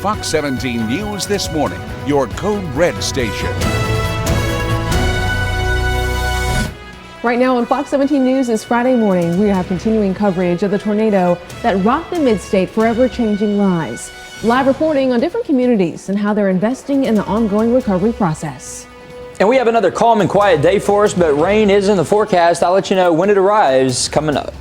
Fox 17 News This Morning, your Code Red station. Right now on Fox 17 News is Friday morning. We have continuing coverage of the tornado that rocked the mid-state, forever changing lives. Live reporting on different communities and how they're investing in the ongoing recovery process. And we have another calm and quiet day for us, but rain is in the forecast. I'll let you know when it arrives coming up.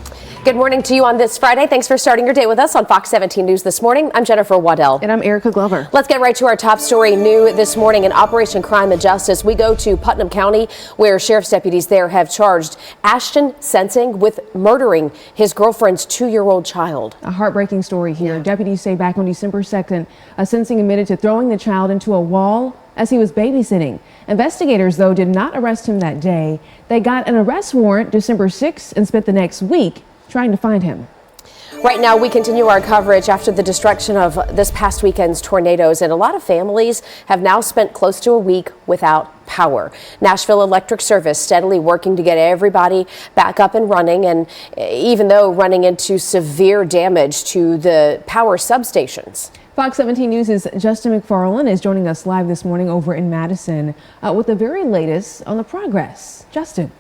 Good morning to you on this Friday. Thanks for starting your day with us on Fox 17 News This Morning. I'm Jennifer Waddell. And I'm Erica Glover. Let's get right to our top story new this morning. In Operation Crime and Justice, we go to Putnam County, where sheriff's deputies there have charged Ashton Sensing with murdering his girlfriend's 2-year-old child. A heartbreaking story here. Deputies say back on December 2nd, Sensing admitted to throwing the child into a wall as he was babysitting. Investigators, though, did not arrest him that day. They got an arrest warrant December 6th and spent the next week trying to find him. Right now, we continue our coverage after the destruction of this past weekend's tornadoes, and a lot of families have now spent close to a week without power. Nashville Electric Service steadily working to get everybody back up and running, and even though running into severe damage to the power substations. Fox 17 News' Justin McFarland is joining us live this morning over in Madison with the very latest on the progress. Justin.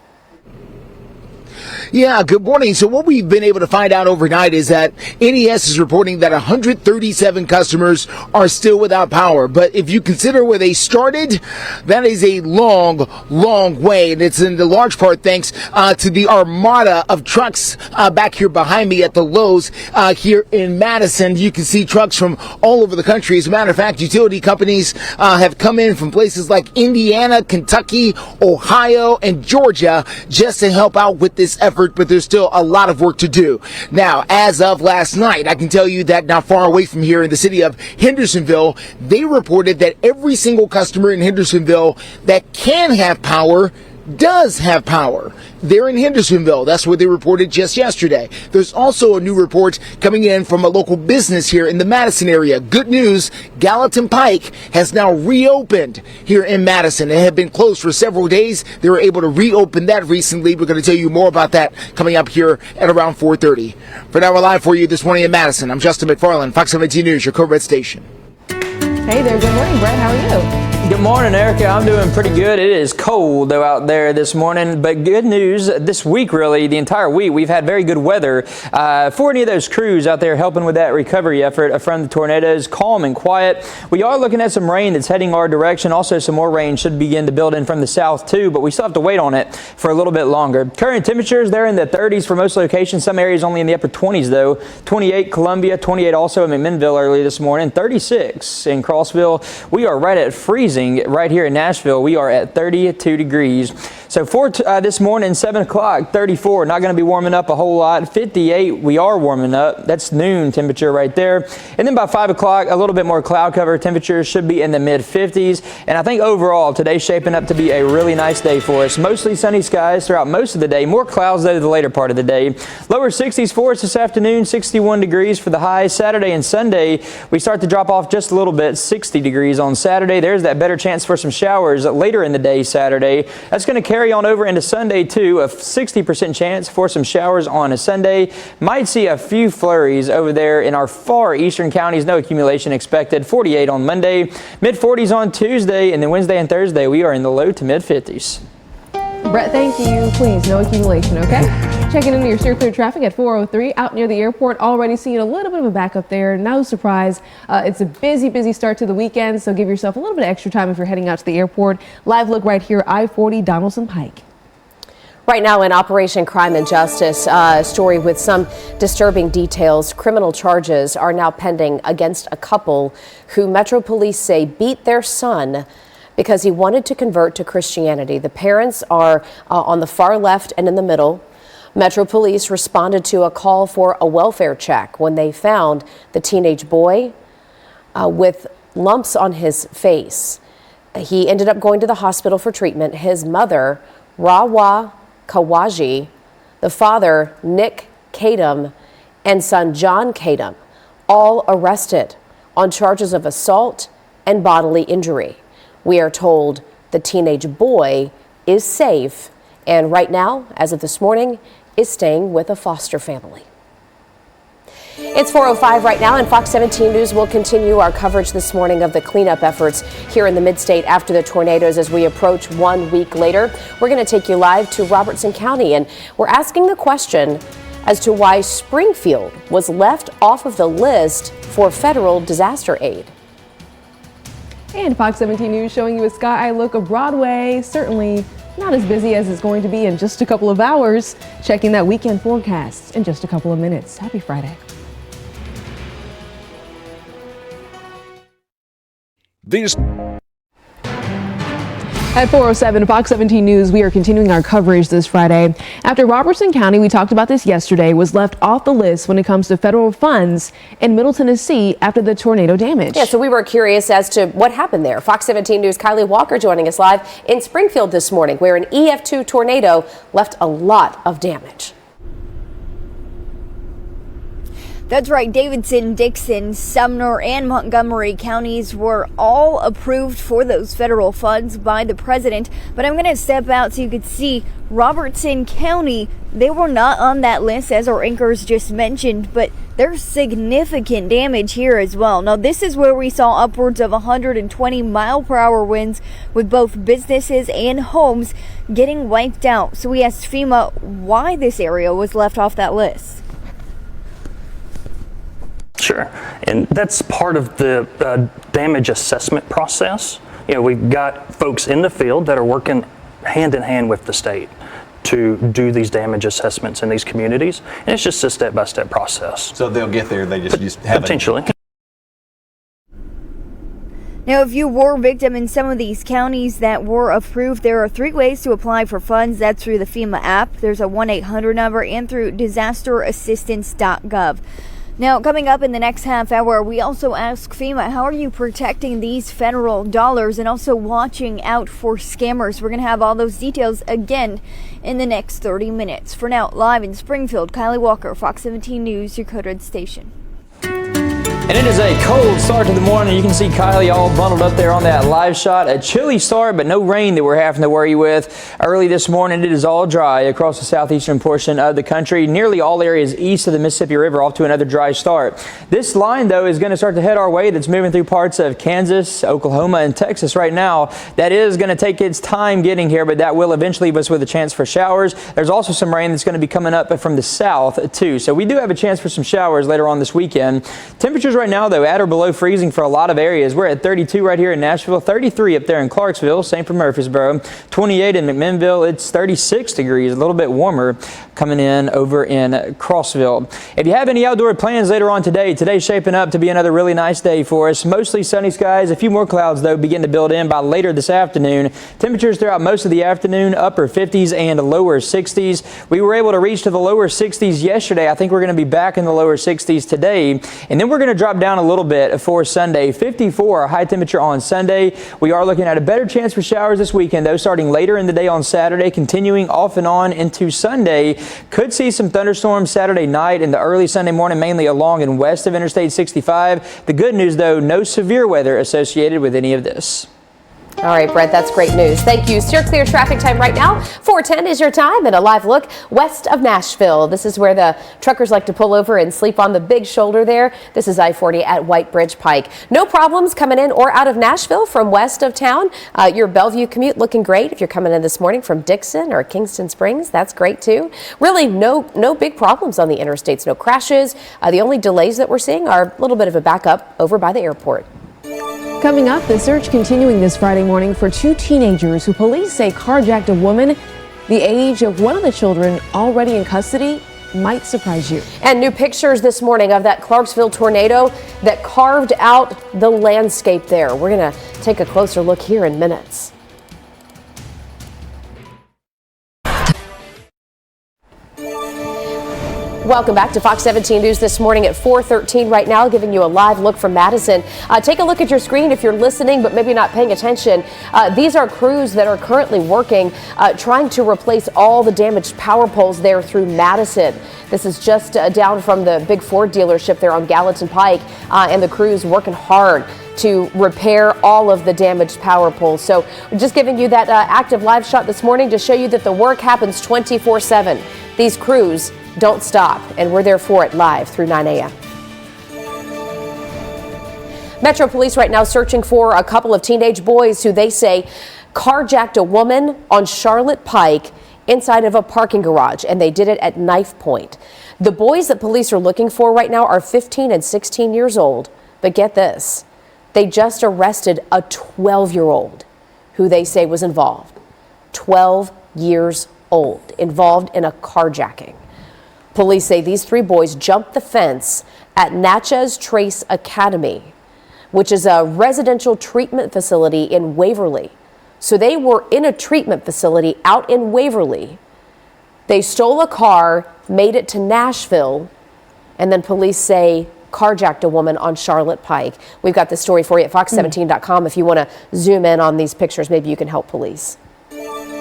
Yeah, good morning. So what we've been able to find out overnight is that NES is reporting that 137 customers are still without power. But if you consider where they started, that is a long, long way. And it's in the large part thanks to the armada of trucks back here behind me at the Lowe's here in Madison. You can see trucks from all over the country. As a matter of fact, utility companies have come in from places like Indiana, Kentucky, Ohio, and Georgia just to help out with this effort, but there's still a lot of work to do. Now, as of last night, I can tell you that not far away from here in the city of Hendersonville, they reported that every single customer in Hendersonville that can have power does have power. They're in Hendersonville. That's what they reported just yesterday. There's also a new report coming in from a local business here in the Madison area. Good news, Gallatin Pike has now reopened here in Madison. It had been closed for several days. They were able to reopen that recently. We're going to tell you more about that coming up here at around 4:30. For now, we're live for you this morning in Madison. I'm Justin McFarland, Fox 17 News, your Code Red station. Hey there, good morning, Brett. How are you? Good morning, Erica. I'm doing pretty good. It is cold, though, out there this morning. But good news, this week, really, the entire week, we've had very good weather for any of those crews out there helping with that recovery effort from the tornadoes. Calm and quiet. We are looking at some rain that's heading our direction. Also, some more rain should begin to build in from the south, too. But we still have to wait on it for a little bit longer. Current temperatures, they're in the 30s for most locations. Some areas only in the upper 20s, though. 28 Columbia, 28 also in McMinnville early this morning. 36 in Clarksville. We are right at freezing. Right here in Nashville, we are at 32 degrees. So for this morning, 7 o'clock, 34. Not going to be warming up a whole lot. 58, we are warming up. That's noon temperature right there. And then by 5 o'clock, a little bit more cloud cover. Temperatures should be in the mid-50s. And I think overall, today's shaping up to be a really nice day for us. Mostly sunny skies throughout most of the day. More clouds, though, the later part of the day. Lower 60s for us this afternoon. 61 degrees for the high. Saturday and Sunday, we start to drop off just a little bit. 60 degrees on Saturday. There's that better chance for some showers later in the day Saturday. That's going to carry on over into Sunday too. A 60% chance for some showers on a Sunday. Might see a few flurries over there in our far eastern counties. No accumulation expected. 48 on Monday, mid-40s on Tuesday, and then Wednesday and Thursday we are in the low to mid-50s. Brett, thank you. Please, no accumulation, okay? Checking into your steer-clear traffic at 403 out near the airport. Already seeing a little bit of a backup there. No surprise. It's a busy start to the weekend, so give yourself a little bit of extra time if you're heading out to the airport. Live look right here, I-40 Donaldson Pike. Right now in Operation Crime and Justice, a story with some disturbing details. Criminal charges are now pending against a couple who Metro Police say beat their son because he wanted to convert to Christianity. The parents are on the far left and in the middle. Metro Police responded to a call for a welfare check when they found the teenage boy with lumps on his face. He ended up going to the hospital for treatment. His mother, Rawa Kawaji, the father, Nick Kadam, and son, John Kadam, all arrested on charges of assault and bodily injury. We are told the teenage boy is safe and right now, as of this morning, is staying with a foster family. It's 4:05 right now, and Fox 17 News will continue our coverage this morning of the cleanup efforts here in the mid-state after the tornadoes as we approach 1 week later. We're going to take you live to Robertson County, and we're asking the question as to why Springfield was left off of the list for federal disaster aid. And Fox 17 News showing you a sky eye look of Broadway. Certainly not as busy as it's going to be in just a couple of hours. Checking that weekend forecast in just a couple of minutes. Happy Friday. These At 4:07, Fox 17 News, we are continuing our coverage this Friday. After Robertson County, we talked about this yesterday, was left off the list when it comes to federal funds in Middle Tennessee after the tornado damage. Yeah, so we were curious as to what happened there. Fox 17 News' Kylie Walker joining us live in Springfield this morning, where an EF2 tornado left a lot of damage. That's right. Davidson, Dickson, Sumner, and Montgomery counties were all approved for those federal funds by the president. But I'm going to step out so you could see Robertson County. They were not on that list, as our anchors just mentioned, but there's significant damage here as well. Now, this is where we saw upwards of 120 mile-per-hour winds, with both businesses and homes getting wiped out. So we asked FEMA why this area was left off that list. Sure, and that's part of the damage assessment process. You know, we've got folks in the field that are working hand in hand with the state to do these damage assessments in these communities, and it's just a step-by-step process. So they'll get there, they just haven't. Potentially. Now, if you were a victim in some of these counties that were approved, there are 3 ways to apply for funds. That's through the FEMA app, there's a 1-800 number, and through disasterassistance.gov. Now, coming up in the next half hour, we also ask FEMA, how are you protecting these federal dollars and also watching out for scammers? We're going to have all those details again in the next 30 minutes. For now, live in Springfield, Kylie Walker, Fox 17 News, your Code Red station. And it is a cold start to the morning. You can see Kylie all bundled up there on that live shot. A chilly start, but no rain that we're having to worry with. Early this morning, it is all dry across the southeastern portion of the country. Nearly all areas east of the Mississippi River off to another dry start. This line, though, is going to start to head our way. That's moving through parts of Kansas, Oklahoma, and Texas right now. That is going to take its time getting here, but that will eventually leave us with a chance for showers. There's also some rain that's going to be coming up from the south, too. So we do have a chance for some showers later on this weekend. Temperatures right now, though, at or below freezing for a lot of areas. We're at 32 right here in Nashville, 33 up there in Clarksville, same for Murfreesboro, 28 in McMinnville. It's 36 degrees, a little bit warmer coming in over in Crossville. If you have any outdoor plans later on today, today's shaping up to be another really nice day for us. Mostly sunny skies. A few more clouds, though, begin to build in by later this afternoon. Temperatures throughout most of the afternoon, upper 50s and lower 60s. We were able to reach to the lower 60s yesterday. I think we're going to be back in the lower 60s today. And then we're going to drop down a little bit for Sunday. 54 high temperature on Sunday. We are looking at a better chance for showers this weekend, though, starting later in the day on Saturday, continuing off and on into Sunday. Could see some thunderstorms Saturday night and the early Sunday morning, mainly along and west of Interstate 65. The good news, though, no severe weather associated with any of this. All right, Brent, that's great news. Thank you. Steer clear traffic time right now. 4:10 is your time, and a live look west of Nashville. This is where the truckers like to pull over and sleep on the big shoulder there. This is I-40 at White Bridge Pike. No problems coming in or out of Nashville from west of town. Your Bellevue commute looking great. If you're coming in this morning from Dickson or Kingston Springs, that's great too. Really no big problems on the interstates, no crashes. The only delays that we're seeing are a little bit of a backup over by the airport. Coming up, the search continuing this Friday morning for 2 teenagers who police say carjacked a woman. The age of one of the children already in custody might surprise you. And new pictures this morning of that Clarksville tornado that carved out the landscape there. We're going to take a closer look here in minutes. Welcome back to Fox 17 News this morning at 4:13 right now, giving you a live look from Madison. Take a look at your screen if you're listening but maybe not paying attention. These are crews that are currently working, trying to replace all the damaged power poles there through Madison. This is just down from the big Ford dealership there on Gallatin Pike, and the crews working hard to repair all of the damaged power poles. So we're just giving you that active live shot this morning to show you that the work happens 24/7. These crews don't stop, and we're there for it live through 9 a.m. Metro Police right now searching for a couple of teenage boys who they say carjacked a woman on Charlotte Pike inside of a parking garage, and they did it at knife point. The boys that police are looking for right now are 15 and 16 years old. But get this, they just arrested a 12-year-old who they say was involved. 12 years old, involved in a carjacking. Police say these three boys jumped the fence at Natchez Trace Academy, which is a residential treatment facility in Waverly. So they were in a treatment facility out in Waverly. They stole a car, made it to Nashville, and then police say carjacked a woman on Charlotte Pike. We've got this story for you at fox17.com. If you want to zoom in on these pictures, maybe you can help police.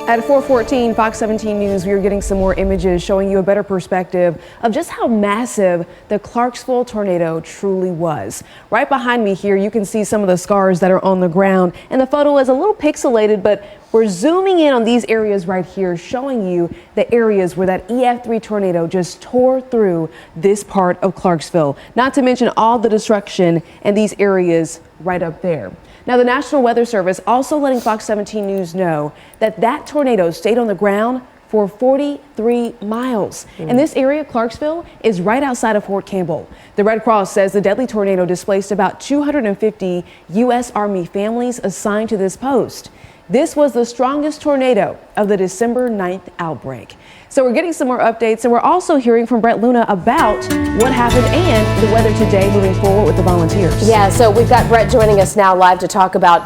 At 4:14, Fox 17 News, we are getting some more images showing you a better perspective of just how massive the Clarksville tornado truly was. Right behind me here, you can see some of the scars that are on the ground, and the photo is a little pixelated, but we're zooming in on these areas right here, showing you the areas where that EF3 tornado just tore through this part of Clarksville, not to mention all the destruction in these areas right up there. Now, the National Weather Service also letting Fox 17 News know that that tornado stayed on the ground for 43 miles. And this area, Clarksville, is right outside of Fort Campbell. The Red Cross says the deadly tornado displaced about 250 U.S. Army families assigned to this post. This was the strongest tornado of the December 9th outbreak. So we're getting some more updates, and we're also hearing from Brett Luna about what happened and the weather today moving forward with the volunteers. Yeah, so we've got Brett joining us now live to talk about,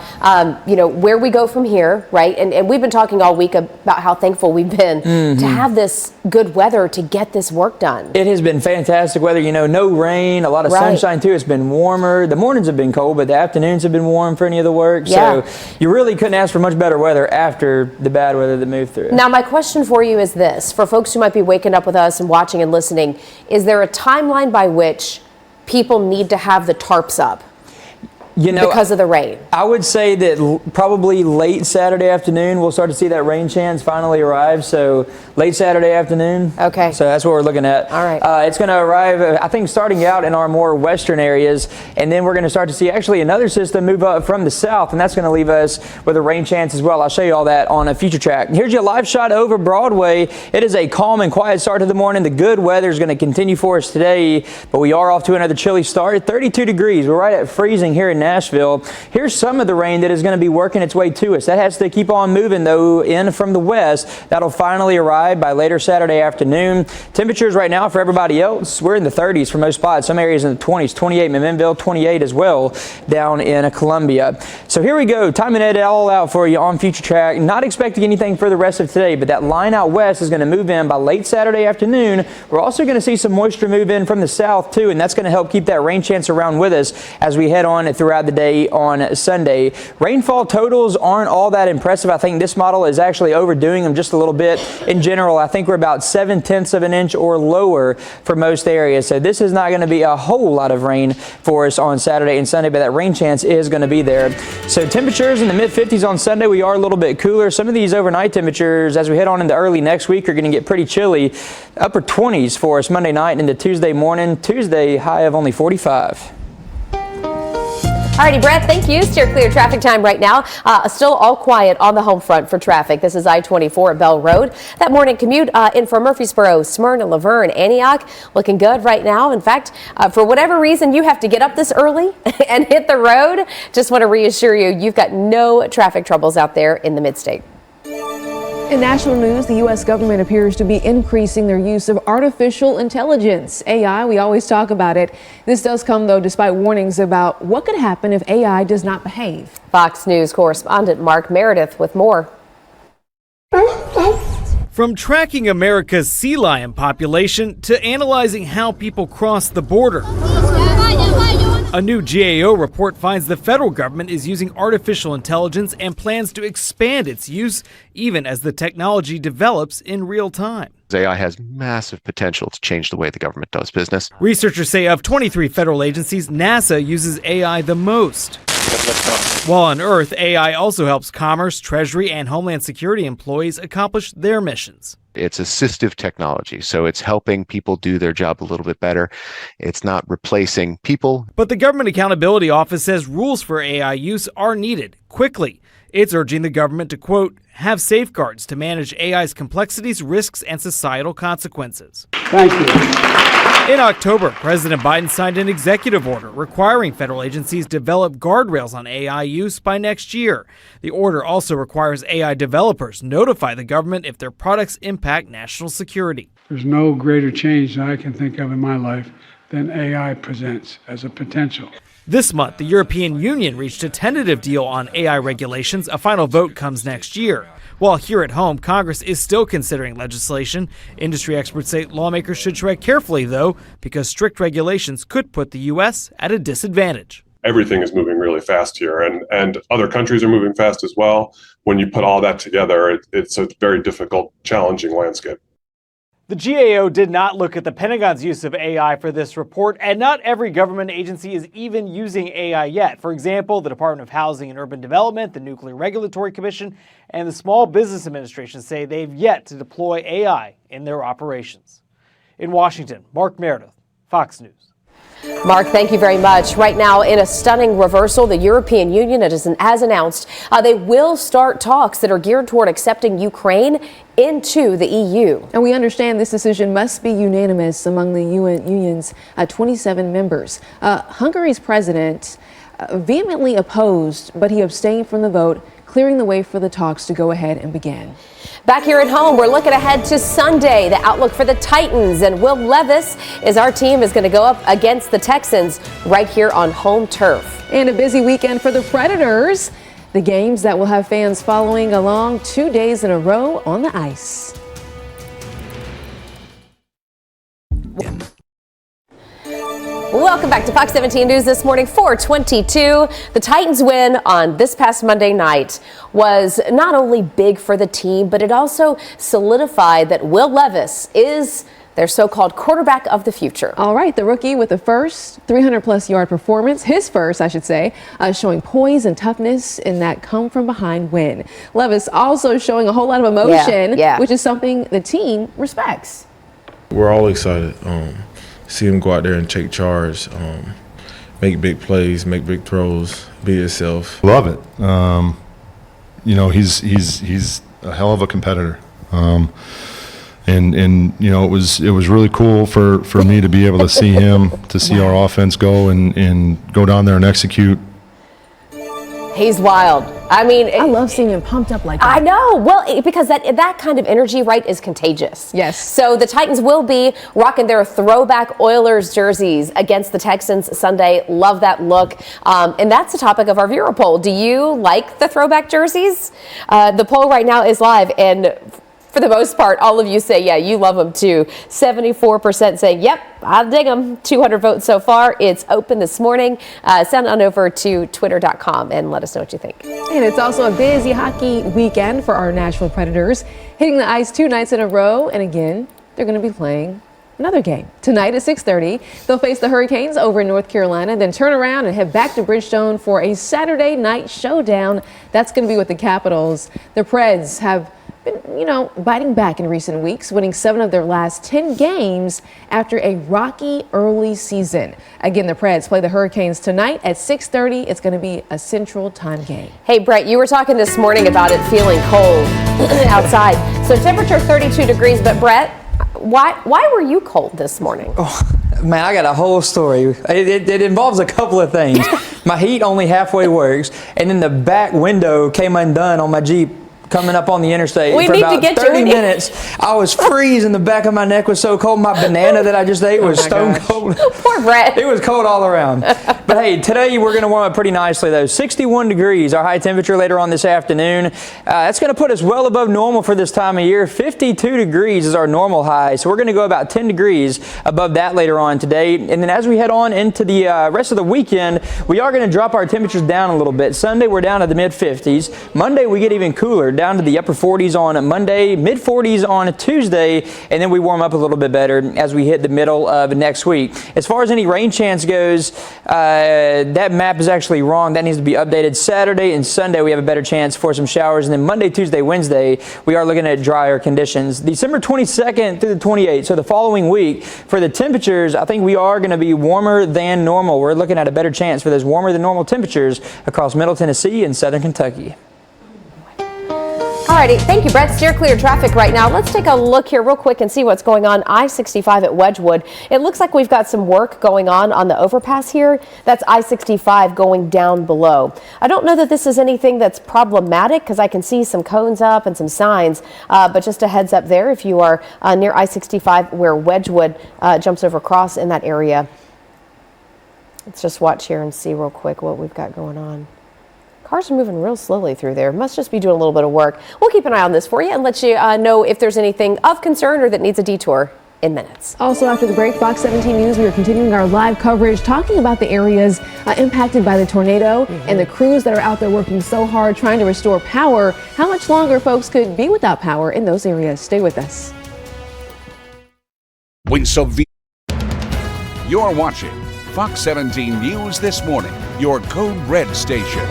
where we go from here, right? And we've been talking all week about how thankful we've been to have this good weather to get this work done. It has been fantastic weather, no rain, a lot of sunshine too. It's been warmer. The mornings have been cold, but the afternoons have been warm for any of the work. Yeah. So you really couldn't ask for much better weather after the bad weather that moved through. Now, my question for you is this. For folks who might be waking up with us and watching and listening, is there a timeline by which people need to have the tarps up because of the rain? I would say that probably late Saturday afternoon, we'll start to see that rain chance finally arrive. So late Saturday afternoon. Okay. So that's what we're looking at. All right. It's going to arrive, I think, starting out in our more western areas. And then we're going to start to see actually another system move up from the south. And that's going to leave us with a rain chance as well. I'll show you all that on a future track. Here's your live shot over Broadway. It is a calm and quiet start to the morning. The good weather is going to continue for us today. But we are off to another chilly start. 32 degrees. We're right at freezing here in Nashville. Here's some of the rain that is going to be working its way to us. That has to keep on moving, though, in from the west. That'll finally arrive by later Saturday afternoon. Temperatures right now for everybody else, we're in the 30s for most spots. Some areas in the 20s, 28 McMinnville, 28 as well down in Columbia. So here we go, timing it all out for you on future track. Not expecting anything for the rest of today, but that line out west is going to move in by late Saturday afternoon. We're also going to see some moisture move in from the south, too, and that's going to help keep that rain chance around with us as we head on throughout the day on Sunday. Rainfall totals aren't all that impressive. I think this model is actually overdoing them just a little bit. In general, I think we're about 7/10 of an inch or lower for most areas. So this is not going to be a whole lot of rain for us on Saturday and Sunday, but that rain chance is going to be there. So temperatures in the mid-50s on Sunday. We are a little bit cooler. Some of these overnight temperatures as we head on into early next week are going to get pretty chilly. Upper 20s for us Monday night into Tuesday morning. Tuesday high of only 45. Alrighty, Brett, thank you. Steer clear traffic time right now. Still all quiet on the home front for traffic. This is I-24 at Bell Road. That morning commute in from Murfreesboro, Smyrna, Laverne, Antioch, looking good right now. In fact, for whatever reason you have to get up this early and hit the road, just want to reassure you, you've got no traffic troubles out there in the mid-state. In national news, the U.S. government appears to be increasing their use of artificial intelligence. AI, we always talk about it. This does come, though, despite warnings about what could happen if AI does not behave. Fox News correspondent Mark Meredith with more. From tracking America's sea lion population to analyzing how people cross the border. A new GAO report finds the federal government is using artificial intelligence and plans to expand its use even as the technology develops in real time. AI has massive potential to change the way the government does business. Researchers say of 23 federal agencies, NASA uses AI the most. While on Earth, AI also helps Commerce, Treasury, and Homeland Security employees accomplish their missions. It's assistive technology, so it's helping people do their job a little bit better. It's not replacing people. But the Government Accountability Office says rules for AI use are needed quickly. It's urging the government to, quote, have safeguards to manage AI's complexities, risks, and societal consequences. Thank you. In October, President Biden signed an executive order requiring federal agencies develop guardrails on AI use by next year. The order also requires AI developers notify the government if their products impact national security. There's no greater change that I can think of in my life than AI presents as a potential. This month, the European Union reached a tentative deal on AI regulations. A final vote comes next year. While here at home, Congress is still considering legislation. Industry experts say lawmakers should tread carefully, though, because strict regulations could put the U.S. at a disadvantage. Everything is moving really fast here, and other countries are moving fast as well. When you put all that together, it's a very difficult, challenging landscape. The GAO did not look at the Pentagon's use of AI for this report, and not every government agency is even using AI yet. For example, the Department of Housing and Urban Development, the Nuclear Regulatory Commission, and the Small Business Administration say they've yet to deploy AI in their operations. In Washington, Mark Meredith, Fox News. Mark, thank you very much. Right now, in a stunning reversal, the European Union has announced they will start talks that are geared toward accepting Ukraine into the EU. And we understand this decision must be unanimous among the UN Union's 27 members. Hungary's president vehemently opposed, but he abstained from the vote, clearing the way for the talks to go ahead and begin. Back here at home, we're looking ahead to Sunday. The outlook for the Titans and Will Levis as our team is going to go up against the Texans right here on home turf. And a busy weekend for the Predators. The games that will have fans following along 2 days in a row on the ice. Welcome back to Fox 17 News this morning, 422. The Titans win on this past Monday night was not only big for the team, but it also solidified that Will Levis is their so-called quarterback of the future. All right, the rookie with the first 300-plus yard performance, his first, I should say, showing poise and toughness in that come-from-behind win. Levis also showing a whole lot of emotion, which is something the team respects. We're all excited. See him go out there and take charge, make big plays, make big throws, be himself. Love it. He's a hell of a competitor. And it was really cool for me to be able to see him, to see our offense go and go down there and execute. He's wild. I mean, I love seeing him pumped up like that. I know. Well, because that kind of energy, right, is contagious. Yes. So the Titans will be rocking their throwback Oilers jerseys against the Texans Sunday. Love that look. And that's the topic of our viewer poll. Do you like the throwback jerseys? The poll right now is live, and for the most part, all of you say, yeah, you love them too. 74% saying, yep, I dig them. 200 votes so far. It's open this morning. Send on over to twitter.com and let us know what you think. And it's also a busy hockey weekend for our Nashville Predators, hitting the ice 2 nights in a row. And again, they're going to be playing another game. Tonight at 6:30, they'll face the Hurricanes over in North Carolina, then turn around and head back to Bridgestone for a Saturday night showdown. That's going to be with the Capitals. The Preds have been, biting back in recent weeks, winning 7 of their last 10 games after a rocky early season. Again, the Preds play the Hurricanes tonight at 6:30. It's going to be a Central Time game. Hey, Brett, you were talking this morning about it feeling cold outside. So temperature 32 degrees, but Brett, why were you cold this morning? Oh, man, I got a whole story. It involves a couple of things. My heat only halfway works, and then the back window came undone on my Jeep coming up on the interstate for about 30 minutes. I was freezing. The back of my neck was so cold. My banana that I just ate was stone cold. Poor Brett. It was cold all around. But hey, today we're going to warm up pretty nicely though. 61 degrees, our high temperature later on this afternoon. That's going to put us well above normal for this time of year. 52 degrees is our normal high. So we're going to go about 10 degrees above that later on today. And then as we head on into the rest of the weekend, we are going to drop our temperatures down a little bit. Sunday we're down to the mid 50s. Monday we get even cooler, down down to the upper 40s on Monday, mid 40s on Tuesday, and then we warm up a little bit better as we hit the middle of next week. As far as any rain chance goes, that map is actually wrong. That needs to be updated. Saturday and Sunday we have a better chance for some showers, and then Monday, Tuesday, Wednesday we are looking at drier conditions. December 22nd through the 28th, so the following week, for the temperatures, I think we are going to be warmer than normal. We're looking at a better chance for those warmer than normal temperatures across Middle Tennessee and Southern Kentucky. Alrighty, thank you, Brett. Steer clear traffic right now. Let's take a look here real quick and see what's going on I-65 at Wedgwood. It looks like we've got some work going on the overpass here. That's I-65 going down below. I don't know that this is anything that's problematic because I can see some cones up and some signs, but just a heads up there if you are near I-65 where Wedgwood jumps over across in that area. Let's just watch here and see real quick what we've got going on. Cars are moving real slowly through there. Must just be doing a little bit of work. We'll keep an eye on this for you and let you know if there's anything of concern or that needs a detour in minutes. Also after the break, Fox 17 News, we are continuing our live coverage talking about the areas impacted by the tornado and the crews that are out there working so hard trying to restore power. How much longer folks could be without power in those areas? Stay with us. When severe, you're watching Fox 17 News This Morning, your Code Red station.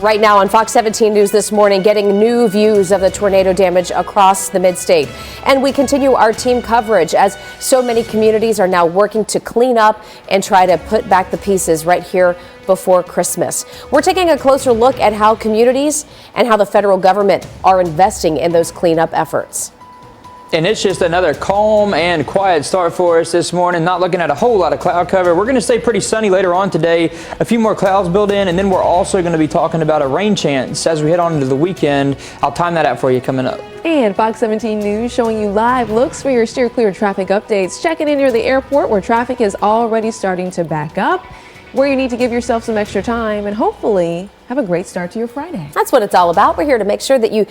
Right now on Fox 17 News This Morning, getting new views of the tornado damage across the mid-state. And we continue our team coverage as so many communities are now working to clean up and try to put back the pieces right here before Christmas. We're taking a closer look at how communities and how the federal government are investing in those cleanup efforts. And it's just another calm and quiet start for us this morning. Not looking at a whole lot of cloud cover. We're going to stay pretty sunny later on today. A few more clouds build in, and then we're also going to be talking about a rain chance as we head on into the weekend. I'll time that out for you coming up. And Fox 17 News showing you live looks for your steer clear traffic updates. Checking in near the airport where traffic is already starting to back up, where you need to give yourself some extra time and hopefully have a great start to your Friday. That's what it's all about. We're here to make sure that you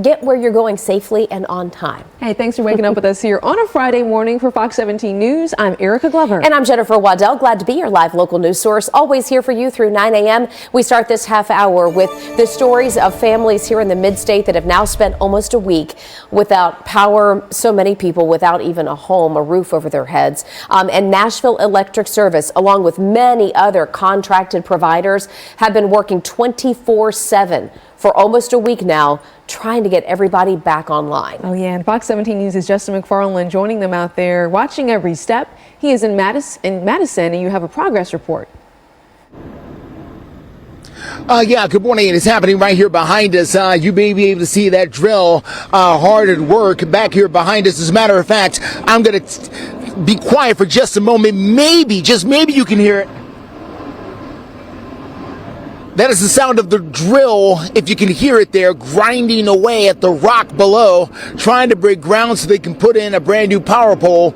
get where you're going safely and on time. Hey, thanks for waking up with us here on a Friday morning for Fox 17 News. I'm Erica Glover. And I'm Jennifer Waddell. Glad to be your live local news source. Always here for you through 9 a.m. We start this half hour with the stories of families here in the mid-state that have now spent almost a week without power. So many people without even a home, a roof over their heads. And Nashville Electric Service, along with many other contracted providers, have been working 24/7 for almost a week now, trying to get everybody back online. Oh yeah, and Fox 17 News' Justin McFarland joining them out there, watching every step. He is in Madison, and you have a progress report. Yeah, good morning. It is happening right here behind us. You may be able to see that drill hard at work back here behind us. As a matter of fact, I'm going to be quiet for just a moment. Maybe, just maybe you can hear it. That is the sound of the drill, if you can hear it there, grinding away at the rock below, trying to break ground so they can put in a brand new power pole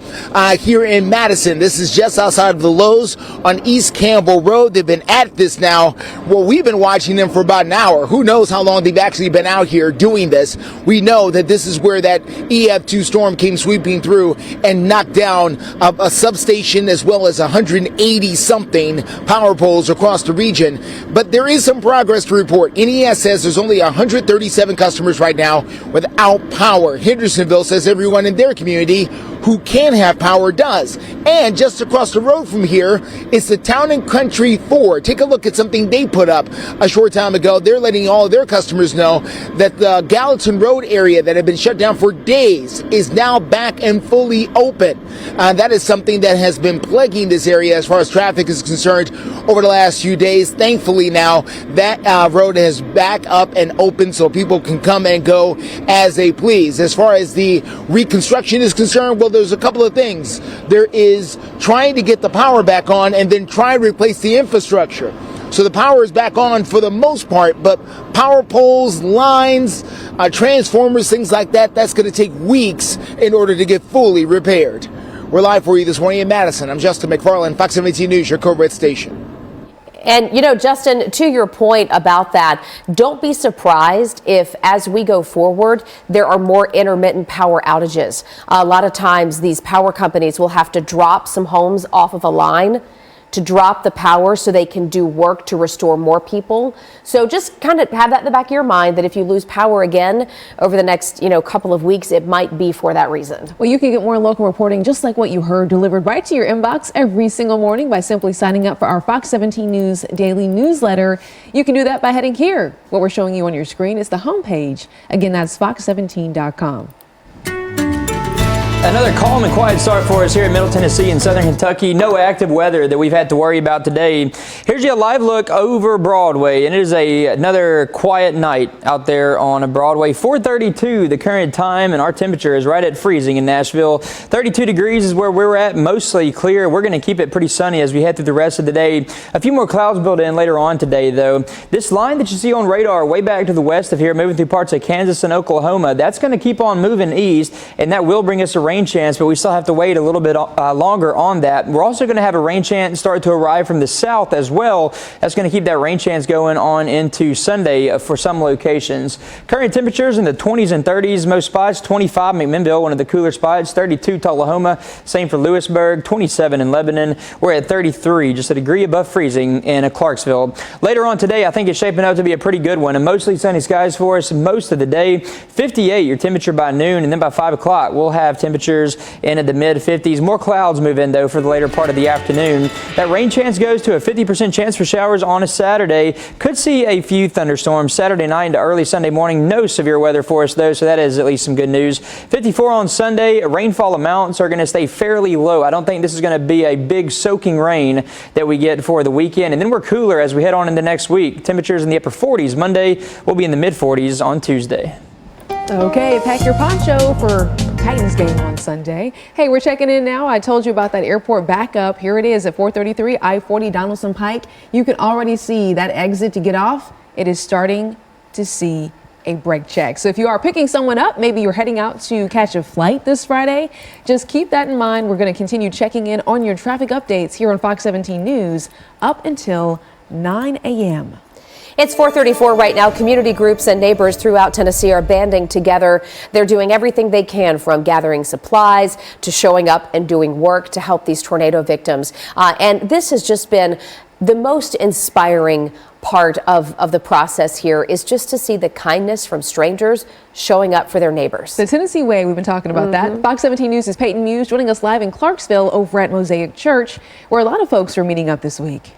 here in Madison. This is just outside of the Lowe's on East Campbell Road. They've been at this now. Well, we've been watching them for about an hour. Who knows how long they've actually been out here doing this. We know that this is where that EF2 storm came sweeping through and knocked down a substation as well as 180-something power poles across the region. But there is some progress to report. NES says there's only 137 customers right now without power. Hendersonville says everyone in their community who can have power does. And just across the road from here is the Town and Country Ford. Take a look at something they put up a short time ago. They're letting all of their customers know that the Gallatin Road area that had been shut down for days is now back and fully open. That is something that has been plaguing this area as far as traffic is concerned over the last few days. Thankfully now that road is back up and open so people can come and go as they please. As far as the reconstruction is concerned, well, there's a couple of things. There is trying to get the power back on and then try to replace the infrastructure. So the power is back on for the most part, but power poles, lines, transformers, things like that, that's going to take weeks in order to get fully repaired. We're live for you this morning in Madison. I'm Justin McFarland, Fox 17 News, your Code Red station. And, you know, Justin, to your point about that, don't be surprised if, as we go forward, there are more intermittent power outages. A lot of times these power companies will have to drop some homes off of a line to drop the power so they can do work to restore more people. So just kind of have that in the back of your mind that if you lose power again over the next, couple of weeks, it might be for that reason. Well, you can get more local reporting just like what you heard delivered right to your inbox every single morning by simply signing up for our Fox 17 News daily newsletter. You can do that by heading here. What we're showing you on your screen is the homepage. Again, that's fox17.com. Another calm and quiet start for us here in Middle Tennessee and Southern Kentucky. No active weather that we've had to worry about today. Here's your live look over Broadway, and it is another quiet night out there on Broadway. 4:32 the current time, and our temperature is right at freezing in Nashville. 32 degrees is where we're at, mostly clear. We're going to keep it pretty sunny as we head through the rest of the day. A few more clouds build in later on today, though. This line that you see on radar way back to the west of here, moving through parts of Kansas and Oklahoma, that's going to keep on moving east, and that will bring us a rain chance, but we still have to wait a little bit longer on that. We're also going to have a rain chance start to arrive from the south as well. That's going to keep that rain chance going on into Sunday for some locations. Current temperatures in the 20s and 30s, most spots. 25 McMinnville, one of the cooler spots. 32 Tullahoma, same for Lewisburg. 27 in Lebanon. We're at 33, just a degree above freezing in Clarksville. Later on today, I think it's shaping up to be a pretty good one, and mostly sunny skies for us most of the day. 58 your temperature by noon, and then by 5 o'clock we'll have temperatures into the mid-50s. More clouds move in, though, for the later part of the afternoon. That rain chance goes to a 50% chance for showers on a Saturday. Could see a few thunderstorms Saturday night into early Sunday morning. No severe weather for us, though, so that is at least some good news. 54 on Sunday. Rainfall amounts are going to stay fairly low. I don't think this is going to be a big soaking rain that we get for the weekend. And then we're cooler as we head on into next week. Temperatures in the upper 40s. Monday will be in the mid-40s on Tuesday. Okay, pack your poncho for Titans game on Sunday. Hey, we're checking in now. I told you about that airport backup. Here it is at 433 I-40 Donaldson Pike. You can already see that exit to get off. It is starting to see a brake check. So if you are picking someone up, maybe you're heading out to catch a flight this Friday, just keep that in mind. We're going to continue checking in on your traffic updates here on Fox 17 News up until 9 a.m. It's 4:34 right now. Community groups and neighbors throughout Tennessee are banding together. They're doing everything they can, from gathering supplies to showing up and doing work to help these tornado victims. And this has just been the most inspiring part of the process here, is just to see the kindness from strangers showing up for their neighbors. The Tennessee way, we've been talking about that. Fox 17 News' Peyton Muse joining us live in Clarksville over at Mosaic Church, where a lot of folks are meeting up this week.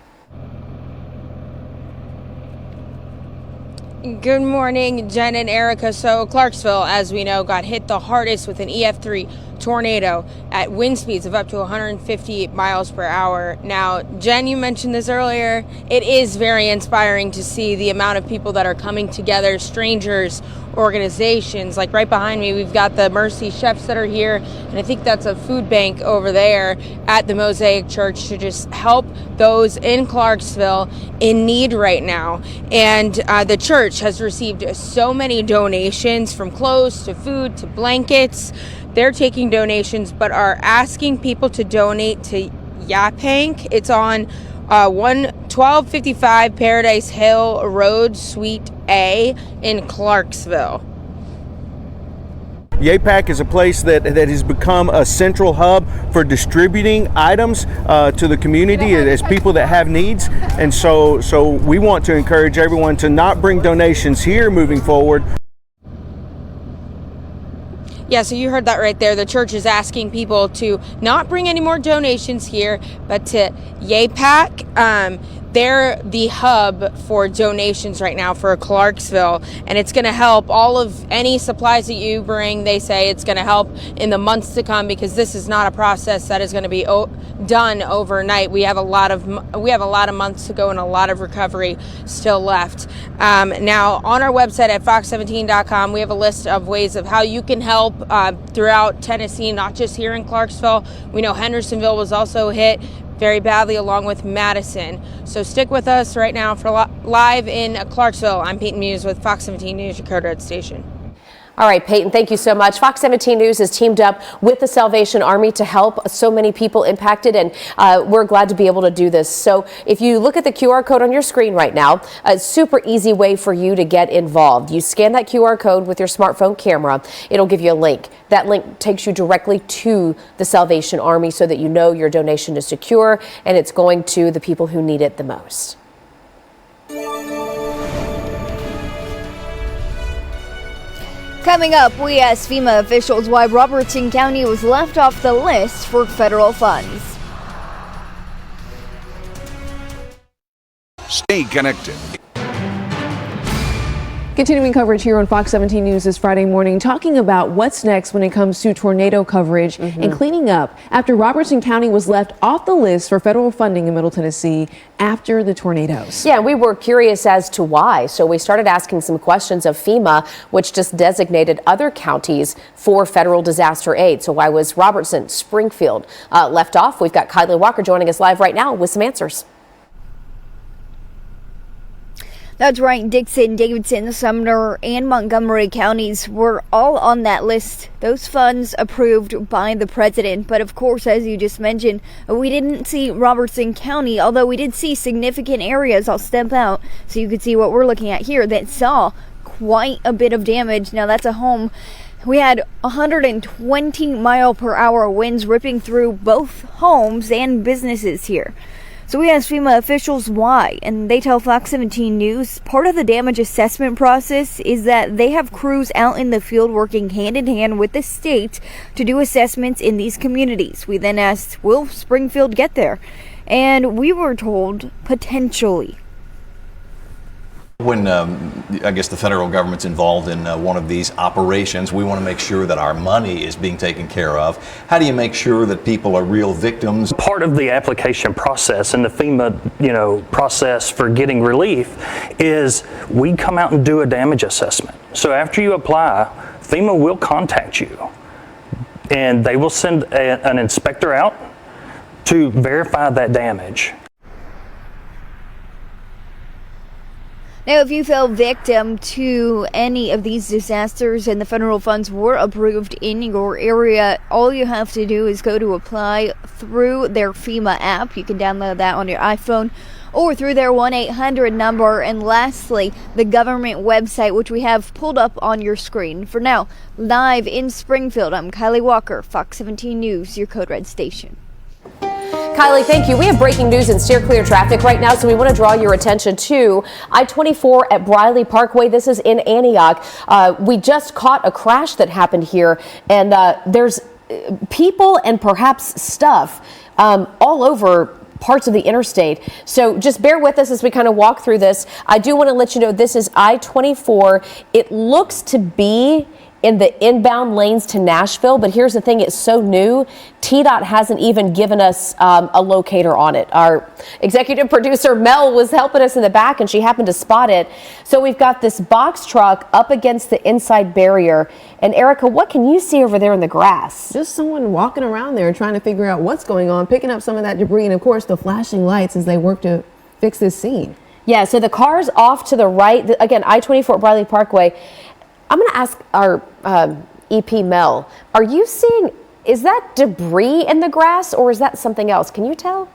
Good morning, Jen and Erica. So Clarksville, as we know, got hit the hardest with an EF3 tornado at wind speeds of up to 150 miles per hour. Now, Jen, you mentioned this earlier. It is very inspiring to see the amount of people that are coming together, strangers, organizations. Like right behind me, we've got the Mercy Chefs that are here, and I think that's a food bank over there at the Mosaic Church to just help those in Clarksville in need right now. And the church has received so many donations, from clothes to food to blankets. They're taking donations, but are asking people to donate to Yapank. It's on 1255 Paradise Hill Road, Suite A in Clarksville. YAPAC is a place that has become a central hub for distributing items to the community as people that have needs. And so we want to encourage everyone to not bring donations here moving forward. Yeah, so you heard that right there. The church is asking people to not bring any more donations here, but to YAPAC. They're the hub for donations right now for Clarksville, and it's going to help all of any supplies that you bring. They say it's going to help in the months to come, because this is not a process that is going to be done overnight. We have a lot of months to go and a lot of recovery still left. Now, on our website at fox17.com, we have a list of ways of how you can help throughout Tennessee, not just here in Clarksville. We know Hendersonville was also hit very badly, along with Madison. So stick with us right now for live in Clarksville. I'm Peyton Muse with Fox 17 News, your Code Red station. All right, Peyton, thank you so much. Fox 17 News has teamed up with the Salvation Army to help so many people impacted, and we're glad to be able to do this. So if you look at the QR code on your screen right now, a super easy way for you to get involved. You scan that QR code with your smartphone camera. It'll give you a link. That link takes you directly to the Salvation Army so that you know your donation is secure and it's going to the people who need it the most. Coming up, we asked FEMA officials why Robertson County was left off the list for federal funds. Stay connected. Continuing coverage here on Fox 17 News this Friday morning, talking about what's next when it comes to tornado coverage and cleaning up after Robertson County was left off the list for federal funding in Middle Tennessee after the tornadoes. Yeah, we were curious as to why. So we started asking some questions of FEMA, which just designated other counties for federal disaster aid. So why was Robertson, Springfield left off? We've got Kylie Walker joining us live right now with some answers. That's right. Dickson, Davidson, Sumner, and Montgomery counties were all on that list. Those funds approved by the president. But of course, as you just mentioned, we didn't see Robertson County, although we did see significant areas. I'll step out so you can see what we're looking at here that saw quite a bit of damage. Now that's a home. We had 120-mile-per-hour winds ripping through both homes and businesses here. So we asked FEMA officials why, and they tell Fox 17 News part of the damage assessment process is that they have crews out in the field working hand in hand with the state to do assessments in these communities. We then asked, will Springfield get there? And we were told, potentially. When I guess the federal government's involved in one of these operations, we want to make sure that our money is being taken care of. How do you make sure that people are real victims? Part of the application process and the FEMA, process for getting relief is we come out and do a damage assessment. So after you apply, FEMA will contact you and they will send an inspector out to verify that damage. Now, if you fell victim to any of these disasters and the federal funds were approved in your area, all you have to do is go to apply through their FEMA app. You can download that on your iPhone or through their 1-800 number. And lastly, the government website, which we have pulled up on your screen. For now, live in Springfield, I'm Kylie Walker, Fox 17 News, your Code Red station. Kylie, thank you. We have breaking news and steer clear traffic right now, so we want to draw your attention to I-24 at Briley Parkway. This is in Antioch. We just caught a crash that happened here, and there's people and perhaps stuff all over parts of the interstate. So just bear with us as we kind of walk through this. I do want to let you know this is I-24. It looks to be in the inbound lanes to Nashville, but here's the thing, it's so new, TDOT hasn't even given us a locator on it. Our executive producer Mel was helping us in the back and she happened to spot it. So we've got this box truck up against the inside barrier. And Erica, what can you see over there in the grass? Just someone walking around there trying to figure out what's going on, picking up some of that debris, and of course the flashing lights as they work to fix this scene. Yeah, so the car's off to the right, again, I-24 at Briley Parkway. I'm going to ask our EP Mel, are you seeing, is that debris in the grass or is that something else? Can you tell?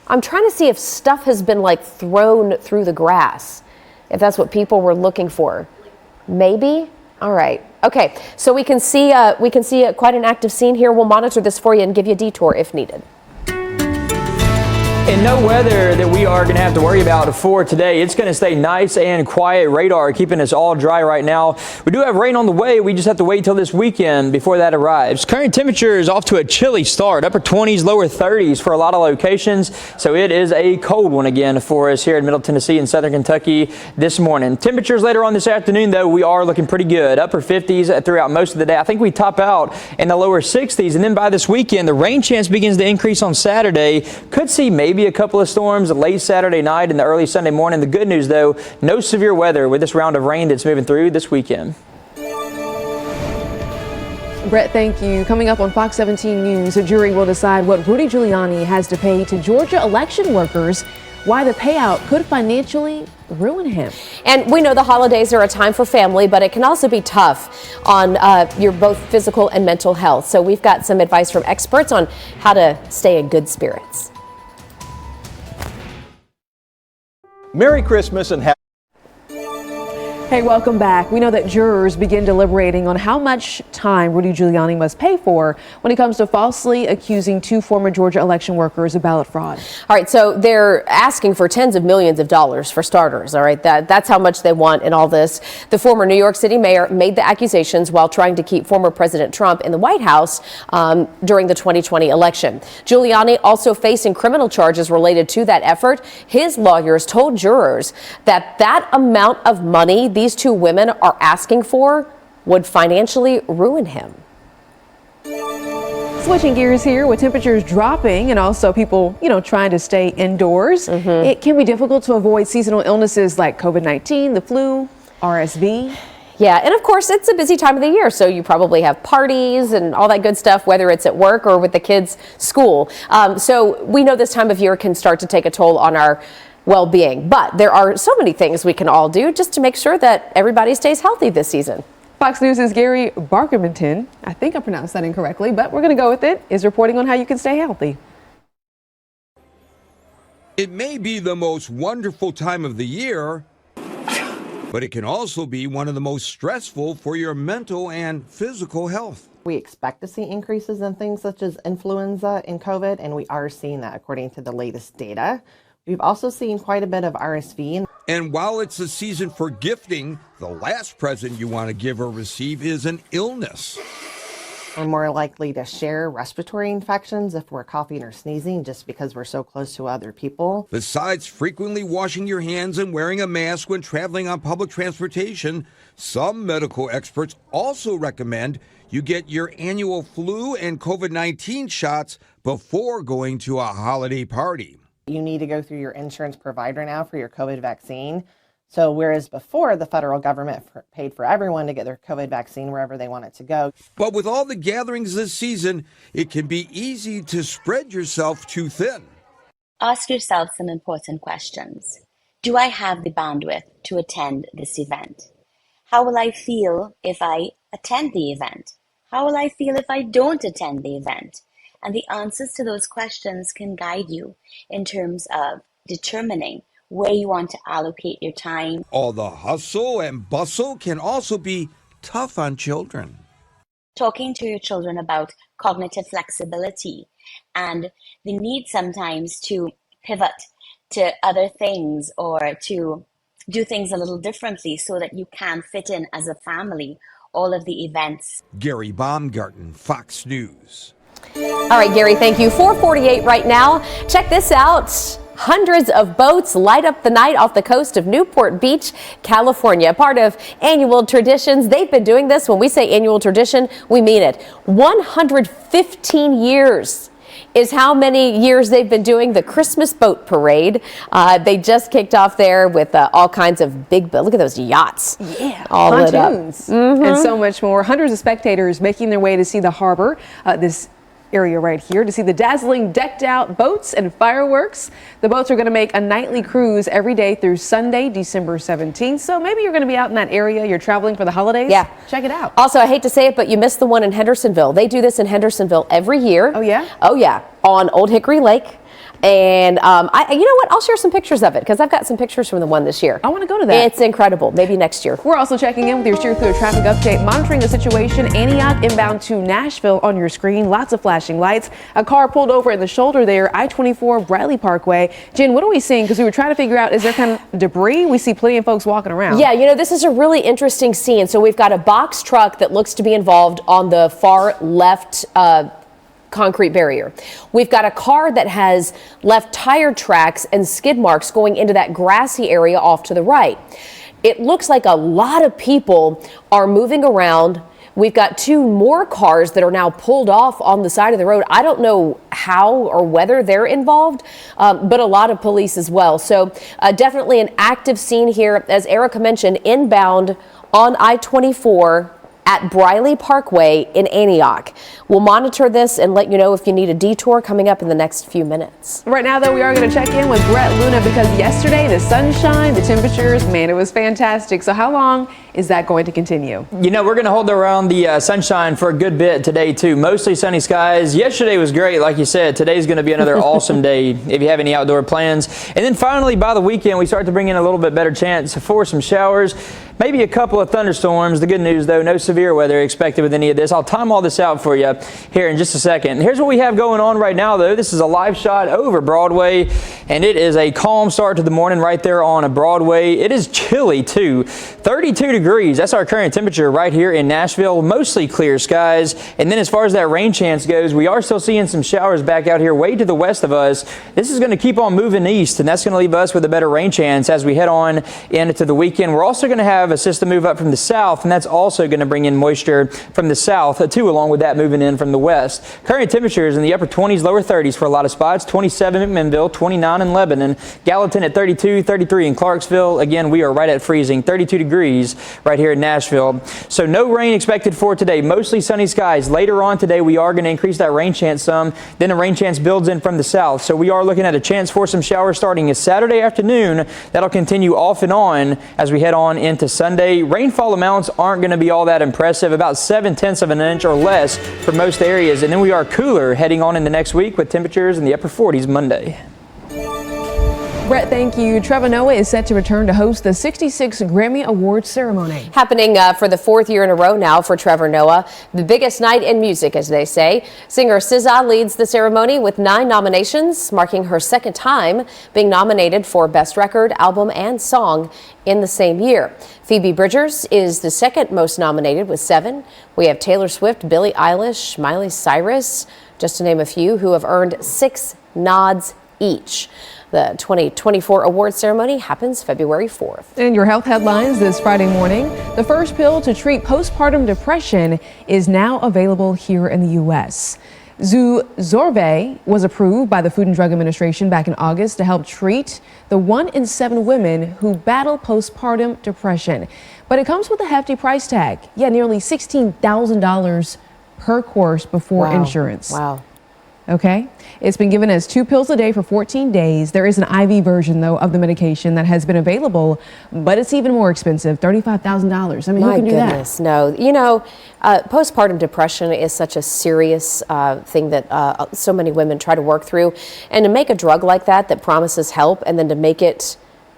I'm trying to see if stuff has been like thrown through the grass, if that's what people were looking for. Maybe? All right. Okay, so we can see quite an active scene here. We'll monitor this for you and give you a detour if needed. And no weather that we are going to have to worry about for today. It's going to stay nice and quiet. Radar keeping us all dry right now. We do have rain on the way. We just have to wait till this weekend before that arrives. Current temperature is off to a chilly start. Upper 20s, lower 30s for a lot of locations. So it is a cold one again for us here in Middle Tennessee and Southern Kentucky this morning. Temperatures later on this afternoon, though, we are looking pretty good. Upper 50s throughout most of the day. I think we top out in the lower 60s. And then by this weekend, the rain chance begins to increase on Saturday. Could see maybe a couple of storms late Saturday night and the early Sunday morning. The good news, though, no severe weather with this round of rain that's moving through this weekend. Brett, thank you. Coming up on Fox 17 News, a jury will decide what Rudy Giuliani has to pay to Georgia election workers why the payout could financially ruin him. And we know the holidays are a time for family, but it can also be tough on your both physical and mental health. So we've got some advice from experts on how to stay in good spirits. Merry Christmas and happy. Hey, welcome back. We know that jurors begin deliberating on how much time Rudy Giuliani must pay for when it comes to falsely accusing 2 former Georgia election workers of ballot fraud. All right, so they're asking for tens of millions of dollars for starters. All right, that's how much they want in all this. The former New York City mayor made the accusations while trying to keep former President Trump in the White House during the 2020 election. Giuliani also facing criminal charges related to that effort. His lawyers told jurors that that amount of money these 2 women are asking for would financially ruin him. Switching gears here, with temperatures dropping and also people, trying to stay indoors, it can be difficult to avoid seasonal illnesses like COVID-19, the flu, RSV. Yeah, and of course, it's a busy time of the year, so you probably have parties and all that good stuff, whether it's at work or with the kids' school. So we know this time of year can start to take a toll on our well-being, but there are so many things we can all do just to make sure that everybody stays healthy this season. Fox News' Gary Barkermanton, I think I pronounced that incorrectly, but we're going to go with it, is reporting on how you can stay healthy. It may be the most wonderful time of the year, but it can also be one of the most stressful for your mental and physical health. We expect to see increases in things such as influenza and COVID, and we are seeing that according to the latest data. We've also seen quite a bit of RSV. And while it's a season for gifting, the last present you want to give or receive is an illness. We're more likely to share respiratory infections if we're coughing or sneezing just because we're so close to other people. Besides frequently washing your hands and wearing a mask when traveling on public transportation, some medical experts also recommend you get your annual flu and COVID-19 shots before going to a holiday party. You need to go through your insurance provider now for your COVID vaccine. So whereas before the federal government paid for everyone to get their COVID vaccine wherever they want it to go. But with all the gatherings this season, it can be easy to spread yourself too thin. Ask yourself some important questions. Do I have the bandwidth to attend this event? How will I feel if I attend the event? How will I feel if I don't attend the event? And the answers to those questions can guide you in terms of determining where you want to allocate your time. All the hustle and bustle can also be tough on children. Talking to your children about cognitive flexibility and the need sometimes to pivot to other things or to do things a little differently so that you can fit in as a family all of the events. Gary Baumgarten, Fox News. All right, Gary, thank you. 4:48 right now. Check this out. Hundreds of boats light up the night off the coast of Newport Beach, California. Part of annual traditions. They've been doing this. When we say annual tradition, we mean it. 115 years is how many years they've been doing the Christmas boat parade. They just kicked off there with all kinds of big, look at those yachts. Yeah, all lit up. And so much more. Hundreds of spectators making their way to see the harbor, this area right here, to see the dazzling decked out boats and fireworks. The boats are going to make a nightly cruise every day through Sunday, December 17th. So maybe you're going to be out in that area. You're traveling for the holidays. Yeah. Check it out. Also, I hate to say it, but you missed the one in Hendersonville. They do this in Hendersonville every year. Oh, yeah? Oh, yeah. On Old Hickory Lake. And you know what? I'll share some pictures of it because I've got some pictures from the one this year. I want to go to that. It's incredible. Maybe next year. We're also checking in with your Steer Clear traffic update, monitoring the situation. Antioch inbound to Nashville on your screen. Lots of flashing lights. A car pulled over in the shoulder there, I-24 Bradley Parkway. Jen, what are we seeing? Because we were trying to figure out, is there kind of debris? We see plenty of folks walking around. Yeah, you know, this is a really interesting scene. So we've got a box truck that looks to be involved on the far left concrete barrier. We've got a car that has left tire tracks and skid marks going into that grassy area off to the right. It looks like a lot of people are moving around. We've got two more cars that are now pulled off on the side of the road. I don't know how or whether they're involved, but a lot of police as well. So definitely an active scene here. As Erica mentioned, inbound on I-24 at Briley Parkway in Antioch. We'll monitor this and let you know if you need a detour coming up in the next few minutes. Right now, though, we are going to check in with Brett Luna because yesterday, the sunshine, the temperatures, man, it was fantastic. So how long is that going to continue? You know, we're going to hold around the sunshine for a good bit today, too. Mostly sunny skies. Yesterday was great, like you said. Today's going to be another awesome day if you have any outdoor plans. And then finally, by the weekend, we start to bring in a little bit better chance for some showers. Maybe a couple of thunderstorms. The good news, though, no severe weather expected with any of this. I'll time all this out for you here in just a second. Here's what we have going on right now, though. This is a live shot over Broadway, and it is a calm start to the morning right there on a Broadway. It is chilly, too. 32 degrees. That's our current temperature right here in Nashville. Mostly clear skies. And then as far as that rain chance goes, we are still seeing some showers back out here way to the west of us. This is going to keep on moving east, and that's going to leave us with a better rain chance as we head on into the weekend. We're also going to have a system move up from the south, and that's also going to bring in moisture from the south too, along with that moving in from the west. Current temperatures in the upper 20s, lower 30s for a lot of spots. 27 McMinnville, 29 in Lebanon, Gallatin at 32, 33 in Clarksville. Again, we are right at freezing, 32 degrees right here in Nashville. So no rain expected for today. Mostly sunny skies. Later on today, we are going to increase that rain chance some. Then a rain chance builds in from the south. So we are looking at a chance for some showers starting this Saturday afternoon. That'll continue off and on as we head on into Sunday. Rainfall amounts aren't going to be all that impressive, about 7/10 of an inch or less for most areas. And then we are cooler heading on into next week with temperatures in the upper 40s Monday. Brett, thank you. Trevor Noah is set to return to host the 66th Grammy Awards ceremony. Happening for the fourth year in a row now for Trevor Noah. The biggest night in music, as they say. Singer SZA leads the ceremony with 9 nominations, marking her second time being nominated for Best Record, Album, and Song in the same year. Phoebe Bridgers is the second most nominated with 7. We have Taylor Swift, Billie Eilish, Miley Cyrus, just to name a few, who have earned 6 nods each. The 2024 award ceremony happens February 4th. In your health headlines this Friday morning, the first pill to treat postpartum depression is now available here in the U.S. Zurzuvae was approved by the Food and Drug Administration back in August to help treat the 1 in 7 women who battle postpartum depression. But it comes with a hefty price tag. Yeah, nearly $16,000 per course before insurance. Wow. Okay. It's been given as 2 pills a day for 14 days. There is an IV version, though, of the medication that has been available, but it's even more expensive, $35,000. I mean, who can do that? My goodness, no. You know, postpartum depression is such a serious thing that so many women try to work through. And to make a drug like that promises help and then to make it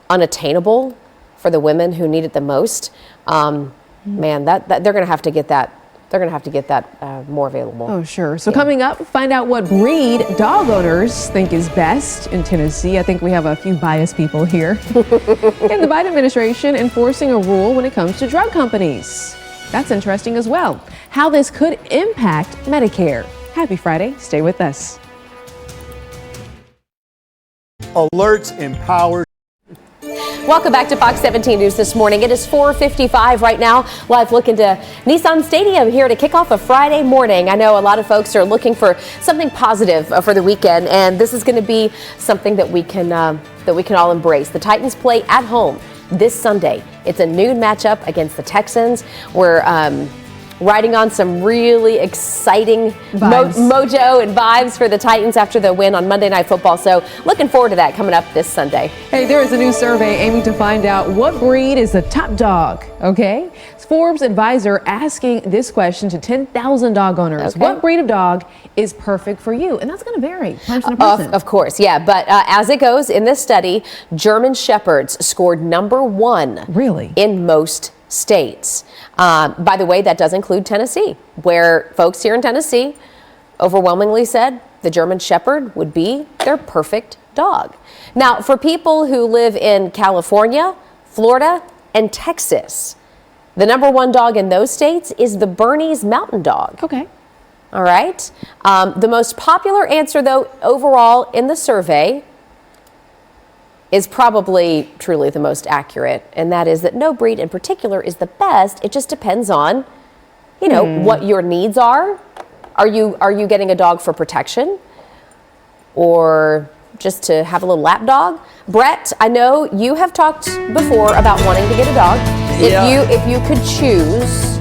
unattainable for the women who need it the most, man, that they're going to have to get that. They're going to have to get that more available. Oh, sure. So coming up, find out what breed dog owners think is best in Tennessee. I think we have a few biased people here. And the Biden administration enforcing a rule when it comes to drug companies. That's interesting as well. How this could impact Medicare. Happy Friday. Stay with us. Alerts empower. Welcome back to Fox 17 News this morning. It is 4:55 right now. Live look into Nissan Stadium here to kick off a Friday morning. I know a lot of folks are looking for something positive for the weekend, and this is going to be something that we can all embrace. The Titans play at home this Sunday. It's a noon matchup against the Texans. We're riding on some really exciting mojo and vibes for the Titans after the win on Monday Night Football. So looking forward to that coming up this Sunday. Hey, there is a new survey aiming to find out what breed is the top dog, okay? It's Forbes Advisor asking this question to 10,000 dog owners. Okay. What breed of dog is perfect for you? And that's going to vary person to person. Of course, yeah. But as it goes in this study, German Shepherds scored #1 really in most states. By the way, that does include Tennessee, where folks here in Tennessee overwhelmingly said the German Shepherd would be their perfect dog. Now, for people who live in California, Florida, and Texas, the #1 dog in those states is the Bernese Mountain Dog. Okay. All right. The most popular answer, though, overall in the survey is probably truly the most accurate, and that is that no breed in particular is the best. It just depends on, you know, what your needs are. Are you getting a dog for protection, or just to have a little lap dog? Brett, I know you have talked before about wanting to get a dog. If you could choose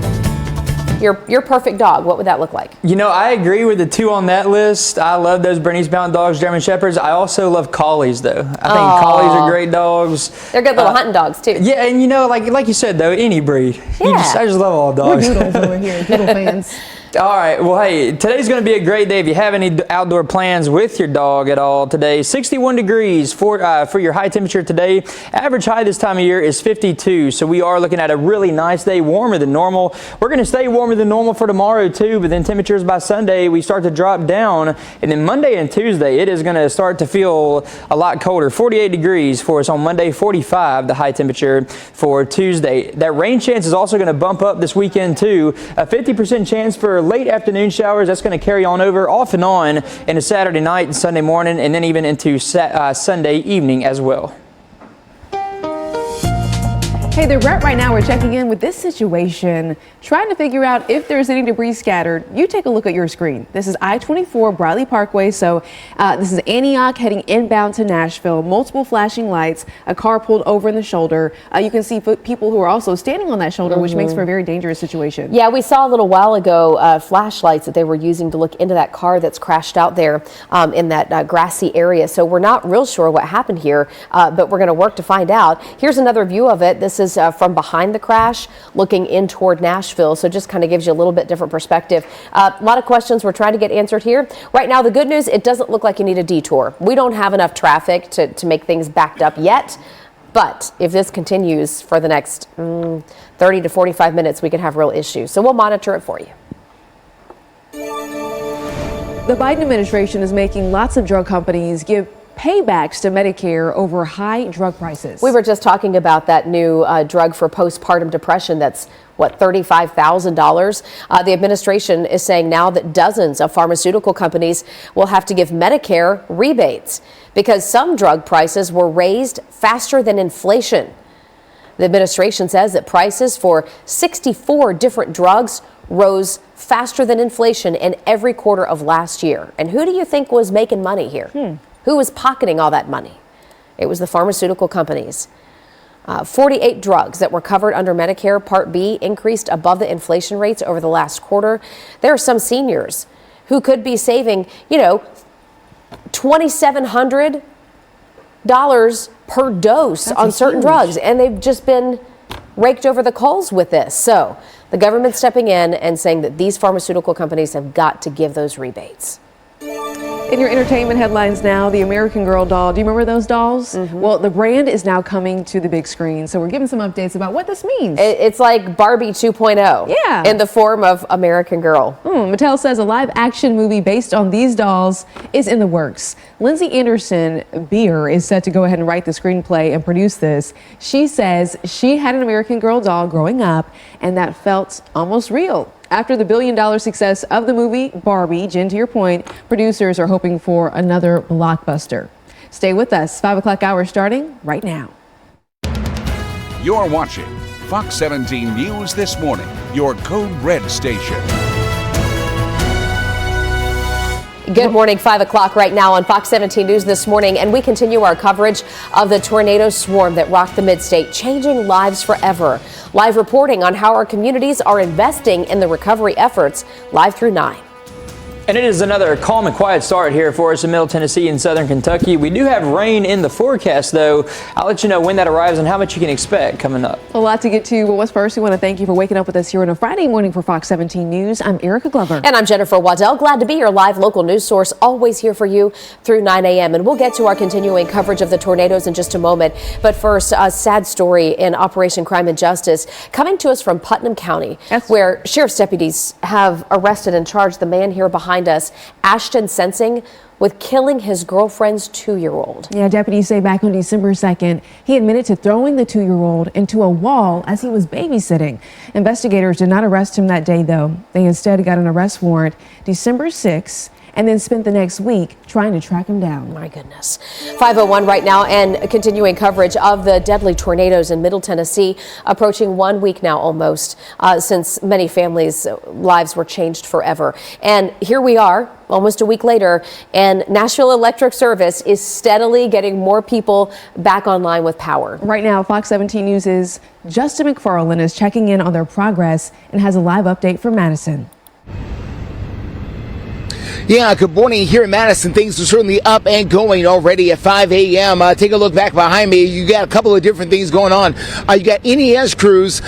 Your perfect dog, what would that look like? You know, I agree with the 2 on that list. I love those Bernese Mountain Dogs, German Shepherds. I also love Collies, though. I think Collies are great dogs. They're good little hunting dogs, too. Yeah, and you know, like you said, though, any breed. Yeah. I just love all dogs. We're doodles over here, doodle fans. All right, well, hey, today's going to be a great day if you have any outdoor plans with your dog at all today. 61 degrees for your high temperature today. Average high this time of year is 52, so we are looking at a really nice day, warmer than normal. We're going to stay warmer than normal for tomorrow, too, but then temperatures by Sunday, we start to drop down. And then Monday and Tuesday, it is going to start to feel a lot colder. 48 degrees for us on Monday, 45 the high temperature for Tuesday. That rain chance is also going to bump up this weekend, too. A 50% chance for late afternoon showers. That's going to carry on over off and on into Saturday night and Sunday morning, and then even into Sunday evening as well. Hey there, Brett. Right now we're checking in with this situation, trying to figure out if there's any debris scattered. You take a look at your screen. This is I-24 Briley Parkway. So this is Antioch heading inbound to Nashville. Multiple flashing lights, a car pulled over in the shoulder. You can see people who are also standing on that shoulder, which makes for a very dangerous situation. Yeah, we saw a little while ago flashlights that they were using to look into that car that's crashed out there in that grassy area. So we're not real sure what happened here, but we're going to work to find out. Here's another view of it. This is from behind the crash, looking in toward Nashville. So just kind of gives you a little bit different perspective. A lot of questions we're trying to get answered here. Right now, the good news, it doesn't look like you need a detour. We don't have enough traffic to make things backed up yet. But if this continues for the next 30 to 45 minutes, we could have real issues. So we'll monitor it for you. The Biden administration is making lots of drug companies give paybacks to Medicare over high drug prices. We were just talking about that new drug for postpartum depression that's, what, $35,000. The administration is saying now that dozens of pharmaceutical companies will have to give Medicare rebates because some drug prices were raised faster than inflation. The administration says that prices for 64 different drugs rose faster than inflation in every quarter of last year. And who do you think was making money here? Who was pocketing all that money? It was the pharmaceutical companies. 48 drugs that were covered under Medicare Part B increased above the inflation rates over the last quarter. There are some seniors who could be saving, $2,700 per dose on certain drugs, and they've just been raked over the coals with this. So the government stepping in and saying that these pharmaceutical companies have got to give those rebates. In your entertainment headlines now, the American Girl doll. Do you remember those dolls? Well, the brand is now coming to the big screen. So we're giving some updates about what this means. It's like Barbie 2.0. Yeah. In the form of American Girl. Mattel says a live action movie based on these dolls is in the works. Lindsay Anderson Beer is set to go ahead and write the screenplay and produce this. She says she had an American Girl doll growing up and that felt almost real. After the billion-dollar success of the movie Barbie, Jen, to your point, producers are hoping for another blockbuster. Stay with us. 5 o'clock hour starting right now. You're watching Fox 17 News This Morning, your Code Red station. Good morning, 5 o'clock right now on Fox 17 News This Morning, and we continue our coverage of the tornado swarm that rocked the mid-state, changing lives forever. Live reporting on how our communities are investing in the recovery efforts, live through 9. And it is another calm and quiet start here for us in Middle Tennessee and Southern Kentucky. We do have rain in the forecast, though. I'll let you know when that arrives and how much you can expect coming up. A lot to get to, but what's first, we want to thank you for waking up with us here on a Friday morning for Fox 17 News. I'm Erica Glover. And I'm Jennifer Waddell. Glad to be your live local news source, always here for you through 9 a.m. And we'll get to our continuing coverage of the tornadoes in just a moment. But first, a sad story in Operation Crime and Justice coming to us from Putnam County, where sheriff's deputies have arrested and charged the man here behind us, Ashton Sensing, with killing his girlfriend's 2-year-old. Yeah, deputies say back on December 2nd, he admitted to throwing the 2-year-old into a wall as he was babysitting. Investigators did not arrest him that day, though. They instead got an arrest warrant December 6th and then spent the next week trying to track him down. My goodness. 5:01 right now, and continuing coverage of the deadly tornadoes in Middle Tennessee, approaching 1 week now almost since many families' lives were changed forever. And here we are, almost a week later, and Nashville Electric Service is steadily getting more people back online with power. Right now, Fox 17 News' Justin McFarland is checking in on their progress and has a live update from Madison. Yeah, good morning here in Madison. Things are certainly up and going already at 5 a.m. Take a look back behind me. You got a couple of different things going on. You got NES crews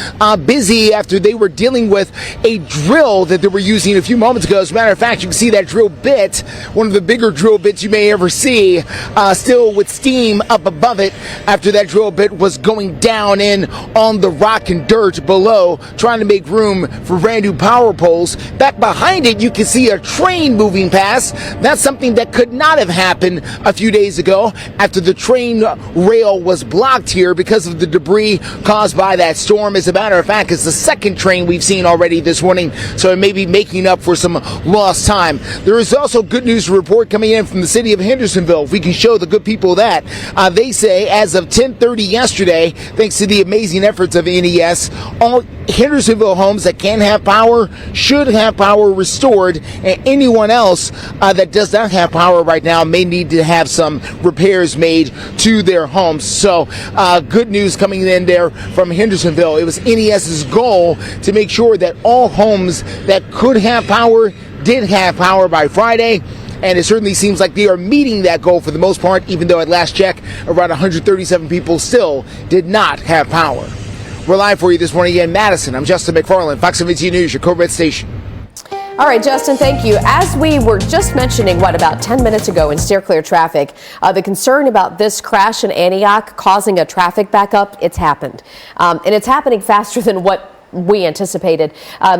busy after they were dealing with a drill that they were using a few moments ago. As a matter of fact, you can see that drill bit, one of the bigger drill bits you may ever see, still with steam up above it after that drill bit was going down in on the rock and dirt below, trying to make room for brand new power poles. Back behind it, you can see a train moving past. That's something that could not have happened a few days ago after the train rail was blocked here because of the debris caused by that storm. As a matter of fact, it's the second train we've seen already this morning, so it may be making up for some lost time. There is also good news report coming in from the city of Hendersonville. If we can show the good people that, they say as of 10:30 yesterday, thanks to the amazing efforts of NES, all Hendersonville homes that can have power should have power restored, and anyone else that does not have power right now may need to have some repairs made to their homes. So good news coming in there from Hendersonville. It was NES's goal to make sure that all homes that could have power did have power by Friday. And it certainly seems like they are meeting that goal for the most part, even though at last check, around 137 people still did not have power. We're live for you this morning in Madison. I'm Justin McFarland, Fox 17 News, your co-ed station. All right, Justin, thank you. As we were just mentioning, about 10 minutes ago in steer clear traffic, the concern about this crash in Antioch causing a traffic backup, it's happened. And it's happening faster than what we anticipated.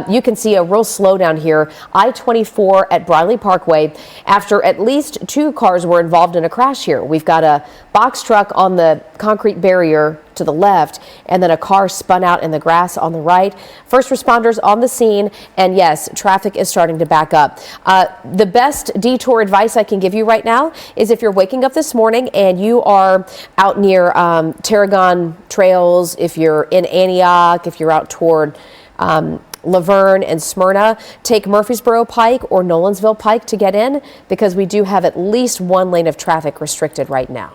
You can see a real slowdown here. I-24 at Briley Parkway after at least 2 cars were involved in a crash here. We've got a box truck on the concrete barrier to the left, and then a car spun out in the grass on the right. First responders on the scene, and yes, traffic is starting to back up. The best detour advice I can give you right now is if you're waking up this morning and you are out near Tarragon Trails, if you're in Antioch, if you're out toward Laverne and Smyrna, take Murfreesboro Pike or Nolensville Pike to get in, because we do have at least 1 lane of traffic restricted right now.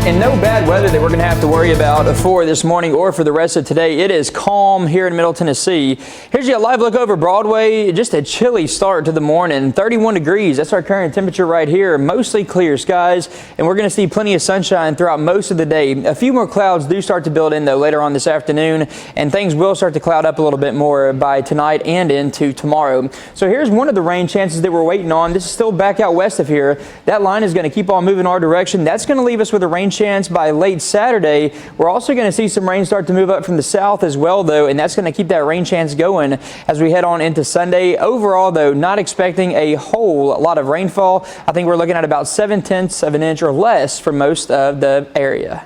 And no bad weather that we're going to have to worry about for this morning or for the rest of today. It is calm here in Middle Tennessee. Here's a live look over Broadway. Just a chilly start to the morning. 31 degrees. That's our current temperature right here. Mostly clear skies. And we're going to see plenty of sunshine throughout most of the day. A few more clouds do start to build in, though, later on this afternoon. And things will start to cloud up a little bit more by tonight and into tomorrow. So here's one of the rain chances that we're waiting on. This is still back out west of here. That line is going to keep on moving our direction. That's going to leave us with a rain chance by late Saturday. We're also going to see some rain start to move up from the south as well, though, and that's going to keep that rain chance going as we head on into Sunday. Overall, though, not expecting a whole lot of rainfall. I think we're looking at about 7/10 of an inch or less for most of the area.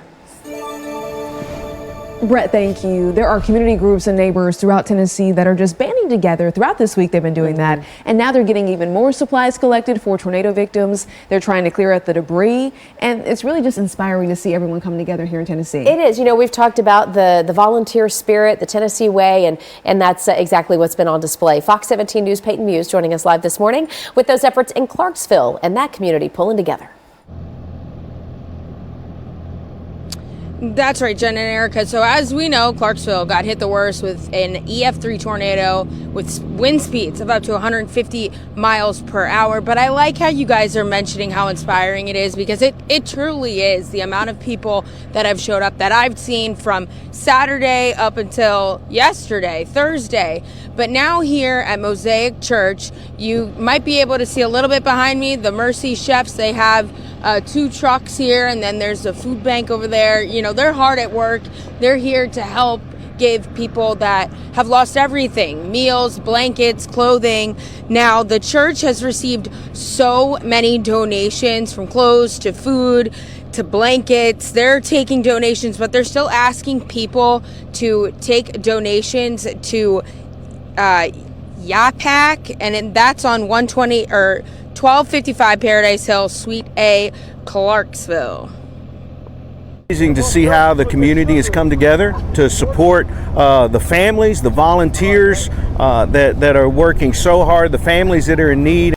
Brett, thank you. There are community groups and neighbors throughout Tennessee that are just banding together. Throughout this week, they've been doing that. And now they're getting even more supplies collected for tornado victims. They're trying to clear out the debris. And it's really just inspiring to see everyone come together here in Tennessee. It is. You know, we've talked about the volunteer spirit, the Tennessee way, and that's exactly what's been on display. Fox 17 News' Peyton Muse joining us live this morning with those efforts in Clarksville and that community pulling together. That's right, Jen and Erica. So as we know, Clarksville got hit the worst with an EF3 tornado with wind speeds of up to 150 miles per hour. But I like how you guys are mentioning how inspiring it is, because it truly is. The amount of people that have showed up that I've seen from Saturday up until yesterday, Thursday. But now here at Mosaic Church, you might be able to see a little bit behind me, the Mercy Chefs. They have 2 trucks here, and then there's a food bank over there. You know, they're hard at work. They're here to help give people that have lost everything, meals, blankets, clothing. Now, the church has received so many donations, from clothes to food to blankets. They're taking donations, but they're still asking people to take donations to Yapak, and that's on 120 or 1255 Paradise Hill, Suite A, Clarksville. Amazing to see how the community has come together to support the families, the volunteers that are working so hard, the families that are in need.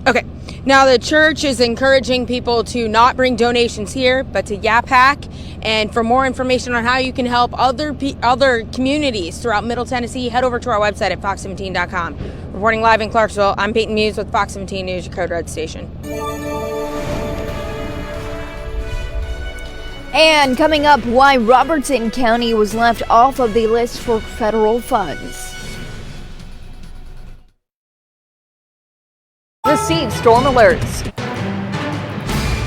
Okay, now the church is encouraging people to not bring donations here, but to Yapak. And for more information on how you can help other communities throughout Middle Tennessee, head over to our website at fox17.com. Reporting live in Clarksville, I'm Peyton Muse with Fox 17 News, your Code Red station. And coming up, why Robertson County was left off of the list for federal funds. Receive storm alerts.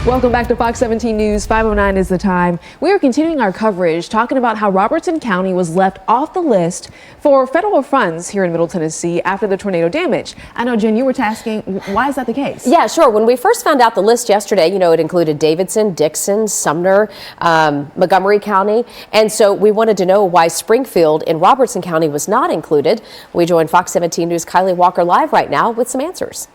Welcome back to Fox 17 News. 5:09 is the time. We are continuing our coverage talking about how Robertson County was left off the list for federal funds here in Middle Tennessee after the tornado damage. I know, Jen, you were asking, why is that the case? Yeah, sure. When we first found out the list yesterday, it included Davidson, Dickson, Sumner, Montgomery County. And so we wanted to know why Springfield in Robertson County was not included. We join Fox 17 News' Kylie Walker live right now with some answers.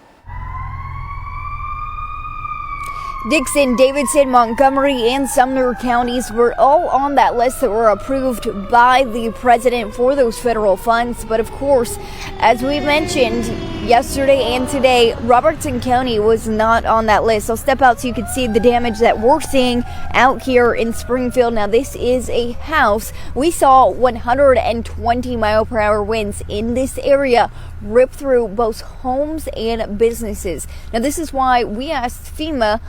Dickson, Davidson, Montgomery, and Sumner counties were all on that list that were approved by the president for those federal funds. But of course, as we mentioned yesterday and today, Robertson County was not on that list. So step out so you can see the damage that we're seeing out here in Springfield. Now, this is a house. We saw 120 mile per hour winds in this area rip through both homes and businesses. Now, this is why we asked FEMA,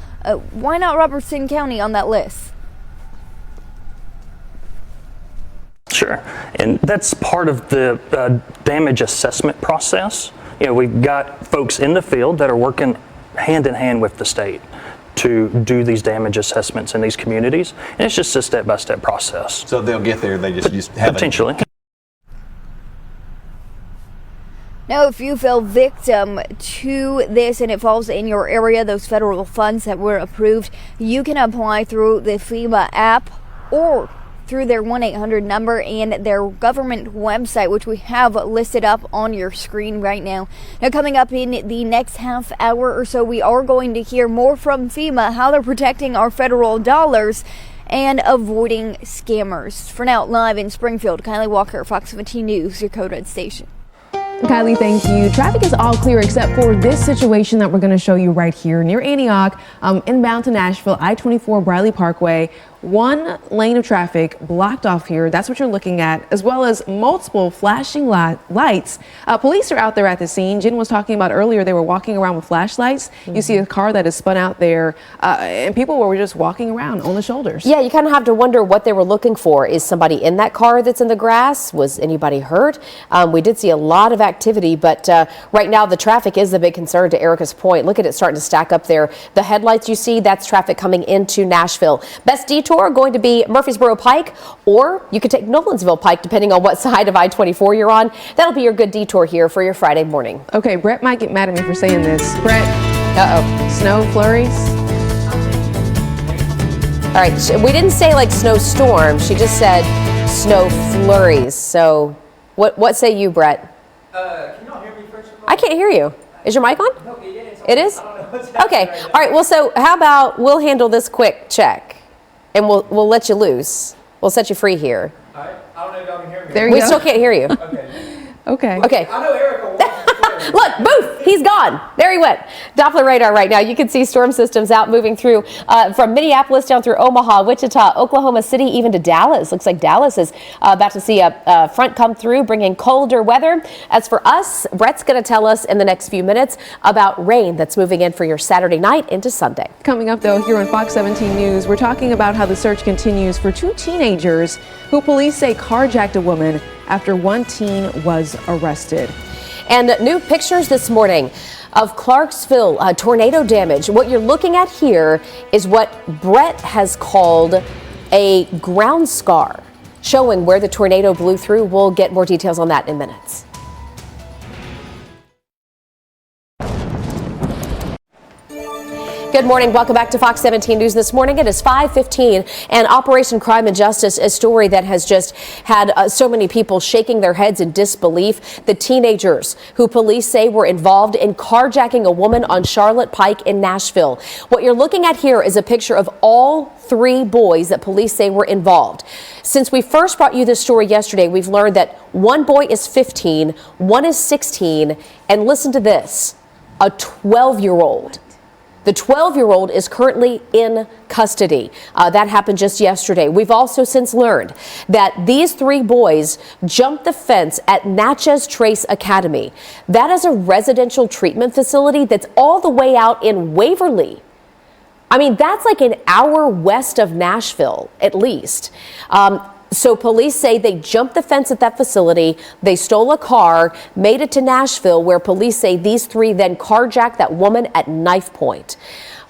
why not Robertson County on that list? Sure, and that's part of the damage assessment process. We've got folks in the field that are working hand in hand with the state to do these damage assessments in these communities, and it's just a step-by-step process. So they'll get there, they just have potentially. Now, if you fell victim to this and it falls in your area, those federal funds that were approved, you can apply through the FEMA app or through their 1-800 number and their government website, which we have listed up on your screen right now. Now, coming up in the next half hour or so, we are going to hear more from FEMA, how they're protecting our federal dollars and avoiding scammers. For now, live in Springfield, Kylie Walker, Fox 17 News, your Code Red station. Kylie, thank you. Traffic is all clear except for this situation that we're going to show you right here near Antioch, inbound to Nashville, I-24 Briley Parkway. One lane of traffic blocked off here. That's what you're looking at, as well as multiple flashing lights. Police are out there at the scene. Jen was talking about earlier, they were walking around with flashlights. You see a car that is spun out there, and people were just walking around on the shoulders. Yeah, you kind of have to wonder what they were looking for. Is somebody in that car that's in the grass? Was anybody hurt? We did see a lot of activity, but right now the traffic is the big concern, to Erica's point. Look at it starting to stack up there. The headlights you see, that's traffic coming into Nashville. Best detour going to be Murfreesboro Pike, or you could take Nolensville Pike, depending on what side of I-24 you're on. That'll be your good detour here for your Friday morning. Okay, Brett might get mad at me for saying this. Brett, snow flurries? All right, we didn't say like snowstorm. She just said snow flurries. So what say you, Brett? Can y'all hear me first? I can't hear you. Is your mic on? No, it is. It is? Okay. All right. Well, so how about we'll handle this quick check, and we'll let you loose. We'll set you free here. All right. I don't know if y'all can hear me. There you We go. still can't hear you. Okay. Okay. I know Erica wants to Look, boof, he's gone. There he went. Doppler radar right now. You can see storm systems out moving through from Minneapolis down through Omaha, Wichita, Oklahoma City, even to Dallas. Looks like Dallas is about to see a front come through, bringing colder weather. As for us, Brett's going to tell us in the next few minutes about rain that's moving in for your Saturday night into Sunday. Coming up, though, here on Fox 17 News, we're talking about how the search continues for two teenagers who police say carjacked a woman after one teen was arrested. And new pictures this morning of Clarksville tornado damage. What you're looking at here is what Brett has called a ground scar, showing where the tornado blew through. We'll get more details on that in minutes. Good morning. Welcome back to Fox 17 News this morning. It is 5:15, and Operation Crime and Justice, a story that has just had so many people shaking their heads in disbelief. The teenagers who police say were involved in carjacking a woman on Charlotte Pike in Nashville. What you're looking at here is a picture of all 3 boys that police say were involved. Since we first brought you this story yesterday, we've learned that one boy is 15, one is 16, and listen to this, a 12-year-old. The 12-year-old is currently in custody. That happened just yesterday. We've also since learned that these 3 boys jumped the fence at Natchez Trace Academy. That is a residential treatment facility that's all the way out in Waverly. I mean, that's like an hour west of Nashville, at least. So police say they jumped the fence at that facility. They stole a car, made it to Nashville, where police say these 3 then carjacked that woman at knife point.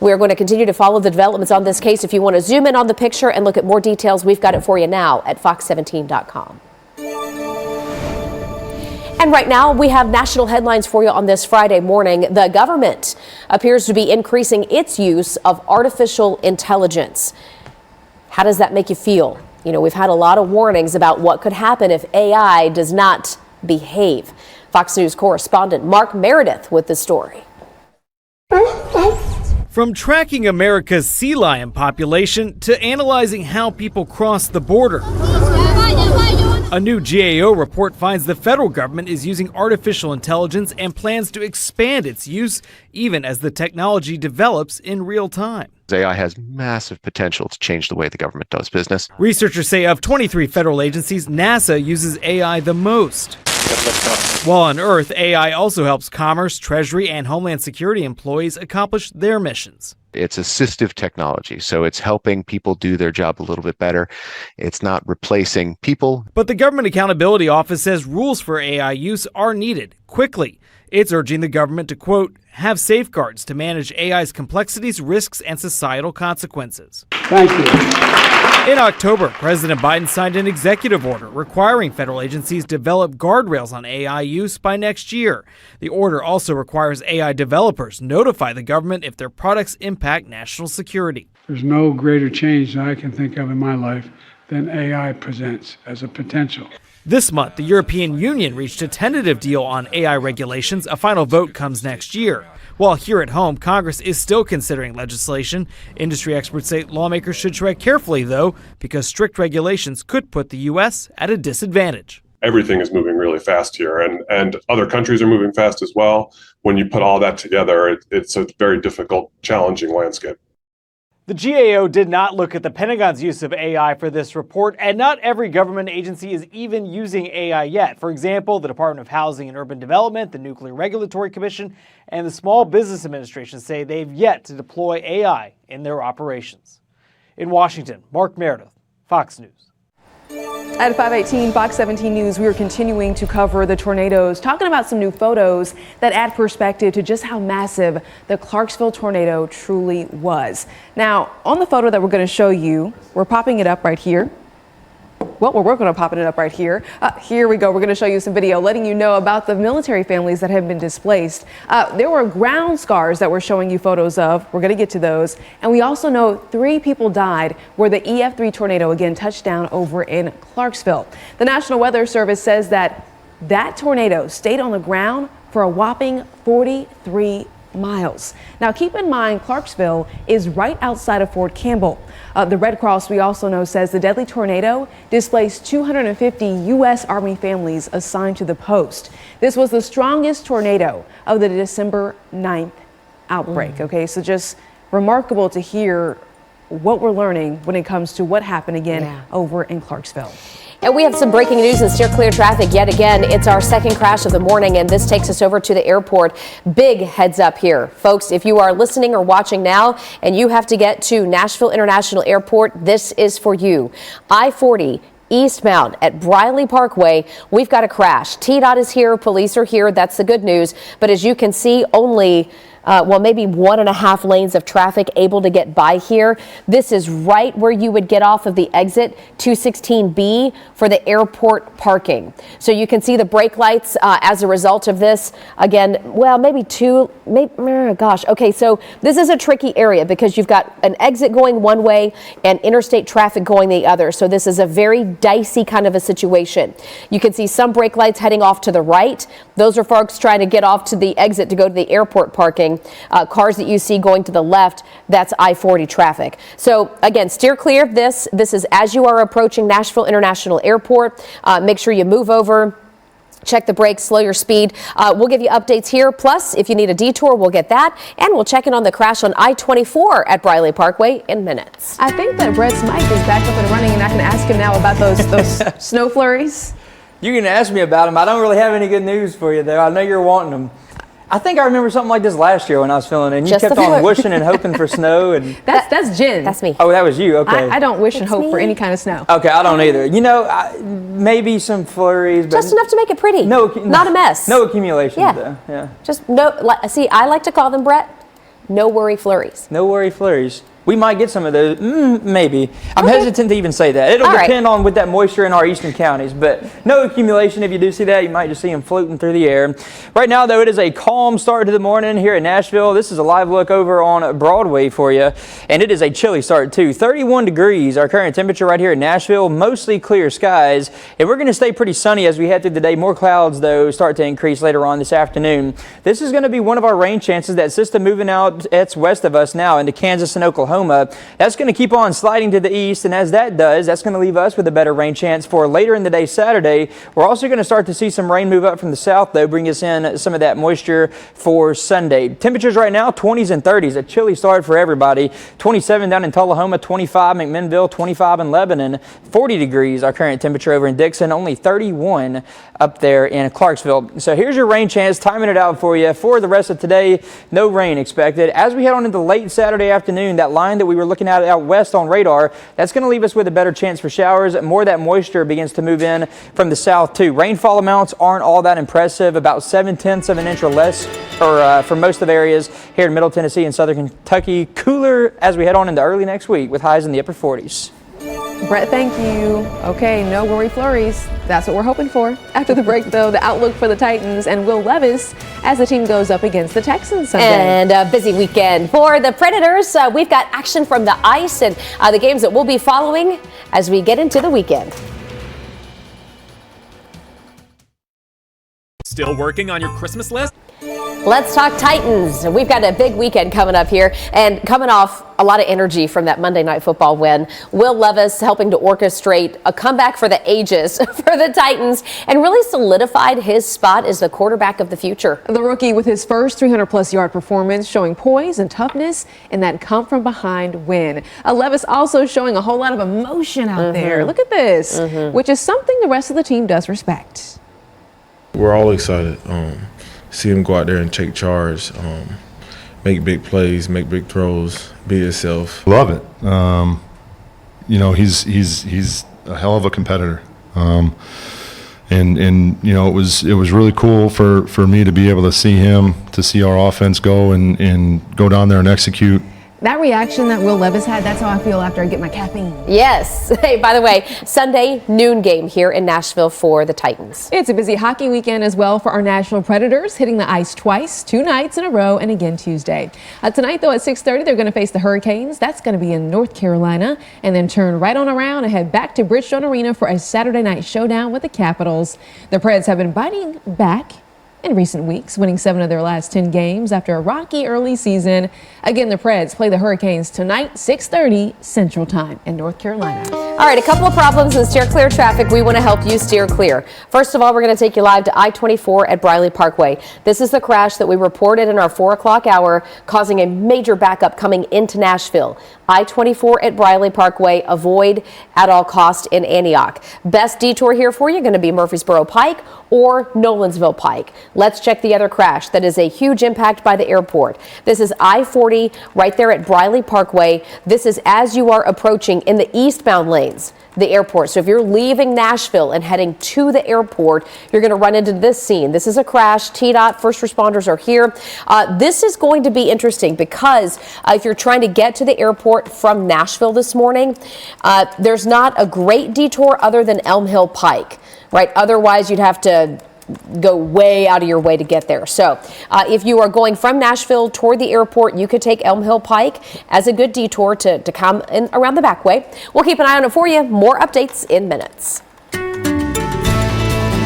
We're going to continue to follow the developments on this case. If you want to zoom in on the picture and look at more details, we've got it for you now at fox17.com. And right now, we have national headlines for you on this Friday morning. The government appears to be increasing its use of artificial intelligence. How does that make you feel? You know, we've had a lot of warnings about what could happen if AI does not behave. Fox News correspondent Mark Meredith with the story. From tracking America's sea lion population to analyzing how people cross the border, a new GAO report finds the federal government is using artificial intelligence and plans to expand its use even as the technology develops in real time. AI has massive potential to change the way the government does business. Researchers say of 23 federal agencies, NASA uses AI the most. While on Earth, AI also helps Commerce, Treasury, and Homeland Security employees accomplish their missions. It's assistive technology, so it's helping people do their job a little bit better. It's not replacing people. But the Government Accountability Office says rules for AI use are needed quickly. It's urging the government to, quote, have safeguards to manage AI's complexities, risks, and societal consequences. Thank you. In October, President Biden signed an executive order requiring federal agencies develop guardrails on AI use by next year. The order also requires AI developers notify the government if their products impact national security. There's no greater change that I can think of in my life than AI presents as a potential. This month, the European Union reached a tentative deal on AI regulations. A final vote comes next year. While here at home, Congress is still considering legislation. Industry experts say lawmakers should tread carefully, though, because strict regulations could put the U.S. at a disadvantage. Everything is moving really fast here, and other countries are moving fast as well. When you put all that together, it's a very difficult, challenging landscape. The GAO did not look at the Pentagon's use of AI for this report, and not every government agency is even using AI yet. For example, the Department of Housing and Urban Development, the Nuclear Regulatory Commission, and the Small Business Administration say they've yet to deploy AI in their operations. In Washington, Mark Meredith, Fox News. At 5:18, Fox 17 News, we are continuing to cover the tornadoes, talking about some new photos that add perspective to just how massive the Clarksville tornado truly was. Now, on the photo that we're going to show you, we're popping it up right here. Well, we're working on popping it up right here. Here we go. We're going to show you some video letting you know about the military families that have been displaced. There were ground scars that we're showing you photos of. We're going to get to those. And we also know 3 people died where the EF3 tornado again touched down over in Clarksville. The National Weather Service says that tornado stayed on the ground for a whopping 43 miles. Now, keep in mind, Clarksville is right outside of Fort Campbell. The Red Cross, we also know, says the deadly tornado displaced 250 U.S. Army families assigned to the post. This was the strongest tornado of the December 9th outbreak. Okay, so just remarkable to hear what we're learning when it comes to what happened again over in Clarksville. And we have some breaking news in steer clear traffic yet again. It's our second crash of the morning, and this takes us over to the airport. Big heads up here, folks. If you are listening or watching now and you have to get to Nashville International Airport, this is for you. I-40 eastbound at Briley Parkway, we've got a crash. TDOT is here, police are here, that's the good news. But as you can see, only maybe 1.5 lanes of traffic able to get by here. This is right where you would get off of the exit 216B for the airport parking. So you can see the brake lights as a result of this. Again, well, okay, so this is a tricky area because you've got an exit going one way and interstate traffic going the other. So this is a very dicey kind of a situation. You can see some brake lights heading off to the right. Those are folks trying to get off to the exit to go to the airport parking. Cars that you see going to the left, that's I-40 traffic. So again, steer clear of this. This is as you are approaching Nashville International Airport. Make sure you move over. Check the brakes, slow your speed. We'll give you updates here. Plus, if you need a detour, we'll get that. And we'll check in on the crash on I-24 at Briley Parkway in minutes. I think that Brett's mic is back up and running, and I can ask him now about those snow flurries. You can ask me about them. I don't really have any good news for you, though. I know you're wanting them. I think I remember something like this last year when I was filling in. You kept on wishing and hoping for snow. And That's Jen. That's me. Oh, that was you. Okay. I don't wish and hope for any kind of snow. Okay, I don't either. You know, maybe some flurries. But just enough to make it pretty. Not a mess. No accumulation, though. Yeah. Just see, I like to call them, Brett, no worry flurries. No worry flurries. We might get some of those, maybe. I'm hesitant to even say that. It'll depend on with that moisture in our eastern counties, but no accumulation. If you do see that, you might just see them floating through the air. Right now, though, it is a calm start to the morning here in Nashville. This is a live look over on Broadway for you, and it is a chilly start, too. 31 degrees, our current temperature right here in Nashville, mostly clear skies, and we're going to stay pretty sunny as we head through the day. More clouds, though, start to increase later on this afternoon. This is going to be one of our rain chances. That system moving out, it's west of us now into Kansas and Oklahoma. That's going to keep on sliding to the east, and as that does, that's going to leave us with a better rain chance for later in the day Saturday. We're also going to start to see some rain move up from the south, though, bring us in some of that moisture for Sunday. Temperatures right now, 20s and 30s, a chilly start for everybody. 27 down in Tullahoma, 25 McMinnville, 25 in Lebanon, 40 degrees our current temperature over in Dickson, only 31 up there in Clarksville. So here's your rain chance, timing it out for you. For the rest of today, no rain expected. As we head on into late Saturday afternoon, that line that we were looking at out west on radar, that's going to leave us with a better chance for showers. More of that moisture begins to move in from the south too. Rainfall amounts aren't all that impressive, about 7/10 of an inch or less for most of areas here in Middle Tennessee and Southern Kentucky. Cooler as we head on into early next week with highs in the upper 40s. Brett, thank you. Okay, no worry flurries. That's what we're hoping for. After the break, though, the outlook for the Titans and Will Levis as the team goes up against the Texans Sunday. And a busy weekend for the Predators. We've got action from the ice and the games that we'll be following as we get into the weekend. Still working on your Christmas list? Let's talk Titans. We've got a big weekend coming up here and coming off a lot of energy from that Monday Night Football win. Will Levis helping to orchestrate a comeback for the ages for the Titans and really solidified his spot as the quarterback of the future. The rookie with his first 300-plus yard performance showing poise and toughness in that come-from-behind win. Levis also showing a whole lot of emotion out there. Look at this, which is something the rest of the team does respect. We're all excited. See him go out there and take charge, make big plays, make big throws, be himself. Love it. You know, he's a hell of a competitor. And you know, it was really cool for me to be able to see him, to see our offense go and go down there and execute. That reaction that Will Levis had, that's how I feel after I get my caffeine. Yes. Hey, by the way, Sunday noon game here in Nashville for the Titans. It's a busy hockey weekend as well for our Nashville Predators, hitting the ice twice, 2 nights in a row, and again Tuesday. Tonight, though, at 6:30, they're going to face the Hurricanes. That's going to be in North Carolina, and then turn right on around and head back to Bridgestone Arena for a Saturday night showdown with the Capitals. The Preds have been biting back in recent weeks, winning 7 of their last 10 games after a rocky early season. Again, the Preds play the Hurricanes tonight, 6:30 Central Time in North Carolina. All right, a couple of problems in steer clear traffic. We want to help you steer clear. First of all, we're going to take you live to I-24 at Briley Parkway. This is the crash that we reported in our 4 o'clock hour, causing a major backup coming into Nashville. I-24 at Briley Parkway. Avoid at all cost in Antioch. Best detour here for you going to be Murfreesboro Pike or Nolensville Pike. Let's check the other crash. That is a huge impact by the airport. This is I-40 right there at Briley Parkway. This is as you are approaching in the eastbound lanes. the airport. So if you're leaving Nashville and heading to the airport, you're going to run into this scene. This is a crash. TDOT first responders are here. This is going to be interesting because if you're trying to get to the airport from Nashville this morning, there's not a great detour other than Elm Hill Pike, right? Otherwise, you'd have to go way out of your way to get there. So if you are going from Nashville toward the airport, you could take Elm Hill Pike as a good detour to come in around the back way. We'll keep an eye on it for you. More updates in minutes.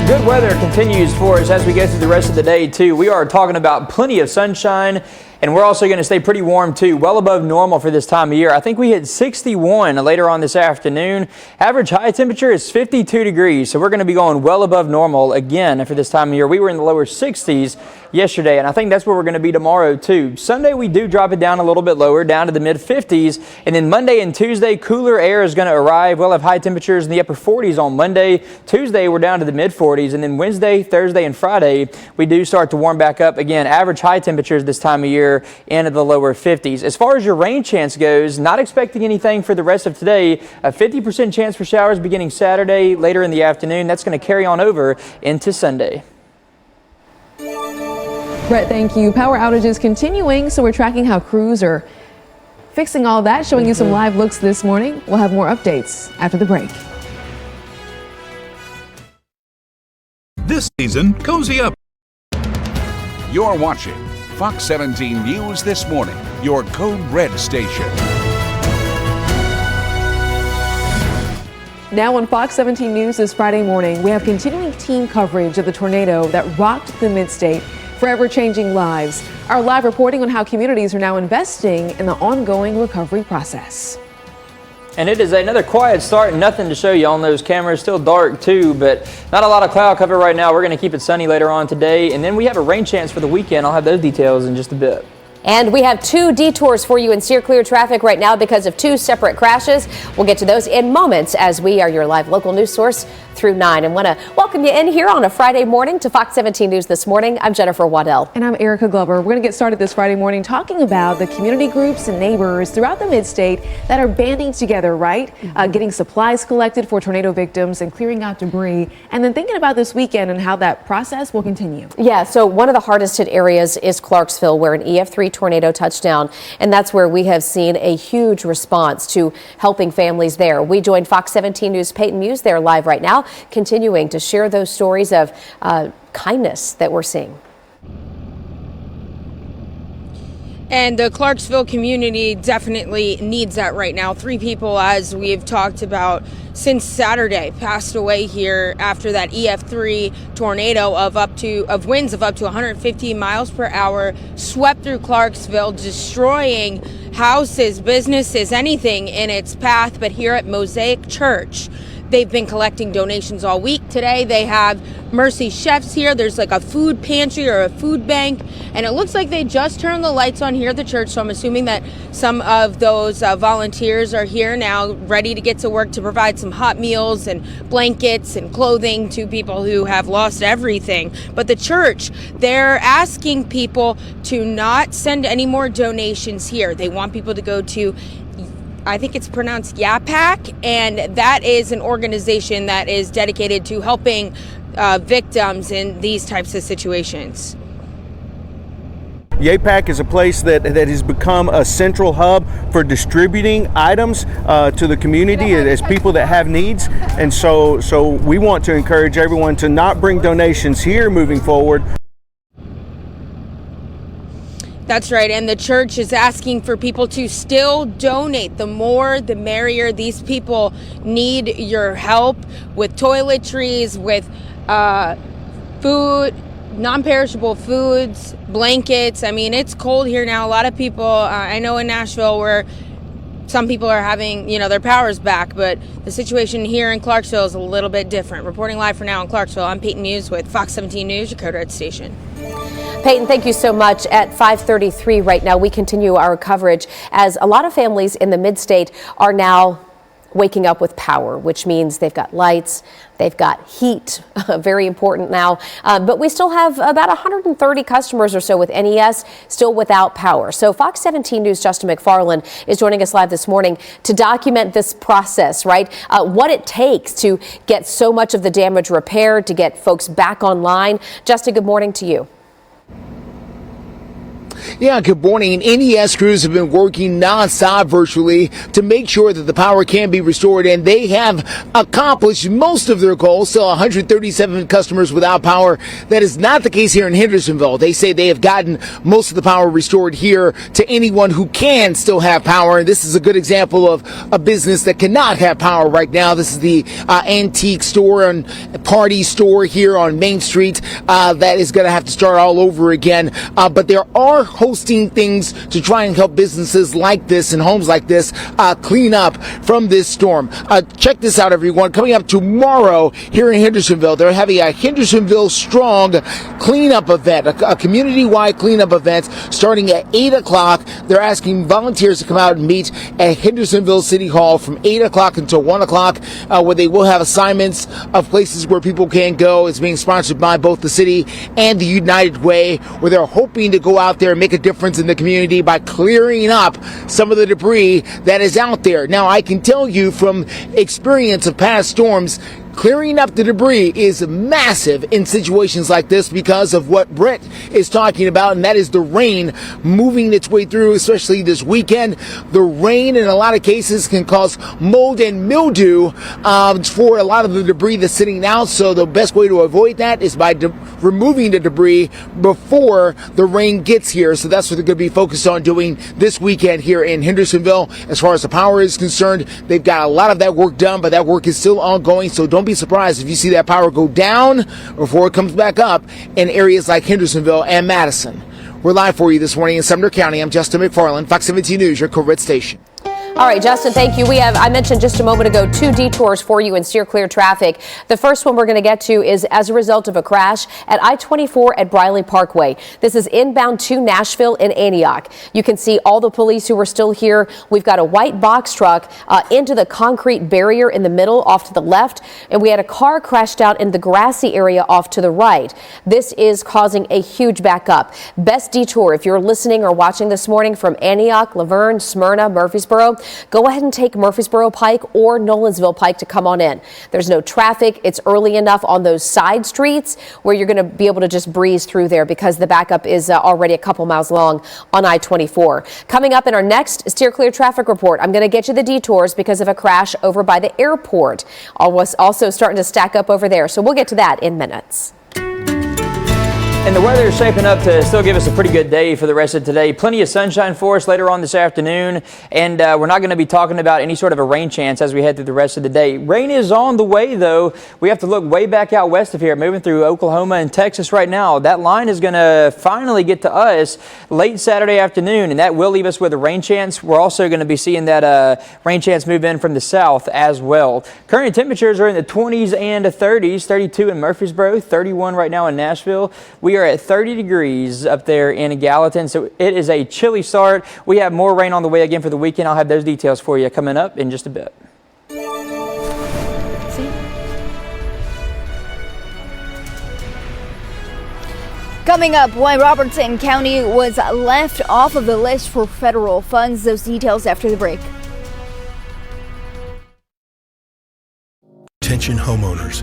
Good weather continues for us as we go through the rest of the day, too. We are talking about plenty of sunshine, and we're also going to stay pretty warm, too, well above normal for this time of year. I think we hit 61 later on this afternoon. Average high temperature is 52 degrees, so we're going to be going well above normal again for this time of year. We were in the lower 60s yesterday, and I think that's where we're going to be tomorrow, too. Sunday, we do drop it down a little bit lower, down to the mid-50s, and then Monday and Tuesday, cooler air is going to arrive. We'll have high temperatures in the upper 40s on Monday. Tuesday, we're down to the mid-40s, and then Wednesday, Thursday, and Friday, we do start to warm back up again. Average high temperatures this time of year into the lower 50s. As far as your rain chance goes, not expecting anything for the rest of today. A 50% chance for showers beginning Saturday, later in the afternoon. That's going to carry on over into Sunday. Brett, thank you. Power outages continuing, so we're tracking how crews are fixing all that, showing you some live looks this morning. We'll have more updates after the break. This season, cozy up. You're watching Fox 17 News This Morning, your Code Red station. Now on Fox 17 News this Friday morning, we have continuing team coverage of the tornado that rocked the mid-state, forever changing lives. Our live reporting on how communities are now investing in the ongoing recovery process. And it is another quiet start, nothing to show you on those cameras. Still dark too, but not a lot of cloud cover right now. We're going to keep it sunny later on today, and then we have a rain chance for the weekend. I'll have those details in just a bit. And we have two detours for you in steer clear traffic right now because of two separate crashes. We'll get to those in moments as we are your live local news source through 9. And want to welcome you in here on a Friday morning to Fox 17 News This Morning. I'm Jennifer Waddell. And I'm Erica Glover. We're going to get started this Friday morning talking about the community groups and neighbors throughout the mid-state that are banding together, right? Getting supplies collected for tornado victims and clearing out debris. And then thinking about this weekend and how that process will continue. Yeah, so one of the hardest hit areas is Clarksville, where an EF3 tornado touched down. And that's where we have seen a huge response to helping families there. We joined Fox 17 News' Peyton Muse there live right now, continuing to share those stories of kindness that we're seeing. And the Clarksville community definitely needs that right now. 3 people, as we've talked about since Saturday, passed away here after that EF3 tornado of winds of up to 150 miles per hour swept through Clarksville, destroying houses, businesses, anything in its path. But here at Mosaic Church, they've been collecting donations all week. Today they have Mercy Chefs here. There's like a food pantry or a food bank, and it looks like they just turned the lights on here at the church, so I'm assuming that some of those volunteers are here now ready to get to work to provide some hot meals and blankets and clothing to people who have lost everything. But the church, they're asking people to not send any more donations here. They want people to go to, I think it's pronounced YAPAC, and that is an organization that is dedicated to helping victims in these types of situations. YAPAC is a place that has become a central hub for distributing items to the community as people that have needs. And so we want to encourage everyone to not bring donations here moving forward. That's right, and the church is asking for people to still donate. The more, the merrier. These people need your help with toiletries, with food, non-perishable foods, blankets. I mean, it's cold here now. A lot of people, I know in Nashville, where some people are having, their power's back, but the situation here in Clarksville is a little bit different. Reporting live for now in Clarksville, I'm Peyton Muse with Fox 17 News, your Code Red station. Peyton, thank you so much. At 5:33 right now, we continue our coverage as a lot of families in the mid-state are now waking up with power, which means they've got lights, they've got heat, very important now. But we still have about 130 customers or so with NES still without power. So Fox 17 News' Justin McFarland is joining us live this morning to document this process, right? What it takes to get so much of the damage repaired, to get folks back online. Justin, good morning to you. Yeah, good morning. NES crews have been working nonstop virtually to make sure that the power can be restored, and they have accomplished most of their goals. Still 137 customers without power. That is not the case here in Hendersonville. They say they have gotten most of the power restored here to anyone who can still have power. And this is a good example of a business that cannot have power right now. This is the antique store and party store here on Main Street that is going to have to start all over again. But there are hosting things to try and help businesses like this and homes like this clean up from this storm. Check this out, everyone. Coming up tomorrow here in Hendersonville, they're having a Hendersonville Strong cleanup event, a community-wide cleanup event starting at 8 o'clock. They're asking volunteers to come out and meet at Hendersonville City Hall from 8 o'clock until 1 o'clock, where they will have assignments of places where people can go. It's being sponsored by both the city and the United Way, where they're hoping to go out there and make a difference in the community by clearing up some of the debris that is out there. Now, I can tell you from experience of past storms, clearing up the debris is massive in situations like this because of what Brett is talking about, and that is the rain moving its way through, especially this weekend. The rain in a lot of cases can cause mold and mildew for a lot of the debris that's sitting out, so the best way to avoid that is by removing the debris before the rain gets here. So that's what they're going to be focused on doing this weekend here in Hendersonville. As far as the power is concerned, they've got a lot of that work done, but that work is still ongoing, so don't be surprised if you see that power go down before it comes back up in areas like Hendersonville and Madison. We're live for you this morning in Sumner County. I'm Justin McFarland, Fox 17 News, your Corvette station. All right, Justin, thank you. I mentioned just a moment ago, 2 detours for you in steer clear traffic. The first one we're going to get to is as a result of a crash at I-24 at Briley Parkway. This is inbound to Nashville in Antioch. You can see all the police who are still here. We've got a white box truck into the concrete barrier in the middle off to the left, and we had a car crashed out in the grassy area off to the right. This is causing a huge backup. Best detour, if you're listening or watching this morning from Antioch, Laverne, Smyrna, Murfreesboro, go ahead and take Murfreesboro Pike or Nolensville Pike to come on in. There's no traffic. It's early enough on those side streets where you're going to be able to just breeze through there because the backup is already a couple miles long on I-24. Coming up in our next Steer Clear traffic report, I'm going to get you the detours because of a crash over by the airport. Also starting to stack up over there. So we'll get to that in minutes. And the weather is shaping up to still give us a pretty good day for the rest of today. Plenty of sunshine for us later on this afternoon. And we're not going to be talking about any sort of a rain chance as we head through the rest of the day. Rain is on the way, though. We have to look way back out west of here, moving through Oklahoma and Texas right now. That line is going to finally get to us late Saturday afternoon, and that will leave us with a rain chance. We're also going to be seeing that rain chance move in from the south as well. Current temperatures are in the 20s and 30s, 32 in Murfreesboro, 31 right now in Nashville. We are at 30 degrees up there in Gallatin, so it is a chilly start. We have more rain on the way again for the weekend. I'll have those details for you coming up in just a bit. Coming up, why Robertson County was left off of the list for federal funds. Those details after the break. Attention homeowners.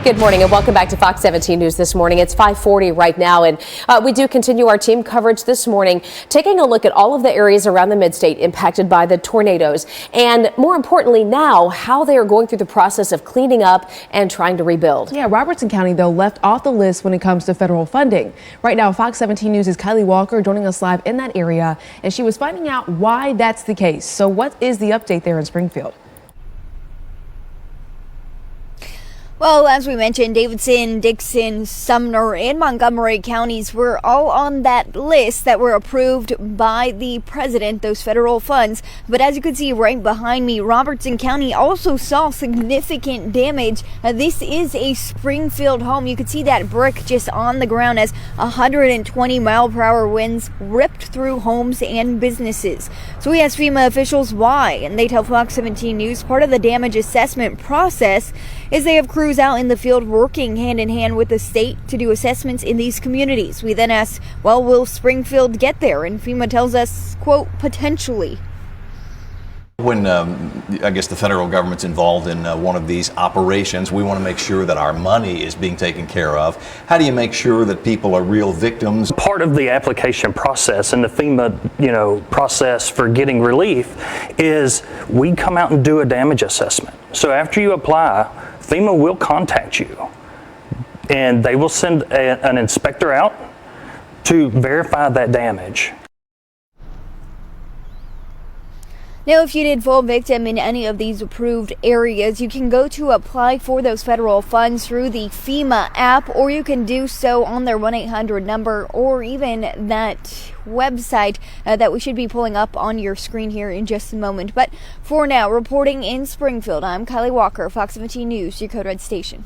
Good morning and welcome back to Fox 17 News this morning. It's 5:40 right now, and we do continue our team coverage this morning, taking a look at all of the areas around the mid-state impacted by the tornadoes, and more importantly now, how they are going through the process of cleaning up and trying to rebuild. Yeah, Robertson County, though, left off the list when it comes to federal funding. Right now, Fox 17 News' Kylie Walker joining us live in that area, and she was finding out why that's the case. So what is the update there in Springfield? Well, as we mentioned, Davidson, Dickson, Sumner, and Montgomery counties were all on that list that were approved by the president, those federal funds. But as you can see right behind me, Robertson County also saw significant damage. This is a Springfield home. You can see that brick just on the ground as 120-mile-per-hour winds ripped through homes and businesses. So we asked FEMA officials why, and they tell Fox 17 News part of the damage assessment process is they have crews out in the field working hand in hand with the state to do assessments in these communities. We then asked, well, will Springfield get there? And FEMA tells us, quote, potentially. When I guess the federal government's involved in one of these operations, we want to make sure that our money is being taken care of. How do you make sure that people are real victims? Part of the application process and the FEMA, process for getting relief is we come out and do a damage assessment. So after you apply, FEMA will contact you and they will send an inspector out to verify that damage. Now, if you did fall victim in any of these approved areas, you can go to apply for those federal funds through the FEMA app, or you can do so on their 1-800 number, or even that website that we should be pulling up on your screen here in just a moment. But for now, reporting in Springfield, I'm Kylie Walker, Fox 17 News, your Code Red station.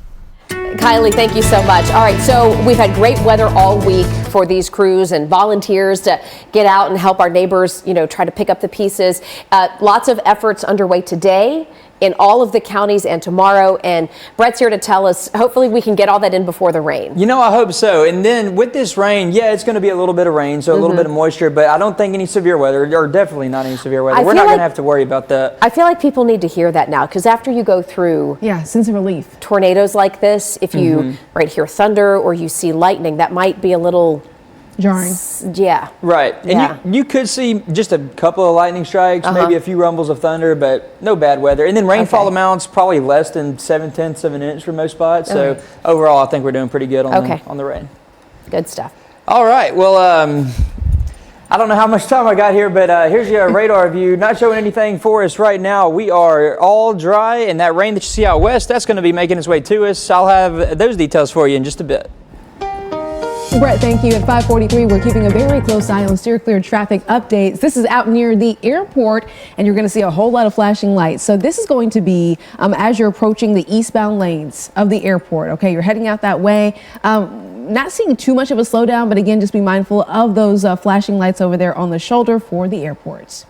Kylie, thank you so much. All right, so we've had great weather all week for these crews and volunteers to get out and help our neighbors, try to pick up the pieces. Lots of efforts underway today in all of the counties and tomorrow. And Brett's here to tell us, hopefully we can get all that in before the rain. I hope so. And then with this rain, it's going to be a little bit of rain, so a little bit of moisture, but I don't think any severe weather, or definitely not any severe weather. We're not going to have to worry about that. I feel like people need to hear that now, because after you go through sense of relief. Tornadoes like this, if you hear thunder or you see lightning, that might be a little jarring. Yeah. Right. And you could see just a couple of lightning strikes, maybe a few rumbles of thunder, but no bad weather. And then rainfall amounts probably less than 7/10 of an inch for most spots. So overall, I think we're doing pretty good on the rain. Good stuff. All right. Well, I don't know how much time I got here, but here's your radar view. Not showing anything for us right now. We are all dry, and that rain that you see out west, that's going to be making its way to us. I'll have those details for you in just a bit. Brett, thank you. At 5:43, we're keeping a very close eye on steer clear traffic updates. This is out near the airport, and you're going to see a whole lot of flashing lights. So this is going to be as you're approaching the eastbound lanes of the airport. Okay, you're heading out that way. Not seeing too much of a slowdown, but again, just be mindful of those flashing lights over there on the shoulder for the airports.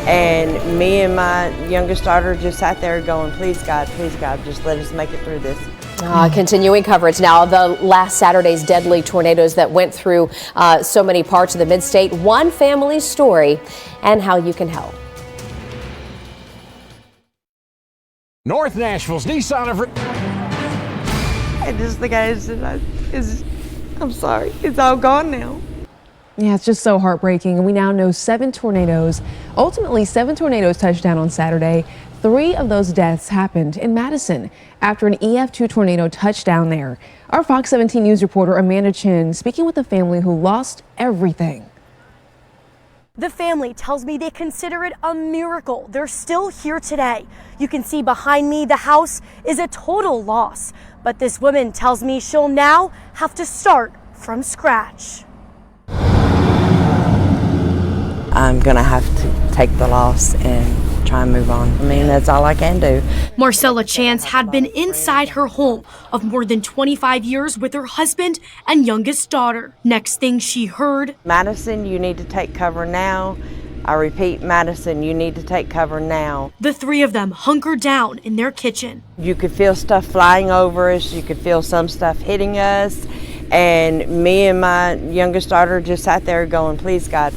And me and my youngest daughter just sat there going, please God, just let us make it through this. Continuing coverage now, the last Saturday's deadly tornadoes that went through so many parts of the mid-state. One family's story and how you can help. North Nashville's Nissan of... And just the guy said, I'm sorry, it's all gone now. Yeah, it's just so heartbreaking. And we now know 7 tornadoes. Ultimately, 7 tornadoes touched down on Saturday. 3 of those deaths happened in Madison after an EF2 tornado touched down there. Our Fox 17 News reporter Amanda Chin speaking with a family who lost everything. The family tells me they consider it a miracle they're still here today. You can see behind me the house is a total loss, but this woman tells me she'll now have to start from scratch. I'm gonna have to take the loss and try and move on. I mean, that's all I can do. Marcella Chance had been inside her home of more than 25 years with her husband and youngest daughter. Next thing she heard, Madison, you need to take cover now. I repeat, Madison, you need to take cover now. The 3 of them hunkered down in their kitchen. You could feel stuff flying over us. You could feel some stuff hitting us. And me and my youngest daughter just sat there going, please God,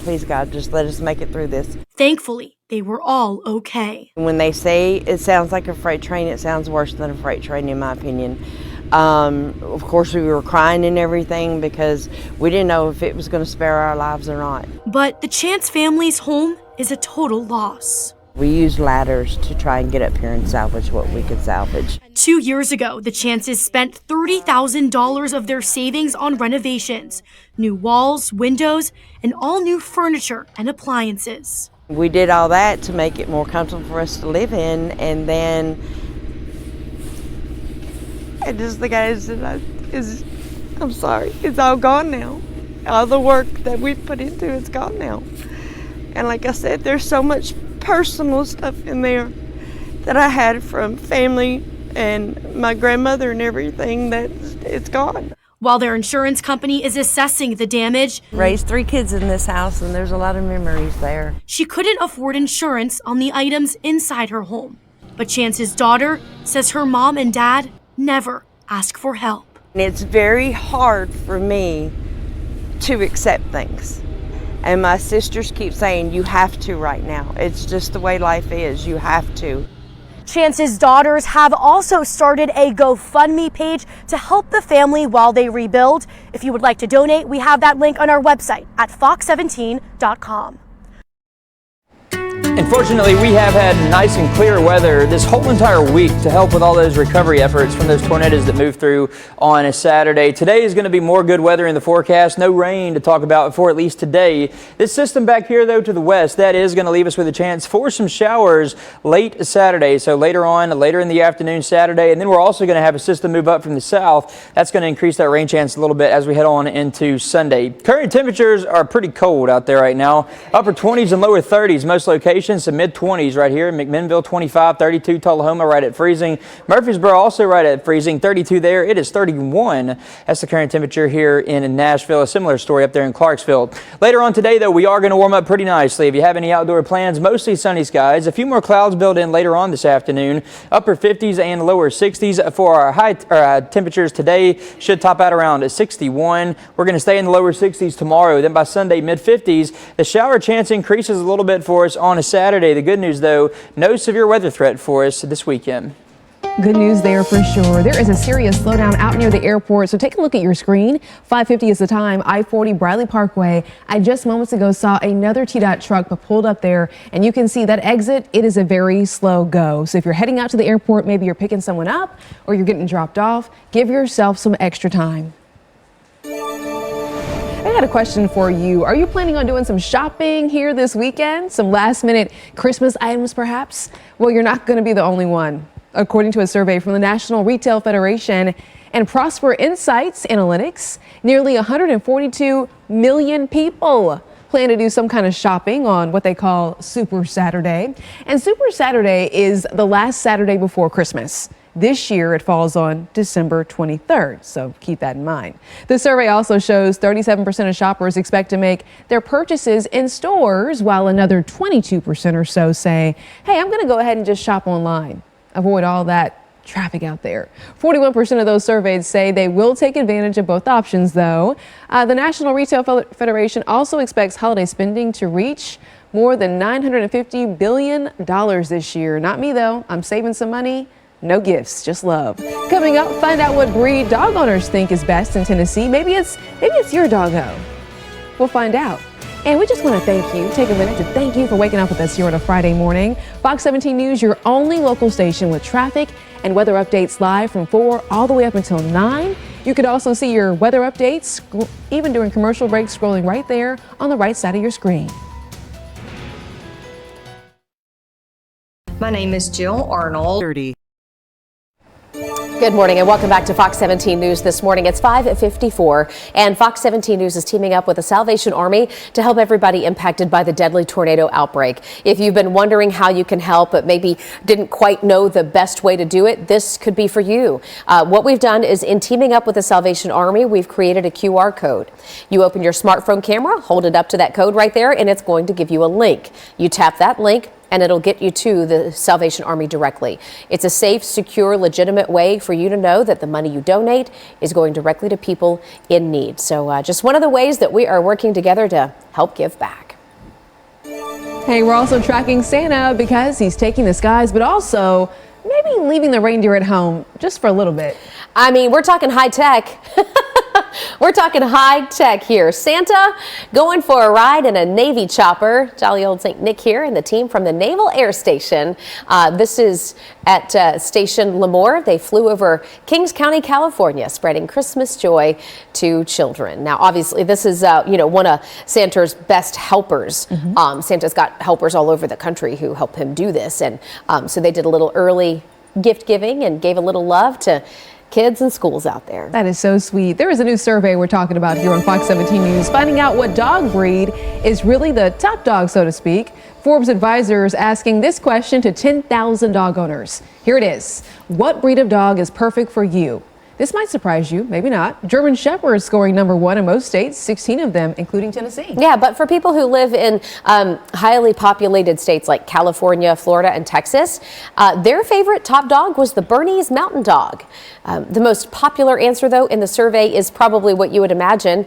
just let us make it through this. Thankfully, they were all okay. When they say it sounds like a freight train, it sounds worse than a freight train in my opinion. Of course, we were crying and everything because we didn't know if it was going to spare our lives or not. But the Chance family's home is a total loss. We used ladders to try and get up here and salvage what we could salvage. 2 years ago, the Chances spent $30,000 of their savings on renovations, new walls, windows, and all new furniture and appliances. We did all that to make it more comfortable for us to live in, and then And just the guy said, I'm sorry, it's all gone now. All the work that we put into it's gone now. And like I said, there's so much personal stuff in there that I had from family and my grandmother and everything that it's gone. While their insurance company is assessing the damage, Raised 3 kids in this house and there's a lot of memories there. she couldn't afford insurance on the items inside her home. But Chance's daughter says her mom and dad never ask for help. And it's very hard for me to accept things. And my sisters keep saying, you have to right now. It's just the way life is. You have to. Chance's daughters have also started a GoFundMe page to help the family while they rebuild. If you would like to donate, we have that link on our website at fox17.com. Unfortunately, we have had nice and clear weather this whole entire week to help with all those recovery efforts from those tornadoes that moved through on a Saturday. Today is going to be more good weather in the forecast. No rain to talk about for at least today. This system back here, though, to the west, that is going to leave us with a chance for some showers late Saturday. So later in the afternoon Saturday. And then we're also going to have a system move up from the south. That's going to increase that rain chance a little bit as we head on into Sunday. Current temperatures are pretty cold out there right now. Upper 20s and lower 30s most locations. Some mid-20s right here. McMinnville 25, 32. Tullahoma right at freezing. Murfreesboro also right at freezing. 32 there. It is 31. That's the current temperature here in Nashville. A similar story up there in Clarksville. Later on today, though, we are going to warm up pretty nicely. If you have any outdoor plans, mostly sunny skies. A few more clouds build in later on this afternoon. Upper 50s and lower 60s for our high temperatures today. Should top out around 61. We're going to stay in the lower 60s tomorrow. Then by Sunday, mid-50s. The shower chance increases a little bit for us on a Saturday. The good news, though, no severe weather threat for us this weekend. Good news there for sure. There is a serious slowdown out near the airport, so take a look at your screen. 5:50 is the time. I-40 Bradley Parkway. I just moments ago saw another TDOT truck pulled up there, and you can see that exit. It is a very slow go. So if you're heading out to the airport, maybe you're picking someone up or you're getting dropped off, give yourself some extra time. I got a question for you. Are you planning on doing some shopping here this weekend? Some last minute Christmas items, perhaps? Well, you're not going to be the only one. According to a survey from the National Retail Federation and Prosper Insights Analytics, nearly 142 million people plan to do some kind of shopping on what they call Super Saturday. And Super Saturday is the last Saturday before Christmas. This year, it falls on December 23rd, so keep that in mind. The survey also shows 37% of shoppers expect to make their purchases in stores, while another 22% or so say, hey, I'm going to go ahead and just shop online. Avoid all that traffic out there. 41% of those surveyed say they will take advantage of both options, though. The National Retail Federation also expects holiday spending to reach more than $950 billion this year. Not me, though. I'm saving some money. No gifts, just love. Coming up, find out what breed dog owners think is best in Tennessee. Maybe it's your doggo. We'll find out. And we just want to take a minute to thank you for waking up with us here on a Friday morning. Fox 17 News, your only local station with traffic and weather updates live from 4 all the way up until 9. You could also see your weather updates, even during commercial breaks, scrolling right there on the right side of your screen. My name is Jill Arnold. Good morning and welcome back to Fox 17 News this morning. It's 5:54 and Fox 17 News is teaming up with the Salvation Army to help everybody impacted by the deadly tornado outbreak. If you've been wondering how you can help but maybe didn't quite know the best way to do it, this could be for you. What we've done is, in teaming up with the Salvation Army, we've created a QR code. You open your smartphone camera, hold it up to that code right there, and it's going to give you a link. You tap that link and it'll get you to the Salvation Army directly. It's a safe, secure, legitimate way for you to know that the money you donate is going directly to people in need. So just one of the ways that we are working together to help give back. Hey, we're also tracking Santa because he's taking the skies, but also maybe leaving the reindeer at home just for a little bit. I mean, we're talking high tech. We're talking high tech here. Santa going for a ride in a Navy chopper. Jolly old St. Nick here and the team from the Naval Air Station. This is at Station Lemoore. They flew over Kings County, California, spreading Christmas joy to children. Now, obviously, this is one of Santa's best helpers. Santa's got helpers all over the country who help him do this, and so they did a little early gift giving and gave a little love to kids and schools out there. That is so sweet. There is a new survey we're talking about here on Fox 17 News, finding out what dog breed is really the top dog, so to speak. Forbes advisors asking this question to 10,000 dog owners. Here it is. What breed of dog is perfect for you? This might surprise you, maybe not. German Shepherd is scoring #1 in most states, 16 of them, including Tennessee. Yeah, but for people who live in highly populated states like California, Florida, and Texas, their favorite top dog was the Bernese Mountain Dog. The most popular answer, though, in the survey is probably what you would imagine.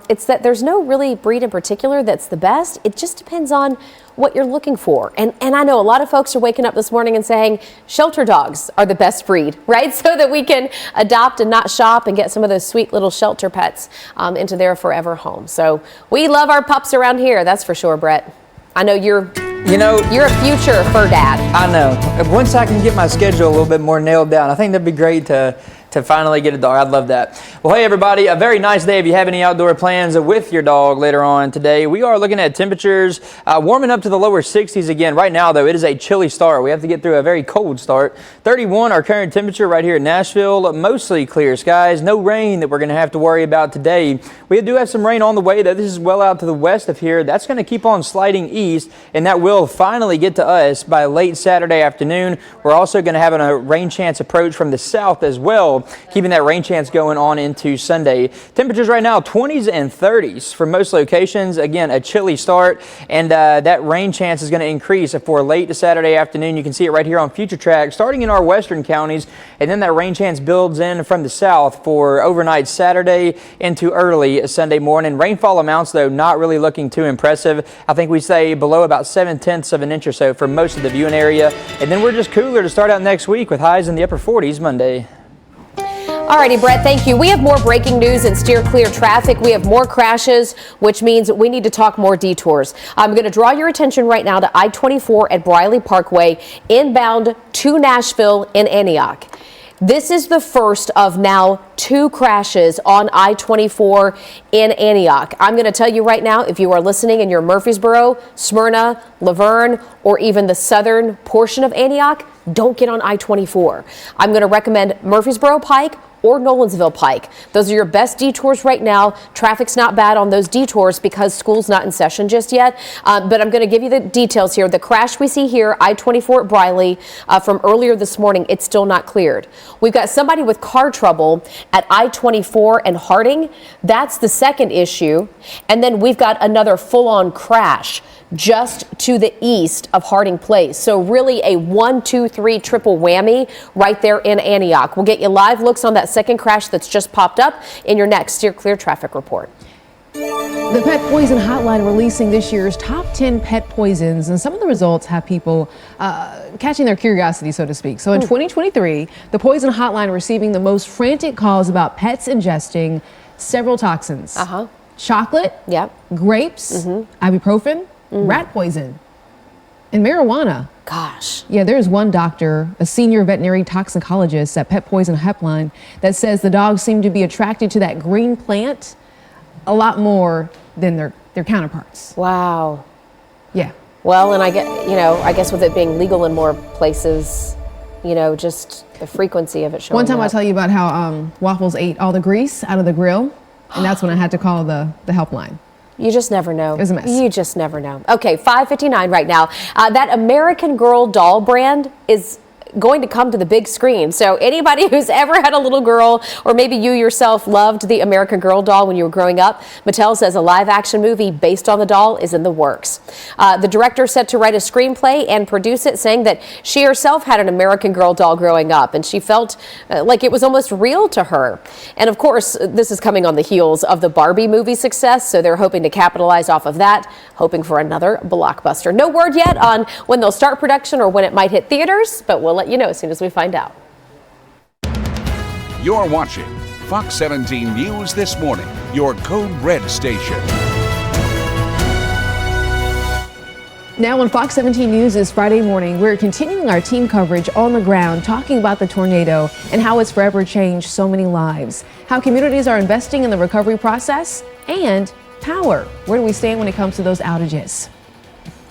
It's that there's no really breed in particular that's the best. It just depends on what you're looking for. And I know a lot of folks are waking up this morning and saying shelter dogs are the best breed, right? So that we can adopt and not shop and get some of those sweet little shelter pets into their forever home. So we love our pups around here, that's for sure, Brett. I know you're a future fur dad. I know. Once I can get my schedule a little bit more nailed down, I think that'd be great to finally get a dog. I'd love that. Well, hey, everybody, a very nice day if you have any outdoor plans with your dog later on today. We are looking at temperatures warming up to the lower 60s again. Right now, though, it is a chilly start. We have to get through a very cold start. 31, our current temperature right here in Nashville. Mostly clear skies. No rain that we're going to have to worry about today. We do have some rain on the way, though. This is well out to the west of here. That's going to keep on sliding east, and that will finally get to us by late Saturday afternoon. We're also going to have a rain chance approach from the south as well, keeping that rain chance going on into Sunday. Temperatures right now 20s and 30s for most locations. Again, a chilly start, and that rain chance is going to increase for late Saturday afternoon. You can see it right here on Future Track, starting in our western counties, and then that rain chance builds in from the south for overnight Saturday into early Sunday morning. Rainfall amounts, though, not really looking too impressive. I think we say below about 7/10 of an inch or so for most of the viewing area, and then we're just cooler to start out next week with highs in the upper 40s Monday. Alrighty, Brett, thank you. We have more breaking news and steer clear traffic. We have more crashes, which means we need to talk more detours. I'm going to draw your attention right now to I-24 at Briley Parkway, inbound to Nashville in Antioch. This is the first of now 2 crashes on I-24 in Antioch. I'm going to tell you right now, if you are listening and you're Murfreesboro, Smyrna, Laverne, or even the southern portion of Antioch, don't get on I-24. I'm going to recommend Murfreesboro Pike or Nolensville Pike. Those are your best detours right now. Traffic's not bad on those detours because school's not in session just yet. But I'm going to give you the details here. The crash we see here, I-24 at Briley, from earlier this morning, it's still not cleared. We've got somebody with car trouble at I-24 and Harding. That's the second issue. And then we've got another full-on crash just to the east of Harding Place. So really a 1, 2, 3 triple whammy right there in Antioch. We'll get you live looks on that second crash that's just popped up in your next Steer Clear traffic report. The Pet Poison Hotline releasing this year's top 10 pet poisons, and some of the results have people catching their curiosity, so to speak. So in 2023, the Poison Hotline receiving the most frantic calls about pets ingesting several toxins. Chocolate, grapes, ibuprofen, rat poison, and marijuana. Gosh. Yeah, there's one doctor, a senior veterinary toxicologist at Pet Poison Hotline, that says the dogs seem to be attracted to that green plant a lot more than their counterparts. Wow. Yeah. Well, and I guess with it being legal in more places, just the frequency of it showing One time up. I tell you about how Waffles ate all the grease out of the grill, and that's when I had to call the helpline. You just never know. It was a mess. You just never know. Okay, 5:59 right now. That American Girl doll brand is going to come to the big screen. So anybody who's ever had a little girl, or maybe you yourself loved the American Girl doll when you were growing up, Mattel says a live action movie based on the doll is in the works. The director set to write a screenplay and produce it, saying that she herself had an American Girl doll growing up and she felt like it was almost real to her. And of course, this is coming on the heels of the Barbie movie success, so they're hoping to capitalize off of that, hoping for another blockbuster. No word yet on when they'll start production or when it might hit theaters, but we'll let you know as soon as we find out. You're watching Fox 17 News This Morning, your Code Red station. Now on Fox 17 News this Friday morning, we're continuing our team coverage on the ground, talking about the tornado and how it's forever changed so many lives, how communities are investing in the recovery process, and power. Where do we stand when it comes to those outages?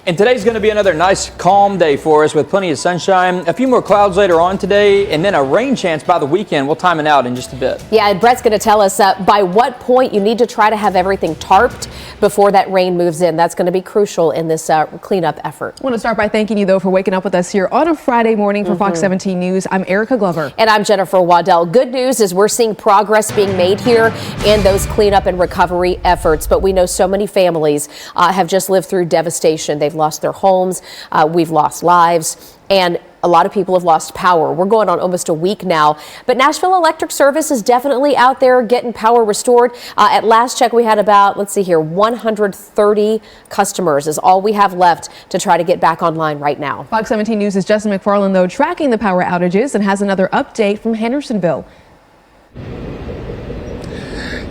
And today's going to be another nice calm day for us with plenty of sunshine. A few more clouds later on today, and then a rain chance by the weekend. We'll time it out in just a bit. Yeah, and Brett's going to tell us by what point you need to try to have everything tarped before that rain moves in. That's going to be crucial in this cleanup effort. I want to start by thanking you, though, for waking up with us here on a Friday morning for Fox 17 News. I'm Erica Glover. And I'm Jennifer Waddell. Good news is we're seeing progress being made here in those cleanup and recovery efforts. But we know so many families have just lived through devastation. They've lost their homes. We've lost lives. And a lot of people have lost power. We're going on almost a week now. But Nashville Electric Service is definitely out there getting power restored. At last check, we had about, 130 customers is all we have left to try to get back online right now. Fox 17 News' Justin McFarland, though, tracking the power outages and has another update from Hendersonville.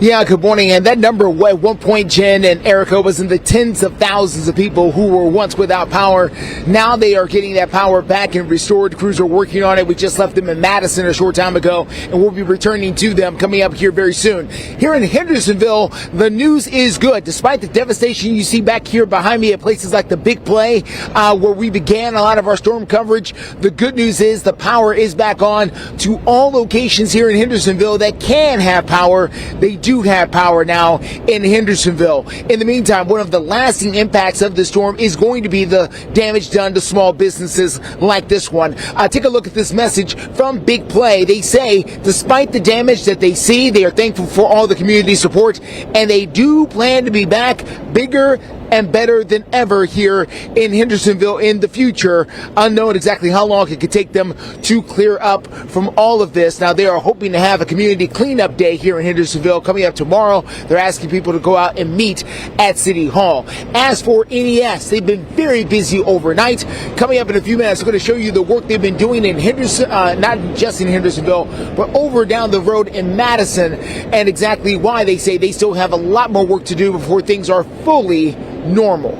Yeah, good morning. And that number at one point, Jen and Erica, was in the tens of thousands of people who were once without power. Now they are getting that power back and restored. Crews are working on it. We just left them in Madison a short time ago, and we'll be returning to them coming up here very soon. Here in Hendersonville, the news is good. Despite the devastation you see back here behind me at places like the Big Play, where we began a lot of our storm coverage, the good news is the power is back on to all locations here in Hendersonville that can have power. They do have power now in Hendersonville. In the meantime, one of the lasting impacts of the storm is going to be the damage done to small businesses like this one. Take a look at this message from Big Play. They say, despite the damage that they see, they are thankful for all the community support, and they do plan to be back bigger and better than ever here in Hendersonville in the future. Unknown exactly how long it could take them to clear up from all of this. Now, they are hoping to have a community cleanup day here in Hendersonville coming up tomorrow. They're asking people to go out and meet at City Hall. As for NES, they've been very busy overnight. Coming up in a few minutes, I'm going to show you the work they've been doing in Henderson, not just in Hendersonville, but over down the road in Madison, and exactly why they say they still have a lot more work to do before things are fully normal.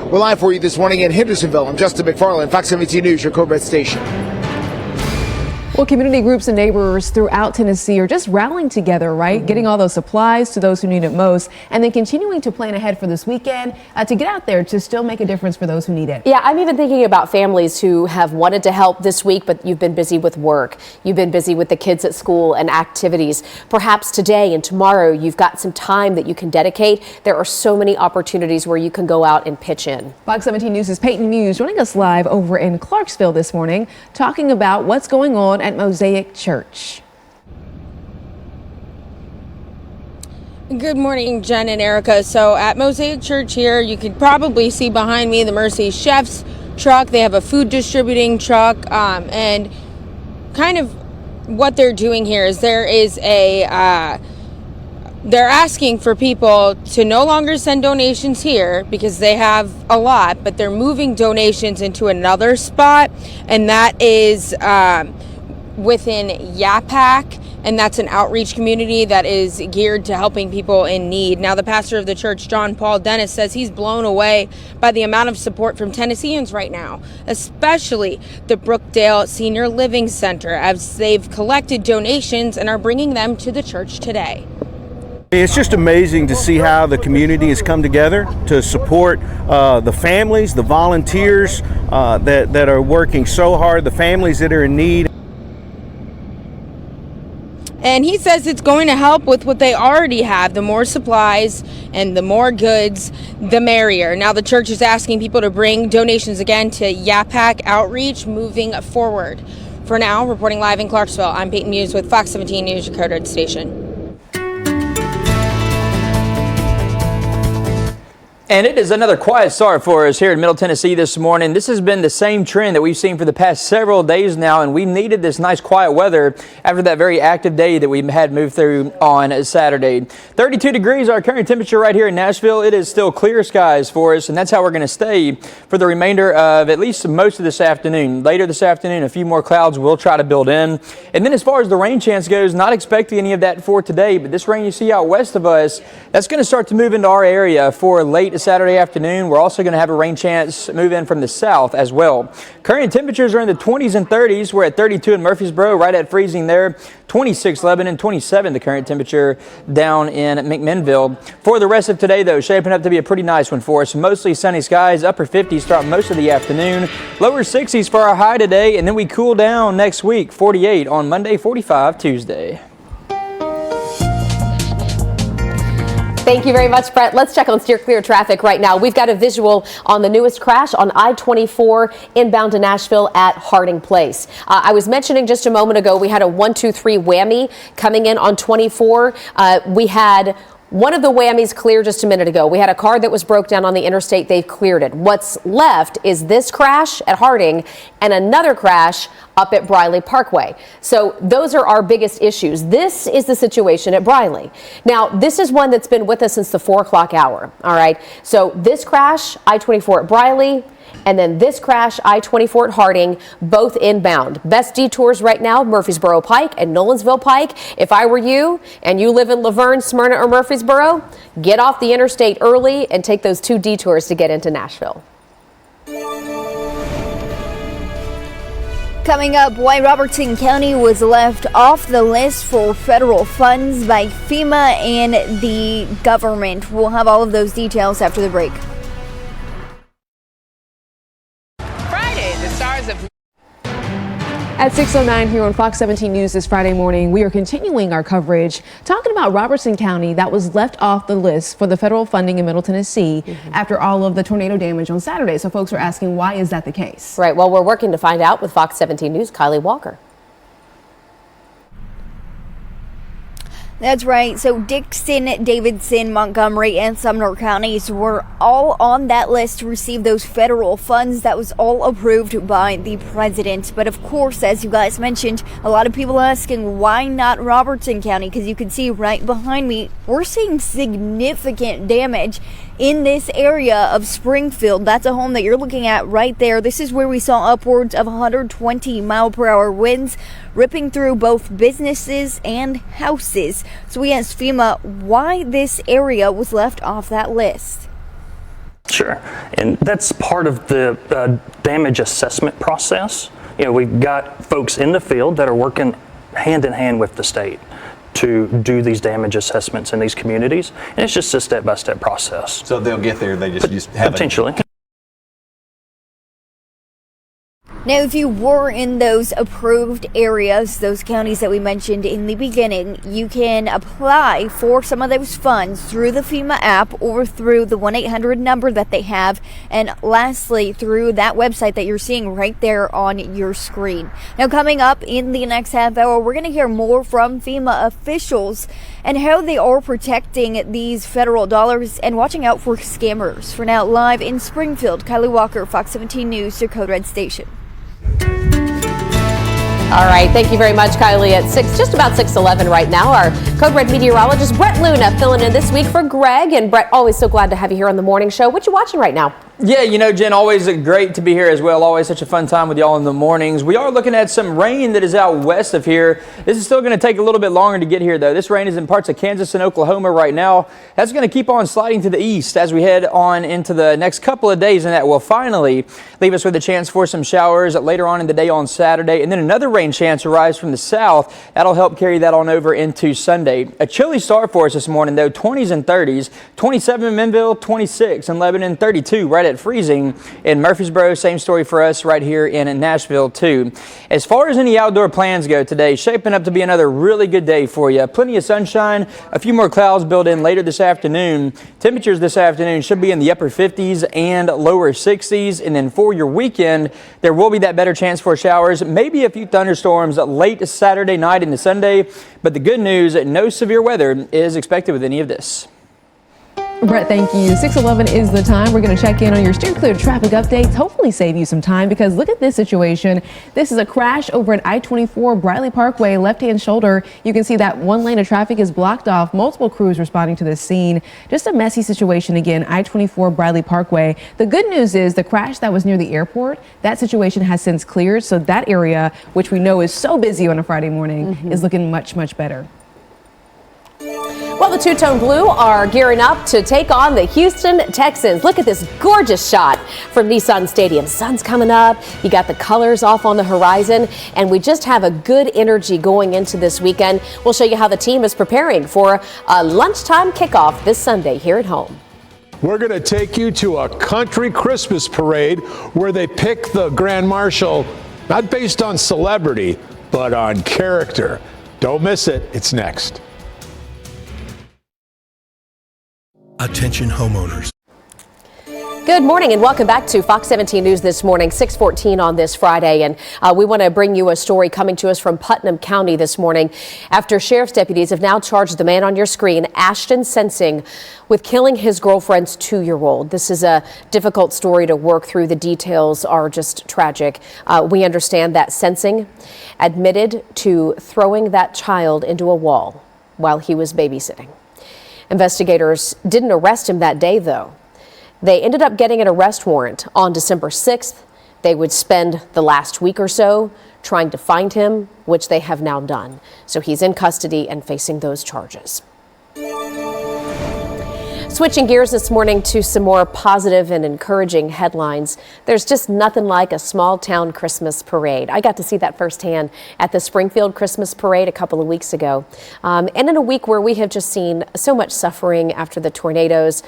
We're live for you this morning in Hendersonville. I'm Justin McFarland, Fox 17 News, your Code Red station. Well, community groups and neighbors throughout Tennessee are just rallying together, right? Getting all those supplies to those who need it most, and then continuing to plan ahead for this weekend to get out there to still make a difference for those who need it. Yeah, I'm even thinking about families who have wanted to help this week, but you've been busy with work. You've been busy with the kids at school and activities. Perhaps today and tomorrow you've got some time that you can dedicate. There are so many opportunities where you can go out and pitch in. Fox 17 News' Peyton Muse joining us live over in Clarksville this morning, talking about what's going on at Mosaic Church. Good morning, Jen and Erica. So at Mosaic Church here, you could probably see behind me the Mercy Chef's truck. They have a food distributing truck, and kind of what they're doing here is they're asking for people to no longer send donations here because they have a lot, but they're moving donations into another spot, and that is within Yapak, and that's an outreach community that is geared to helping people in need. Now, the pastor of the church, John Paul Dennis, says he's blown away by the amount of support from Tennesseans right now, especially the Brookdale Senior Living Center, as they've collected donations and are bringing them to the church today. It's just amazing to see how the community has come together to support the families, the volunteers that are working so hard, the families that are in need. And he says it's going to help with what they already have. The more supplies and the more goods, the merrier. Now the church is asking people to bring donations again to Yapak Outreach moving forward. For now, reporting live in Clarksville, I'm Peyton Muse with Fox 17 News, your Code Red station. And it is another quiet start for us here in Middle Tennessee this morning. This has been the same trend that we've seen for the past several days now, and we needed this nice quiet weather after that very active day that we had moved through on Saturday. 32 degrees our current temperature right here in Nashville. It is still clear skies for us, and that's how we're going to stay for the remainder of at least most of this afternoon. Later this afternoon, a few more clouds will try to build in. And then as far as the rain chance goes, not expecting any of that for today, but this rain you see out west of us, that's going to start to move into our area for late this Saturday afternoon. We're also going to have a rain chance move in from the south as well. Current temperatures are in the 20s and 30s. We're at 32 in Murfreesboro, right at freezing there. 26 Lebanon, 27 the current temperature down in McMinnville. For the rest of today, though, shaping up to be a pretty nice one for us. Mostly sunny skies, upper 50s throughout most of the afternoon. Lower 60s for our high today, and then we cool down next week. 48 on Monday, 45 Tuesday. Thank you very much, Brett. Let's check on Steer Clear traffic right now. We've got a visual on the newest crash on I-24 inbound to Nashville at Harding Place. I was mentioning just a moment ago, we had a 1-2-3 whammy coming in on 24. We had one of the whammies clear just a minute ago. We had a car that was broke down on the interstate. They've cleared it. What's left is this crash at Harding and another crash up at Briley Parkway. So those are our biggest issues. This is the situation at Briley. Now, this is one that's been with us since the 4 o'clock hour. All right. So this crash, I-24 at Briley, and then this crash, I-24 at Harding, both inbound. Best detours right now, Murfreesboro Pike and Nolensville Pike. If I were you and you live in Laverne, Smyrna, or Murfreesboro, get off the interstate early and take those 2 detours to get into Nashville. Coming up, why Robertson County was left off the list for federal funds by FEMA and the government. We'll have all of those details after the break. At 6:09 here on Fox 17 News this Friday morning, we are continuing our coverage talking about Robertson County that was left off the list for the federal funding in Middle Tennessee after all of the tornado damage on Saturday. So folks are asking, why is that the case? Right. Well, we're working to find out with Fox 17 News' Kylie Walker. That's right. So Dickson, Davidson, Montgomery, and Sumner counties were all on that list to receive those federal funds. That was all approved by the president. But of course, as you guys mentioned, a lot of people asking why not Robertson County? Because you can see right behind me, we're seeing significant damage in this area of Springfield. That's a home that you're looking at right there. This is where we saw upwards of 120 mile-per-hour winds ripping through both businesses and houses. So we asked FEMA why this area was left off that list. Sure, and that's part of the damage assessment process. You know, we've got folks in the field that are working hand in hand with the state to do these damage assessments in these communities, and it's just a step-by-step process. So they'll get there, they just have potentially. Now, if you were in those approved areas, those counties that we mentioned in the beginning, you can apply for some of those funds through the FEMA app or through the 1-800 number that they have. And lastly, through that website that you're seeing right there on your screen. Now, coming up in the next half hour, we're going to hear more from FEMA officials and how they are protecting these federal dollars and watching out for scammers. For now, live in Springfield, Kylie Walker, Fox 17 News, your Code Red station. All right, thank you very much, Kylie. At just about 6:11 right now, our Code Red meteorologist Brett Luna filling in this week for Greg. And Brett, always so glad to have you here on the morning show. What you watching right now? Yeah, you know, Jen, always great to be here as well. Always such a fun time with y'all in the mornings. We are looking at some rain that is out west of here. This is still going to take a little bit longer to get here, though. This rain is in parts of Kansas and Oklahoma right now. That's going to keep on sliding to the east as we head on into the next couple of days, and that will finally leave us with a chance for some showers later on in the day on Saturday. And then another rain chance arrives from the south. That'll help carry that on over into Sunday. A chilly start for us this morning, though. 20s and 30s. 27 in McMinnville, 26 in Lebanon, 32 right at freezing in Murfreesboro. Same story for us right here in Nashville too. As far as any outdoor plans go today, shaping up to be another really good day for you. Plenty of sunshine, a few more clouds build in later this afternoon. Temperatures this afternoon should be in the upper 50s and lower 60s. And then for your weekend, there will be that better chance for showers, maybe a few thunderstorms late Saturday night into Sunday. But the good news, no severe weather is expected with any of this. Brett, thank you. 6:11 is the time. We're going to check in on your Steer Clear traffic updates, hopefully save you some time, because look at this situation. This is a crash over at I-24 Briley Parkway, left-hand shoulder. You can see that one lane of traffic is blocked off. Multiple crews responding to this scene. Just a messy situation again, I-24 Briley Parkway. The good news is the crash that was near the airport, that situation has since cleared. So that area, which we know is so busy on a Friday morning, is looking much, much better. Well, the Two-Tone Blue are gearing up to take on the Houston Texans. Look at this gorgeous shot from Nissan Stadium. Sun's coming up. You got the colors off on the horizon, and we just have a good energy going into this weekend. We'll show you how the team is preparing for a lunchtime kickoff this Sunday here at home. We're going to take you to a country Christmas parade where they pick the Grand Marshal not based on celebrity, but on character. Don't miss it. It's next. Attention homeowners. Good morning and welcome back to Fox 17 News this morning, 6:14 on this Friday. And we want to bring you a story coming to us from Putnam County this morning after sheriff's deputies have now charged the man on your screen, Ashton Sensing, with killing his girlfriend's 2-year-old. This is a difficult story to work through. The details are just tragic. We understand that Sensing admitted to throwing that child into a wall while he was babysitting. Investigators didn't arrest him that day, though. They ended up getting an arrest warrant on December 6th. They would spend the last week or so trying to find him, which they have now done. So he's in custody and facing those charges. Switching gears this morning to some more positive and encouraging headlines. There's just nothing like a small town Christmas parade. I got to see that firsthand at the Springfield Christmas parade a couple of weeks ago. And in a week where we have just seen so much suffering after the tornadoes,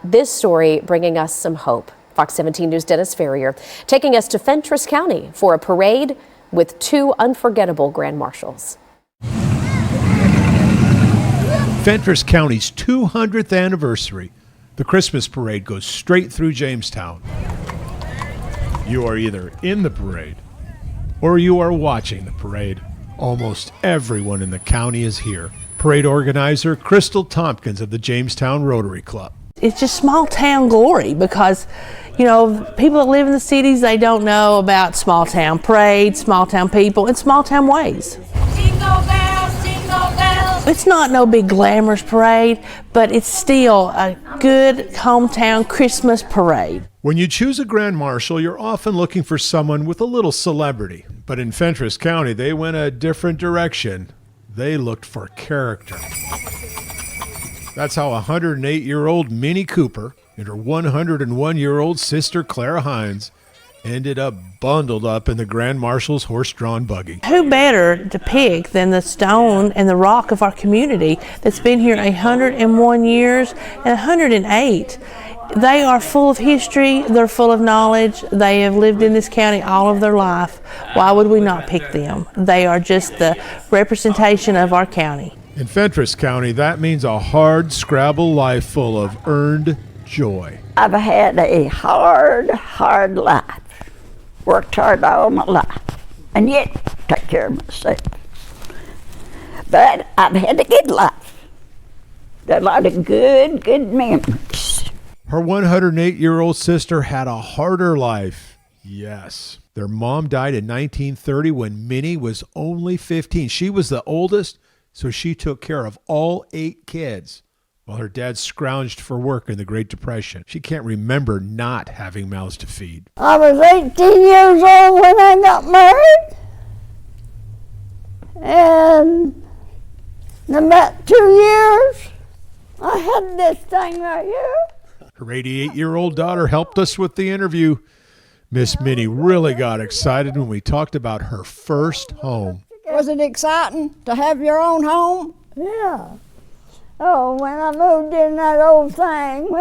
this story bringing us some hope. Fox 17 News' Dennis Ferrier taking us to Fentress County for a parade with 2 unforgettable grand marshals. Fentress County's 200th anniversary, the Christmas parade goes straight through Jamestown. You are either in the parade or you are watching the parade. Almost everyone in the county is here. Parade organizer Crystal Tompkins of the Jamestown Rotary Club. It's just small town glory because, you know, people that live in the cities, they don't know about small town parades, small town people, and small town ways. Jingle bells, jingle bells. It's not no big glamorous parade, but it's still a good hometown Christmas parade. When you choose a grand marshal, you're often looking for someone with a little celebrity. But in Fentress County, they went a different direction. They looked for character. That's how 108-year-old Minnie Cooper and her 101-year-old sister Clara Hines ended up bundled up in the Grand Marshal's horse-drawn buggy. Who better to pick than the stone and the rock of our community that's been here 101 years and 108. They are full of history, they're full of knowledge, they have lived in this county all of their life. Why would we not pick them? They are just the representation of our county. In Fentress County, that means a hard scrabble life full of earned joy. I've had a hard life. Worked hard all my life, and yet take care of myself. But I've had a good life. A lot of good memories. Her 108-year-old sister had a harder life. Yes. Their mom died in 1930 when Minnie was only 15. She was the oldest, so she took care of all 8 kids while her dad scrounged for work in the Great Depression. She can't remember not having mouths to feed. I was 18 years old when I got married, and in about 2 years, I had this thing right here. Her 88-year-old daughter helped us with the interview. Miss Minnie really got excited when we talked about her first home. Was it exciting to have your own home? Yeah. Oh, when I moved in that old thing,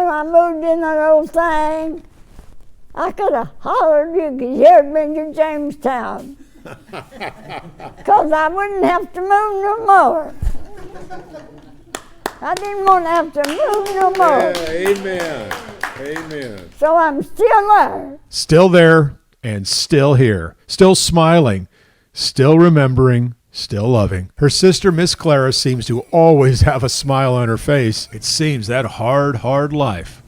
I could have hollered you because you had been to Jamestown. Because I wouldn't have to move no more. I didn't want to have to move no more. Yeah, amen. So I'm still there. Still there and still here. Still smiling. Still remembering. Still loving. Her sister, Miss Clara, seems to always have a smile on her face. It seems that hard life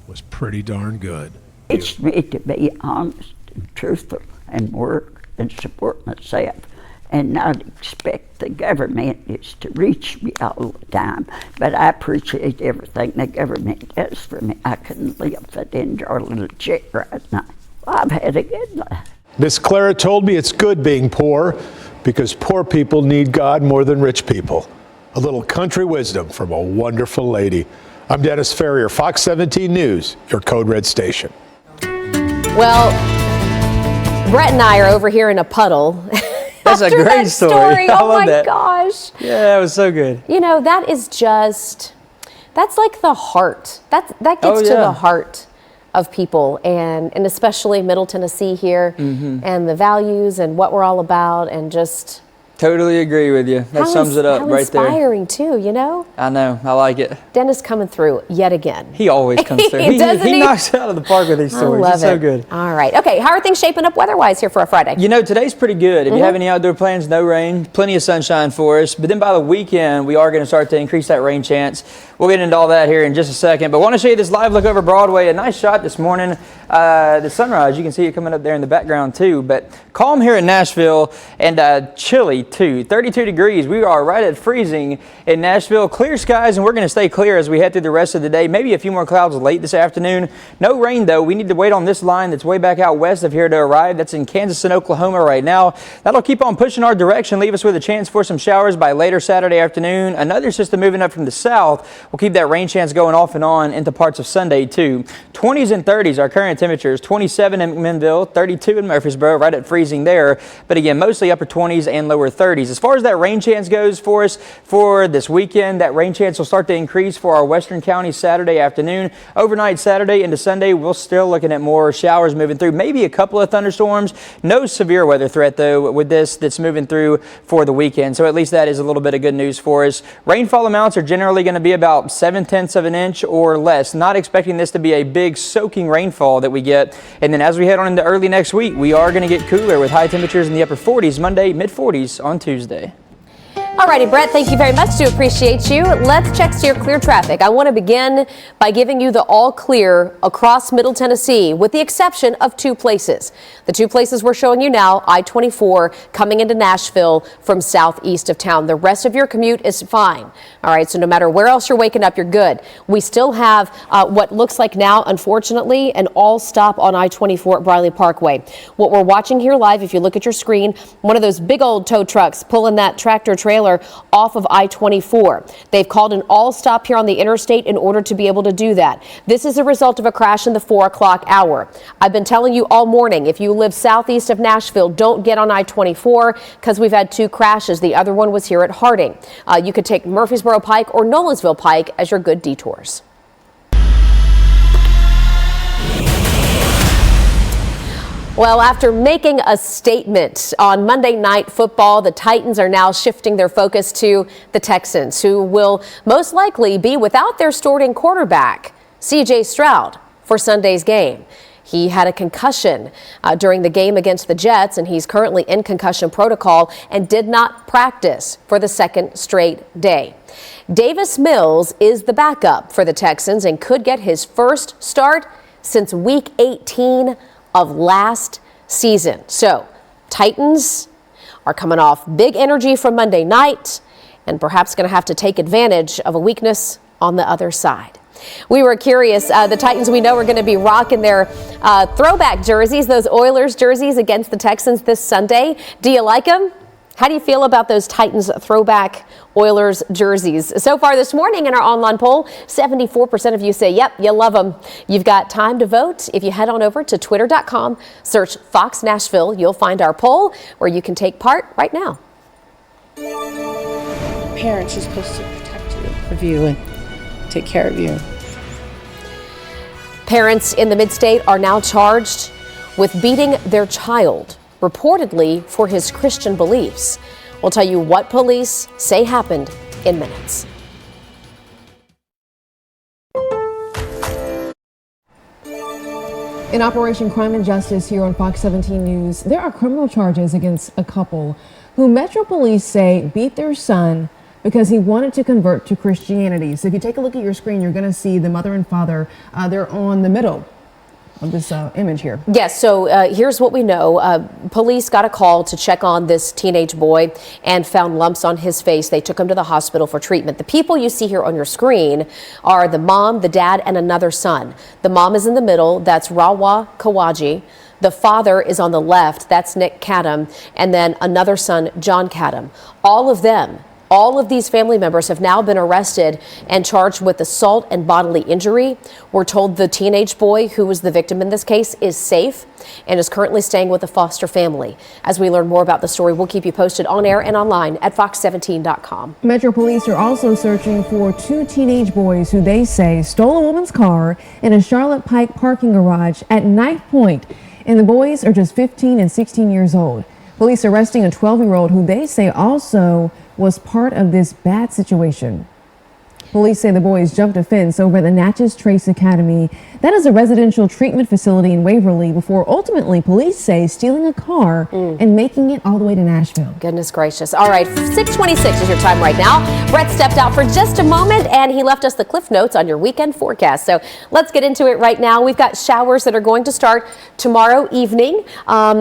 was pretty darn good. It's me to be honest and truthful and work and support myself and not expect the government is to reach me all the time. But I appreciate everything the government does for me. I couldn't live if I didn't draw a little check right now. I've had a good life. Miss Clara told me it's good being poor because poor people need God more than rich people. A little country wisdom from a wonderful lady. I'm Dennis Ferrier, Fox 17 News, your Code Red station. Well, Brett and I are over here in a puddle. That's a great story. I Oh love my that. gosh. Yeah, that was so good. You know, that is just, that's like the heart. That gets to the heart of people, and especially Middle Tennessee here, and the values and what we're all about, and just Totally agree with you. That sums it up right there. How inspiring too, you know? I know. I like it. Dennis coming through yet again. He always comes through. He knocks it out of the park with these stories. I love It's so good. All right. Okay. How are things shaping up weather-wise here for a Friday? You know, today's pretty good. If you have any outdoor plans, no rain, plenty of sunshine for us. But then by the weekend, we are going to start to increase that rain chance. We'll get into all that here in just a second. But I want to show you this live look over Broadway. A nice shot this morning. The sunrise, you can see it coming up there in the background too. But calm here in Nashville, and chilly too. 32 degrees. We are right at freezing in Nashville. Clear skies, and we're going to stay clear as we head through the rest of the day. Maybe a few more clouds late this afternoon. No rain though. We need to wait on this line that's way back out west of here to arrive. That's in Kansas and Oklahoma right now. That'll keep on pushing our direction, leave us with a chance for some showers by later Saturday afternoon. Another system moving up from the south will keep that rain chance going off and on into parts of Sunday too. 20s and 30s our current temperatures. 27 in McMinnville, 32 in Murfreesboro, right at freezing there. But again, mostly upper 20s and lower 30s. As far as that rain chance goes for us for this weekend, that rain chance will start to increase for our western counties Saturday afternoon. Overnight Saturday into Sunday, we're still looking at more showers moving through, maybe a couple of thunderstorms. No severe weather threat though with this that's moving through for the weekend. So at least that is a little bit of good news for us. Rainfall amounts are generally going to be about 7/10 of an inch or less. Not expecting this to be a big soaking rainfall that we get. And then as we head on into early next week, we are going to get cooler with high temperatures in the upper 40s Monday, mid 40s on Tuesday. Alrighty, Brett, thank you very much. Do appreciate you. Let's check your clear traffic. I want to begin by giving you the all clear across Middle Tennessee, with the exception of two places. The two places we're showing you now, I-24 coming into Nashville from southeast of town. The rest of your commute is fine. All right, so no matter where else you're waking up, you're good. We still have what looks like now, unfortunately, an all stop on I-24 at Briley Parkway. What we're watching here live, if you look at your screen, one of those big old tow trucks pulling that tractor trailer off of I-24. They've called an all stop here on the interstate in order to be able to do that. This is a result of a crash in the 4 o'clock hour. I've been telling you all morning, if you live southeast of Nashville, don't get on I-24 because we've had two crashes. The other one was here at Harding. You could take Murfreesboro Pike or Nolensville Pike as your good detours. Well, after making a statement on Monday Night Football, the Titans are now shifting their focus to the Texans, who will most likely be without their starting quarterback, C.J. Stroud, for Sunday's game. He had a concussion during the game against the Jets, and he's currently in concussion protocol and did not practice for the second straight day. Davis Mills is the backup for the Texans and could get his first start since Week 18 of last season. So, Titans are coming off big energy from Monday night and perhaps going to have to take advantage of a weakness on the other side. We were curious. The Titans, we know, are going to be rocking their throwback jerseys, those Oilers jerseys against the Texans this Sunday. Do you like them? How do you feel about those Titans throwback Oilers jerseys? So far this morning in our online poll, 74% of you say, yep, you love them. You've got time to vote. If you head on over to twitter.com, search Fox Nashville, you'll find our poll where you can take part right now. Parents are supposed to protect you, love you, and take care of you. Parents in the mid-state are now charged with beating their child, reportedly for his Christian beliefs. We'll tell you what police say happened in minutes. In Operation Crime and Justice here on Fox 17 News, there are criminal charges against a couple who Metro Police say beat their son because he wanted to convert to Christianity. So if you take a look at your screen, you're going to see the mother and father. They're on the middle of this image here. Yes, so here's what we know. Police got a call to check on this teenage boy and found lumps on his face. They took him to the hospital for treatment. The people you see here on your screen are the mom, the dad, and another son. The mom is in the middle. That's Rawa Kawaji. The father is on the left. That's Nick Kadam. And then another son, John Kadam. All of them All of these family members have now been arrested and charged with assault and bodily injury. We're told the teenage boy who was the victim in this case is safe and is currently staying with a foster family. As we learn more about the story, we'll keep you posted on air and online at fox17.com. Metro Police are also searching for 2 teenage boys who they say stole a woman's car in a Charlotte Pike parking garage at Knife Point. And the boys are just 15 and 16 years old. Police arresting a 12-year-old who they say also was part of this bad situation. Police say the boys jumped a fence over the Natchez Trace Academy. That is a residential treatment facility in Waverly before ultimately police say stealing a car and making it all the way to Nashville. Goodness gracious. All right, 6:26 is your time right now. Brett stepped out for just a moment and he left us the cliff notes on your weekend forecast. So let's get into it right now. We've got showers that are going to start tomorrow evening.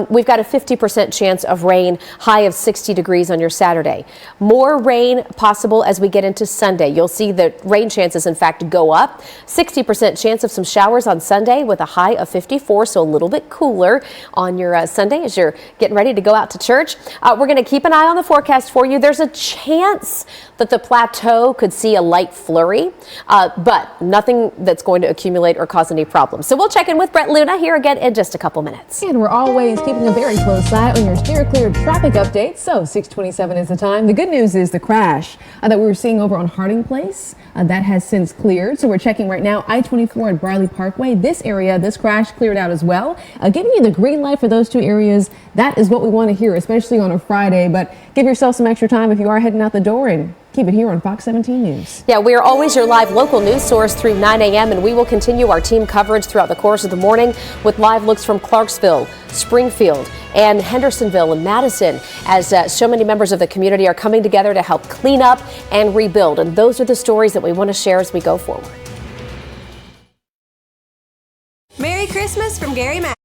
We've got a 50% chance of rain, high of 60 degrees on your Saturday. More rain possible as we get into Sunday. You'll see the rain chances, in fact, go up. 60% chance of some showers on Sunday with a high of 54, so a little bit cooler on your Sunday as you're getting ready to go out to church. We're going to keep an eye on the forecast for you. There's a chance that the plateau could see a light flurry, but nothing that's going to accumulate or cause any problems. So we'll check in with Brett Luna here again in just a couple minutes. And we're always keeping a very close eye on your steer clear traffic updates. So 6:27 is the time. The good news is the crash that we were seeing over on Harding Place, that has since cleared. So we're checking right now I-24 at Briley Parkway. This area, this crash cleared out as well. Giving you the green light for those 2 areas. That is what we want to hear, especially on a Friday. But give yourself some extra time if you are heading out the door, and keep it here on Fox 17 News. Yeah, we are always your live local news source through 9 a.m. and we will continue our team coverage throughout the course of the morning with live looks from Clarksville, Springfield, and Hendersonville and Madison as so many members of the community are coming together to help clean up and rebuild. And those are the stories that we want to share as we go forward. Merry Christmas from Gary Mack.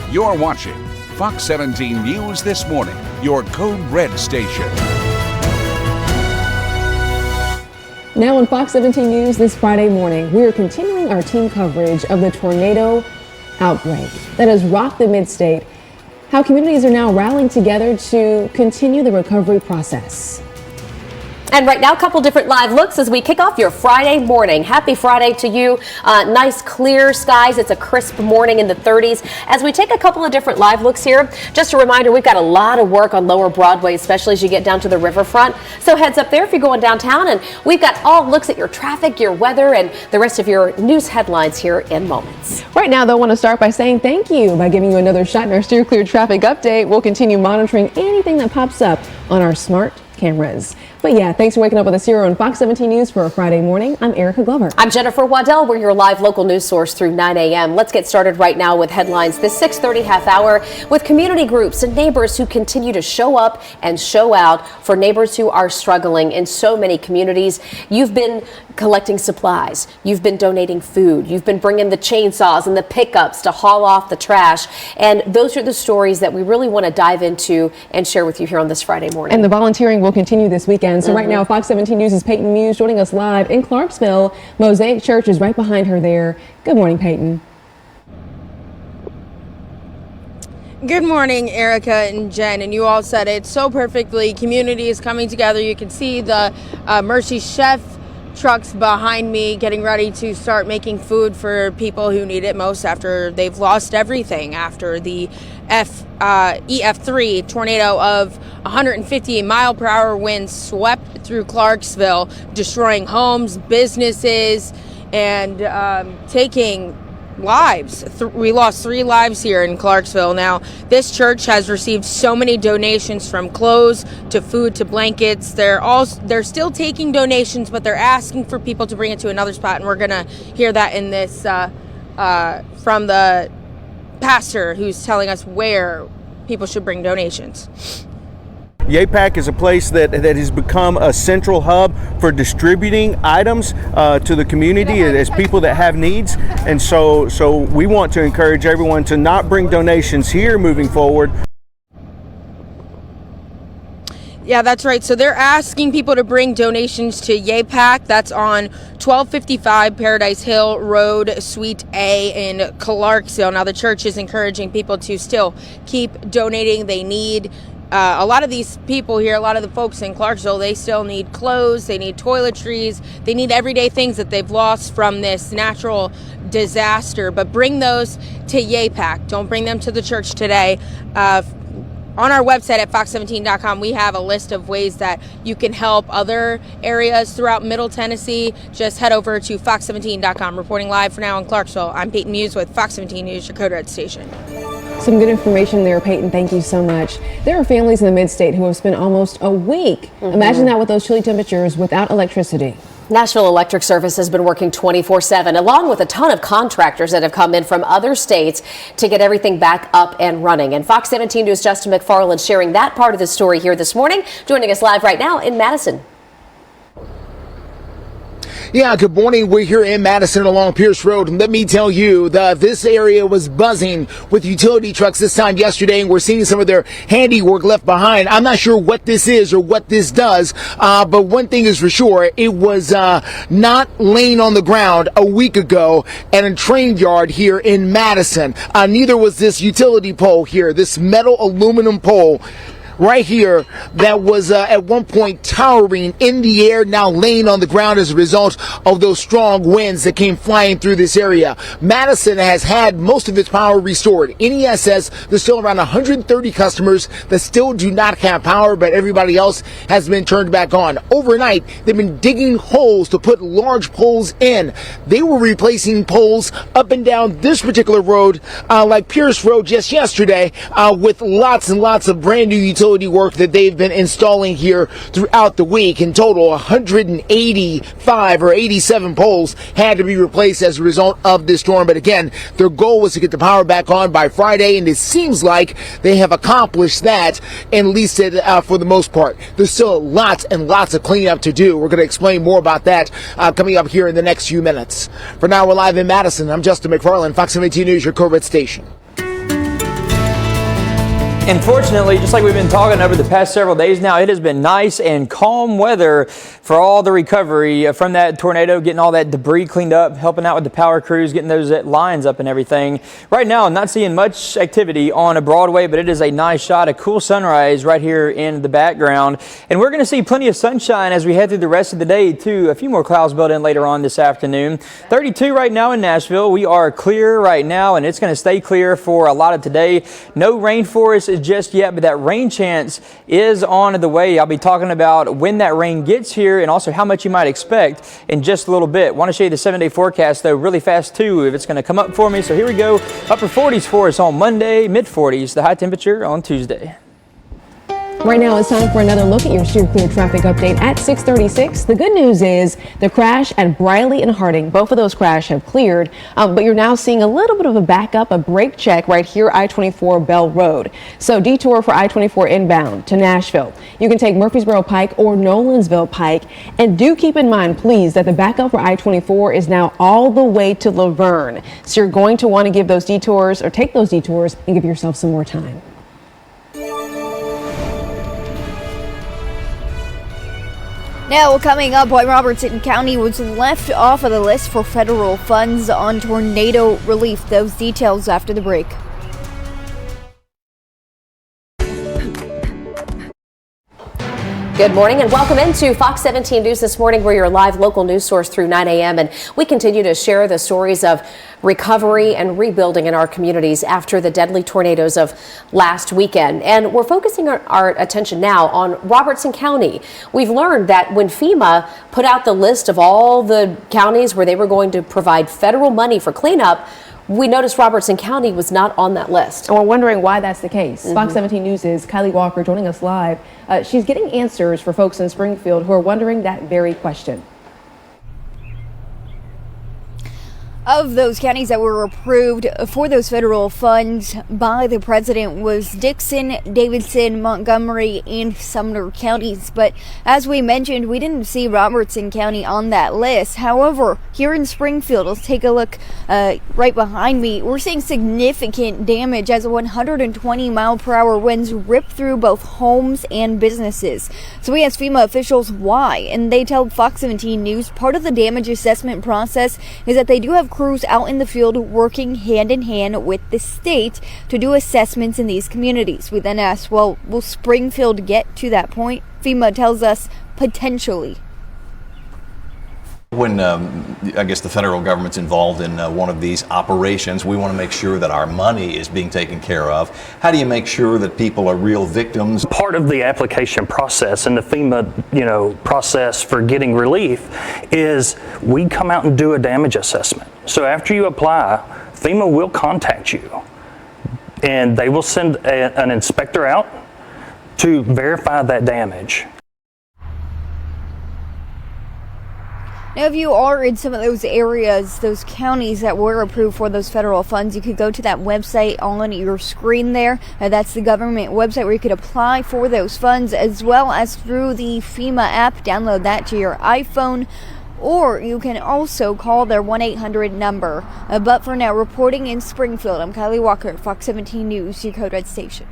You're watching Fox 17 News This Morning, your Code Red station. Now on Fox 17 News this Friday morning, we are continuing our team coverage of the tornado outbreak that has rocked the mid-state. How communities are now rallying together to continue the recovery process. And right now, a couple different live looks as we kick off your Friday morning. Happy Friday to you. Nice clear skies. It's a crisp morning in the 30s. As we take a couple of different live looks here, just a reminder, we've got a lot of work on Lower Broadway, especially as you get down to the riverfront. So heads up there if you're going downtown. And we've got all looks at your traffic, your weather, and the rest of your news headlines here in moments. Right now, though, I want to start by saying thank you by giving you another shot in our steer clear traffic update. We'll continue monitoring anything that pops up on our smart cameras. But yeah, thanks for waking up with us here on Fox 17 News for a Friday morning. I'm Erica Glover. I'm Jennifer Waddell. We're your live local news source through 9 a.m. Let's get started right now with headlines this 6:30 half hour with community groups and neighbors who continue to show up and show out for neighbors who are struggling in so many communities. You've been collecting supplies. You've been donating food. You've been bringing the chainsaws and the pickups to haul off the trash. And those are the stories that we really want to dive into and share with you here on this Friday morning. And the volunteering will continue this weekend. So right now, Fox 17 News' Peyton Muse joining us live in Clarksville. Mosaic Church is right behind her there. Good morning, Peyton. Good morning, Erica and Jen, and you all said it so perfectly. Community is coming together. You can see the Mercy Chef trucks behind me getting ready to start making food for people who need it most after they've lost everything after the EF3 tornado of 150-mile-per-hour winds swept through Clarksville, destroying homes, businesses, and taking lives. We lost 3 lives here in Clarksville. Now, this church has received so many donations, from clothes to food to blankets. They're still taking donations, but they're asking for people to bring it to another spot, and we're gonna hear that in this from the pastor who's telling us where people should bring donations. YAPAC is a place that has become a central hub for distributing items to the community as people that have needs. And so we want to encourage everyone to not bring donations here moving forward. Yeah, that's right. So they're asking people to bring donations to YAPAC. That's on 1255 Paradise Hill Road, Suite A in Clarksville. Now, the church is encouraging people to still keep donating. They need a lot of these people here, a lot of the folks in Clarksville, they still need clothes, they need toiletries, they need everyday things that they've lost from this natural disaster. But bring those to YAPAC. Don't bring them to the church today. On our website at fox17.com, we have a list of ways that you can help other areas throughout Middle Tennessee. Just head over to fox17.com. Reporting live for now in Clarksville, I'm Peyton Muse with Fox 17 News, your Code Red station. Some good information there, Peyton. Thank you so much. There are families in the mid-state who have spent almost a week. Imagine that with those chilly temperatures without electricity. Nashville Electric Service has been working 24/7, along with a ton of contractors that have come in from other states to get everything back up and running. And Fox 17 News' Justin McFarland sharing that part of the story here this morning, joining us live right now in Madison. Yeah, good morning. We're here in Madison along Pierce Road. And let me tell you, this area was buzzing with utility trucks this time yesterday, and we're seeing some of their handiwork left behind. I'm not sure what this is or what this does, but one thing is for sure, it was not laying on the ground a week ago at a train yard here in Madison. Neither was this utility pole here, this metal aluminum pole right here that was at one point towering in the air, now laying on the ground as a result of those strong winds that came flying through this area. Madison has had most of its power restored. NESS, there's still around 130 customers that still do not have power, but everybody else has been turned back on. Overnight, they've been digging holes to put large poles in. They were replacing poles up and down this particular road, like Pierce Road just yesterday, with lots and lots of brand new utility work that they've been installing here throughout the week. In total, 185 or 87 poles had to be replaced as a result of this storm. But again, their goal was to get the power back on by Friday, and it seems like they have accomplished that, at least for the most part. There's still lots and lots of cleanup to do. We're going to explain more about that coming up here in the next few minutes. For now, we're live in Madison. I'm Justin McFarland, Fox 17 News, your Corvette station. Unfortunately, just like we've been talking over the past several days now, it has been nice and calm weather for all the recovery from that tornado, getting all that debris cleaned up, helping out with the power crews, getting those lines up and everything. Right now, I'm not seeing much activity on Broadway, but it is a nice shot, a cool sunrise right here in the background. And we're going to see plenty of sunshine as we head through the rest of the day, too. A few more clouds built in later on this afternoon. 32 right now in Nashville. We are clear right now, and it's going to stay clear for a lot of today. No rainforest just yet, but that rain chance is on the way. I'll be talking about when that rain gets here and also how much you might expect in just a little bit. Want to show you the 7-day forecast though really fast too, if it's going to come up for me. So here we go. Upper 40s for us on Monday, mid 40s, the high temperature on Tuesday. Right now, it's time for another look at your Steer Clear traffic update at 6:36. The good news is the crash at Briley and Harding, both of those crashes have cleared, but you're now seeing a little bit of a backup, a brake check right here, I-24 Bell Road. So detour for I-24 inbound to Nashville. You can take Murfreesboro Pike or Nolensville Pike. And do keep in mind, please, that the backup for I-24 is now all the way to Laverne. So you're going to want to give those detours or take those detours and give yourself some more time. Now, coming up, why Robertson County was left off of the list for federal funds on tornado relief. Those details after the break. Good morning and welcome into Fox 17 News this morning. We're your live local news source through 9 a.m. and we continue to share the stories of recovery and rebuilding in our communities after the deadly tornadoes of last weekend. And we're focusing our attention now on Robertson County. We've learned that when FEMA put out the list of all the counties where they were going to provide federal money for cleanup, we noticed Robertson County was not on that list. And we're wondering why that's the case. Fox 17 News' Kylie Walker joining us live. She's getting answers for folks in Springfield who are wondering that very question. Of those counties that were approved for those federal funds by the president was Dickson, Davidson, Montgomery, and Sumner counties. But as we mentioned, we didn't see Robertson County on that list. However, here in Springfield, let's take a look right behind me. We're seeing significant damage as 120-mile-per-hour winds rip through both homes and businesses. So we asked FEMA officials why, and they tell Fox 17 News part of the damage assessment process is that they do have crews out in the field working hand in hand with the state to do assessments in these communities. We then asked, well, will Springfield get to that point? FEMA tells us potentially. When I guess the federal government's involved in one of these operations, we want to make sure that our money is being taken care of. How do you make sure that people are real victims? Part of the application process and the FEMA, process for getting relief is we come out and do a damage assessment. So after you apply, FEMA will contact you and they will send an inspector out to verify that damage. Now, if you are in some of those areas, those counties that were approved for those federal funds, you could go to that website on your screen there. That's the government website where you could apply for those funds, as well as through the FEMA app. Download that to your iPhone, or you can also call their 1-800 number. But for now, reporting in Springfield, I'm Kylie Walker, Fox 17 News, your Code Red station.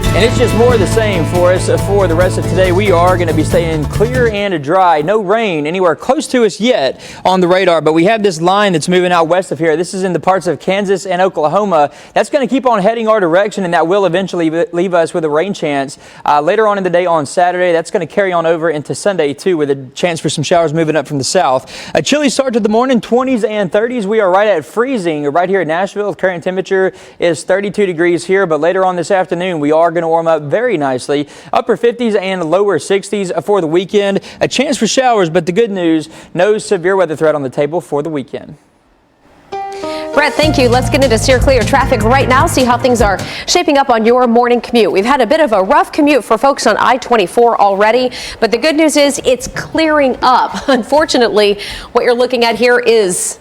And it's just more of the same for us for the rest of today. We are going to be staying clear and dry. No rain anywhere close to us yet on the radar, but we have this line that's moving out west of here. This is in the parts of Kansas and Oklahoma. That's going to keep on heading our direction, and that will eventually leave us with a rain chance later on in the day on Saturday. That's going to carry on over into Sunday, too, with a chance for some showers moving up from the south. A chilly start to the morning, 20s and 30s. We are right at freezing right here in Nashville. Current temperature is 32 degrees here, but later on this afternoon, we are going to warm up very nicely. Upper 50s and lower 60s for the weekend. A chance for showers, but the good news, no severe weather threat on the table for the weekend. Brett, thank you. Let's get into steer clear traffic right now, see how things are shaping up on your morning commute. We've had a bit of a rough commute for folks on I-24 already, but the good news is it's clearing up. Unfortunately, what you're looking at here is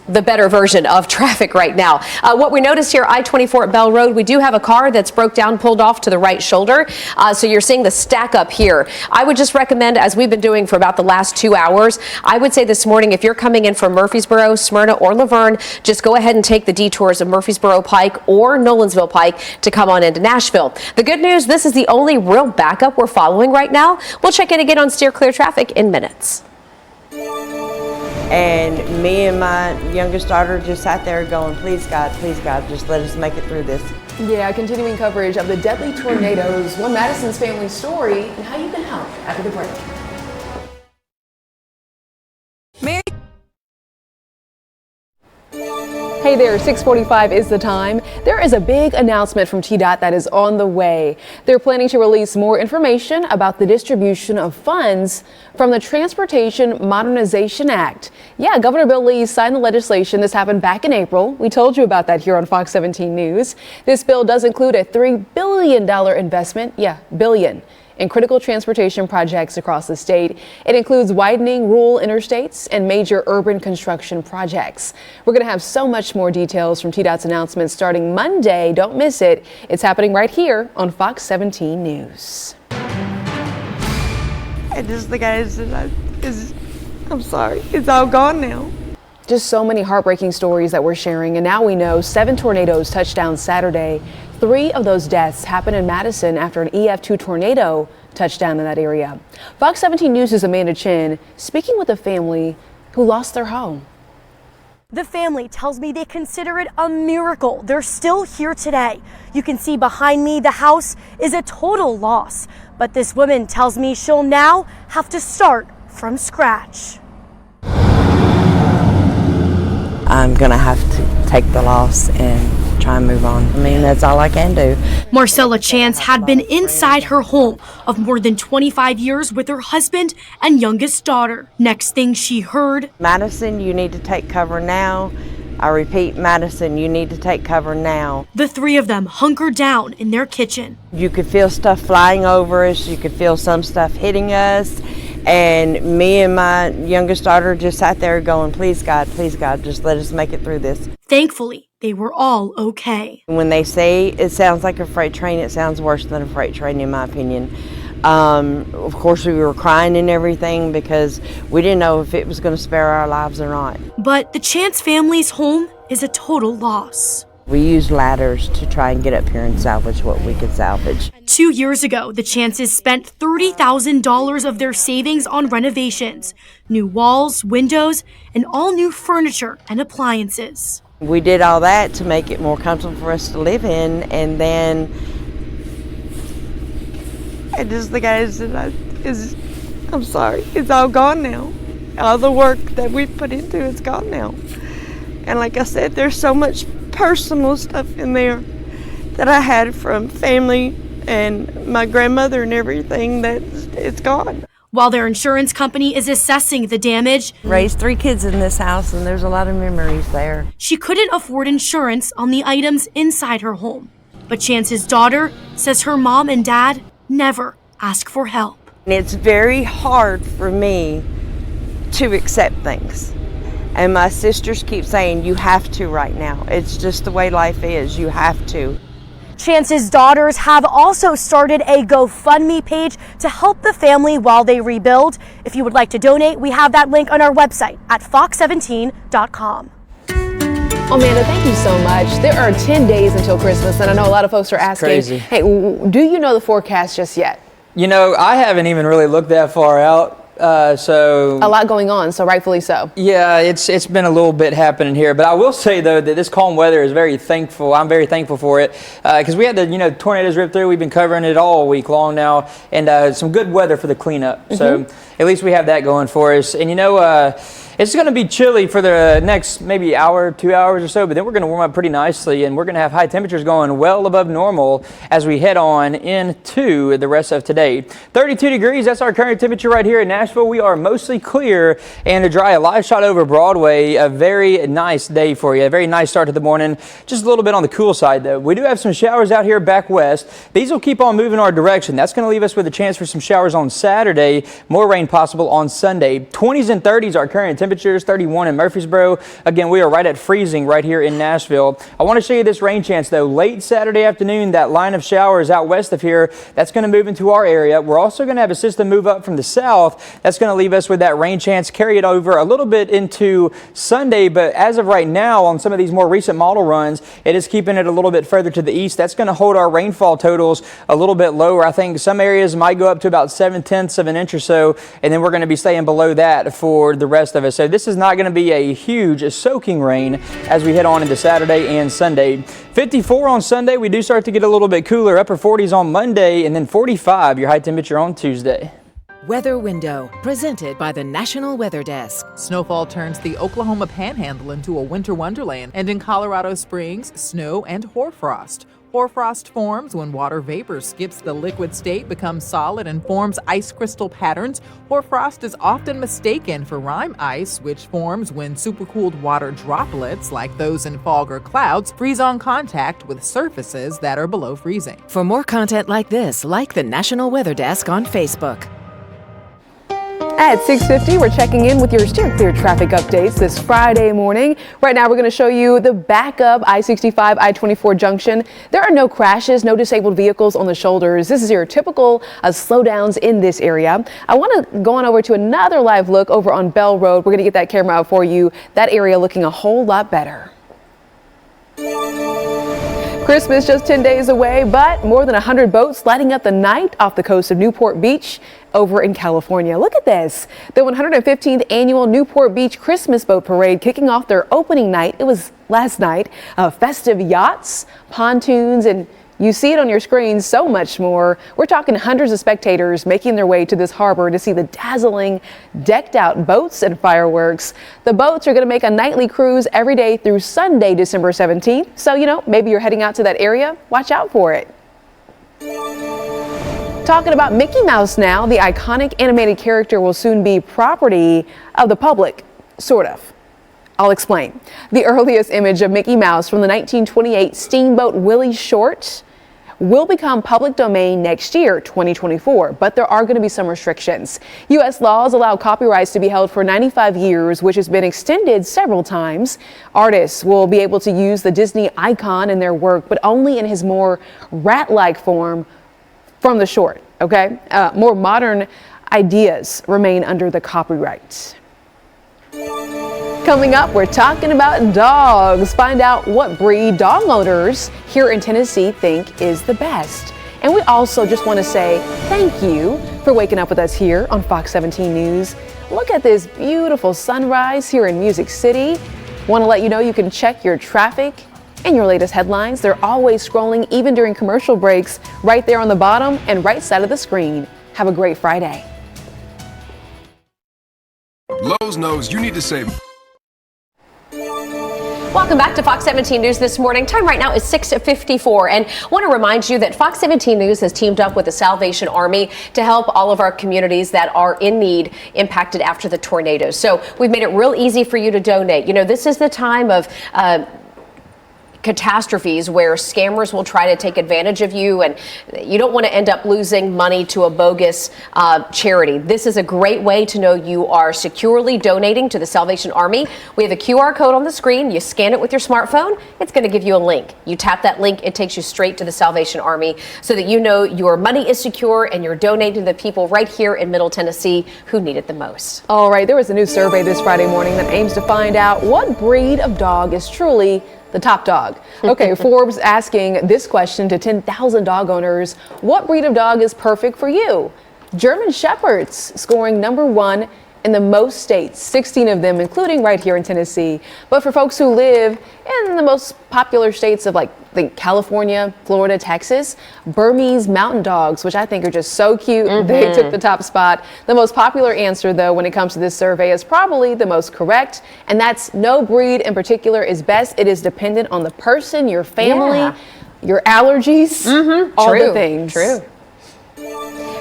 the better version of traffic right now. What we noticed here, I-24 at Bell Road, we do have a car that's broke down, pulled off to the right shoulder. So you're seeing the stack up here. I would just recommend, as we've been doing for about the last 2 hours, I would say this morning, if you're coming in from Murfreesboro, Smyrna, or Laverne, just go ahead and take the detours of Murfreesboro Pike or Nolensville Pike to come on into Nashville. The good news, this is the only real backup we're following right now. We'll check in again on steer clear traffic in minutes. And me and my youngest daughter just sat there going, please God, just let us make it through this. Yeah, continuing coverage of the deadly tornadoes, one Madison's family story, and how you can help after the break. Hey there, 6:45 is the time. There is a big announcement from TDOT that is on the way. They're planning to release more information about the distribution of funds from the Transportation Modernization Act. Yeah, Governor Bill Lee signed the legislation. This happened back in April. We told you about that here on Fox 17 News. This bill does include a $3 billion investment, billion, in critical transportation projects across the state. It includes widening rural interstates and major urban construction projects. We're going to have so much more details from TDOT's announcement starting Monday. Don't miss it. It's happening right here on Fox 17 News. And just the guys, I'm sorry, it's all gone now. Just so many heartbreaking stories that we're sharing, and now we know 7 tornadoes touched down Saturday. 3 of those deaths happened in Madison after an EF2 tornado touched down in that area. Fox 17 News' Amanda Chin speaking with a family who lost their home. The family tells me they consider it a miracle. They're still here today. You can see behind me the house is a total loss. But this woman tells me she'll now have to start from scratch. I'm gonna have to take the loss and try and move on. I mean, that's all I can do. Marcella Chance had been inside her home of more than 25 years with her husband and youngest daughter. Next thing she heard, Madison, you need to take cover now. I repeat, Madison, you need to take cover now. The 3 of them hunkered down in their kitchen. You could feel stuff flying over us. You could feel some stuff hitting us. And me and my youngest daughter just sat there going, please God, just let us make it through this. Thankfully, they were all okay. When they say it sounds like a freight train, it sounds worse than a freight train in my opinion. Of course, we were crying and everything because we didn't know if it was going to spare our lives or not. But the Chance family's home is a total loss. We use ladders to try and get up here and salvage what we could salvage. 2 years ago, the Chances spent $30,000 of their savings on renovations, new walls, windows, and all new furniture and appliances. We did all that to make it more comfortable for us to live in, and then the guys I'm sorry, it's all gone now. All the work that we put into it's gone now. And like I said, there's so much personal stuff in there that I had from family and my grandmother and everything that it's gone. While their insurance company is assessing the damage, Raised 3 kids in this house, and there's a lot of memories there. she couldn't afford insurance on the items inside her home. But Chance's daughter says her mom and dad never ask for help. And it's very hard for me to accept things. And my sisters keep saying, you have to right now. It's just the way life is. You have to. Chance's daughters have also started a GoFundMe page to help the family while they rebuild. If you would like to donate, we have that link on our website at fox17.com. Amanda, thank you so much. There are 10 days until Christmas, and I know a lot of folks are asking, crazy. hey, do you know the forecast just yet? You know, I haven't even really looked that far out. So a lot going on, so rightfully so. Yeah, it's been a little bit happening here, but I will say though that this calm weather is very thankful. I'm very thankful for it because we had the tornadoes rip through. We've been covering it all week long now, and some good weather for the cleanup. So at least we have that going for us. And it's going to be chilly for the next maybe hour, 2 hours or so, but then we're going to warm up pretty nicely, and we're going to have high temperatures going well above normal as we head on into the rest of today. 32 degrees, that's our current temperature right here in Nashville. We are mostly clear and dry. A live shot over Broadway. A very nice day for you. A very nice start to the morning. Just a little bit on the cool side, though. We do have some showers out here back west. These will keep on moving our direction. That's going to leave us with a chance for some showers on Saturday. More rain possible on Sunday. 20s and 30s are current temperatures. 31 in Murfreesboro. Again, we are right at freezing right here in Nashville. I want to show you this rain chance, though. Late Saturday afternoon, that line of showers out west of here, that's going to move into our area. We're also going to have a system move up from the south. That's going to leave us with that rain chance, carry it over a little bit into Sunday, but as of right now, on some of these more recent model runs, it is keeping it a little bit further to the east. That's going to hold our rainfall totals a little bit lower. I think some areas might go up to about 7/10 of an inch or so, and then we're going to be staying below that for the rest of us. So this is not going to be a huge soaking rain as we head on into Saturday and Sunday. 54 on Sunday. We do start to get a little bit cooler, upper 40s on Monday, and then 45 your high temperature on Tuesday. Weather Window, presented by the National Weather Desk. Snowfall turns the Oklahoma Panhandle into a winter wonderland, and in Colorado Springs, snow and hoarfrost. Hoarfrost forms when water vapor skips the liquid state, becomes solid, and forms ice crystal patterns. Hoarfrost is often mistaken for rime ice, which forms when supercooled water droplets, like those in fog or clouds, freeze on contact with surfaces that are below freezing. For more content like this, like the National Weather Desk on Facebook. At 6:50, we're checking in with your Steer Clear traffic updates this Friday morning. Right now, we're going to show you the backup I-65, I-24 junction. There are no crashes, no disabled vehicles on the shoulders. This is your typical slowdowns in this area. I want to go on over to another live look over on Bell Road. We're going to get that camera out for you. That area looking a whole lot better. Christmas just 10 days away, but more than 100 boats lighting up the night off the coast of Newport Beach over in California. Look at this. The 115th annual Newport Beach Christmas Boat Parade kicking off their opening night. It was last night. Festive yachts, pontoons, and you see it on your screen, so much more. We're talking hundreds of spectators making their way to this harbor to see the dazzling, decked out boats and fireworks. The boats are going to make a nightly cruise every day through Sunday, December 17th. So, maybe you're heading out to that area. Watch out for it. Talking about Mickey Mouse now, the iconic animated character will soon be property of the public, sort of. I'll explain. The earliest image of Mickey Mouse from the 1928 Steamboat Willie short will become public domain next year, 2024, but there are going to be some restrictions. U.S. laws allow copyrights to be held for 95 years, which has been extended several times. Artists will be able to use the Disney icon in their work, but only in his more rat-like form from the short, okay? More modern ideas remain under the copyright. Coming up, we're talking about dogs. Find out what breed dog owners here in Tennessee think is the best. And we also just want to say thank you for waking up with us here on Fox 17 News. Look at this beautiful sunrise here in Music City. Want to let you know you can check your traffic and your latest headlines. They're always scrolling, even during commercial breaks, right there on the bottom and right side of the screen. Have a great Friday. Lowe's knows you need to save. Welcome back to Fox 17 News this morning. Time right now is 6:54, and I want to remind you that Fox 17 News has teamed up with the Salvation Army to help all of our communities that are in need impacted after the tornadoes. So we've made it real easy for you to donate. You know, this is the time of catastrophes where scammers will try to take advantage of you, and you don't want to end up losing money to a bogus charity. This is a great way to know you are securely donating to the Salvation Army. We have a QR code on the screen. You scan it with your smartphone. It's going to give you a link. You tap that link. It takes you straight to the Salvation Army so that you know your money is secure and you're donating to the people right here in Middle Tennessee who need it the most. All right, there was a new survey this Friday morning that aims to find out what breed of dog is truly the top dog. Okay, Forbes asking this question to 10,000 dog owners. What breed of dog is perfect for you? German Shepherds scoring #1 in the most states, 16 of them, including right here in Tennessee. But for folks who live in the most popular states of think California, Florida, Texas, Burmese mountain dogs, which I think are just so cute, they took the top spot. The most popular answer, though, when it comes to this survey is probably the most correct, and that's no breed in particular is best. It is dependent on the person, your family, your allergies, all the things. True.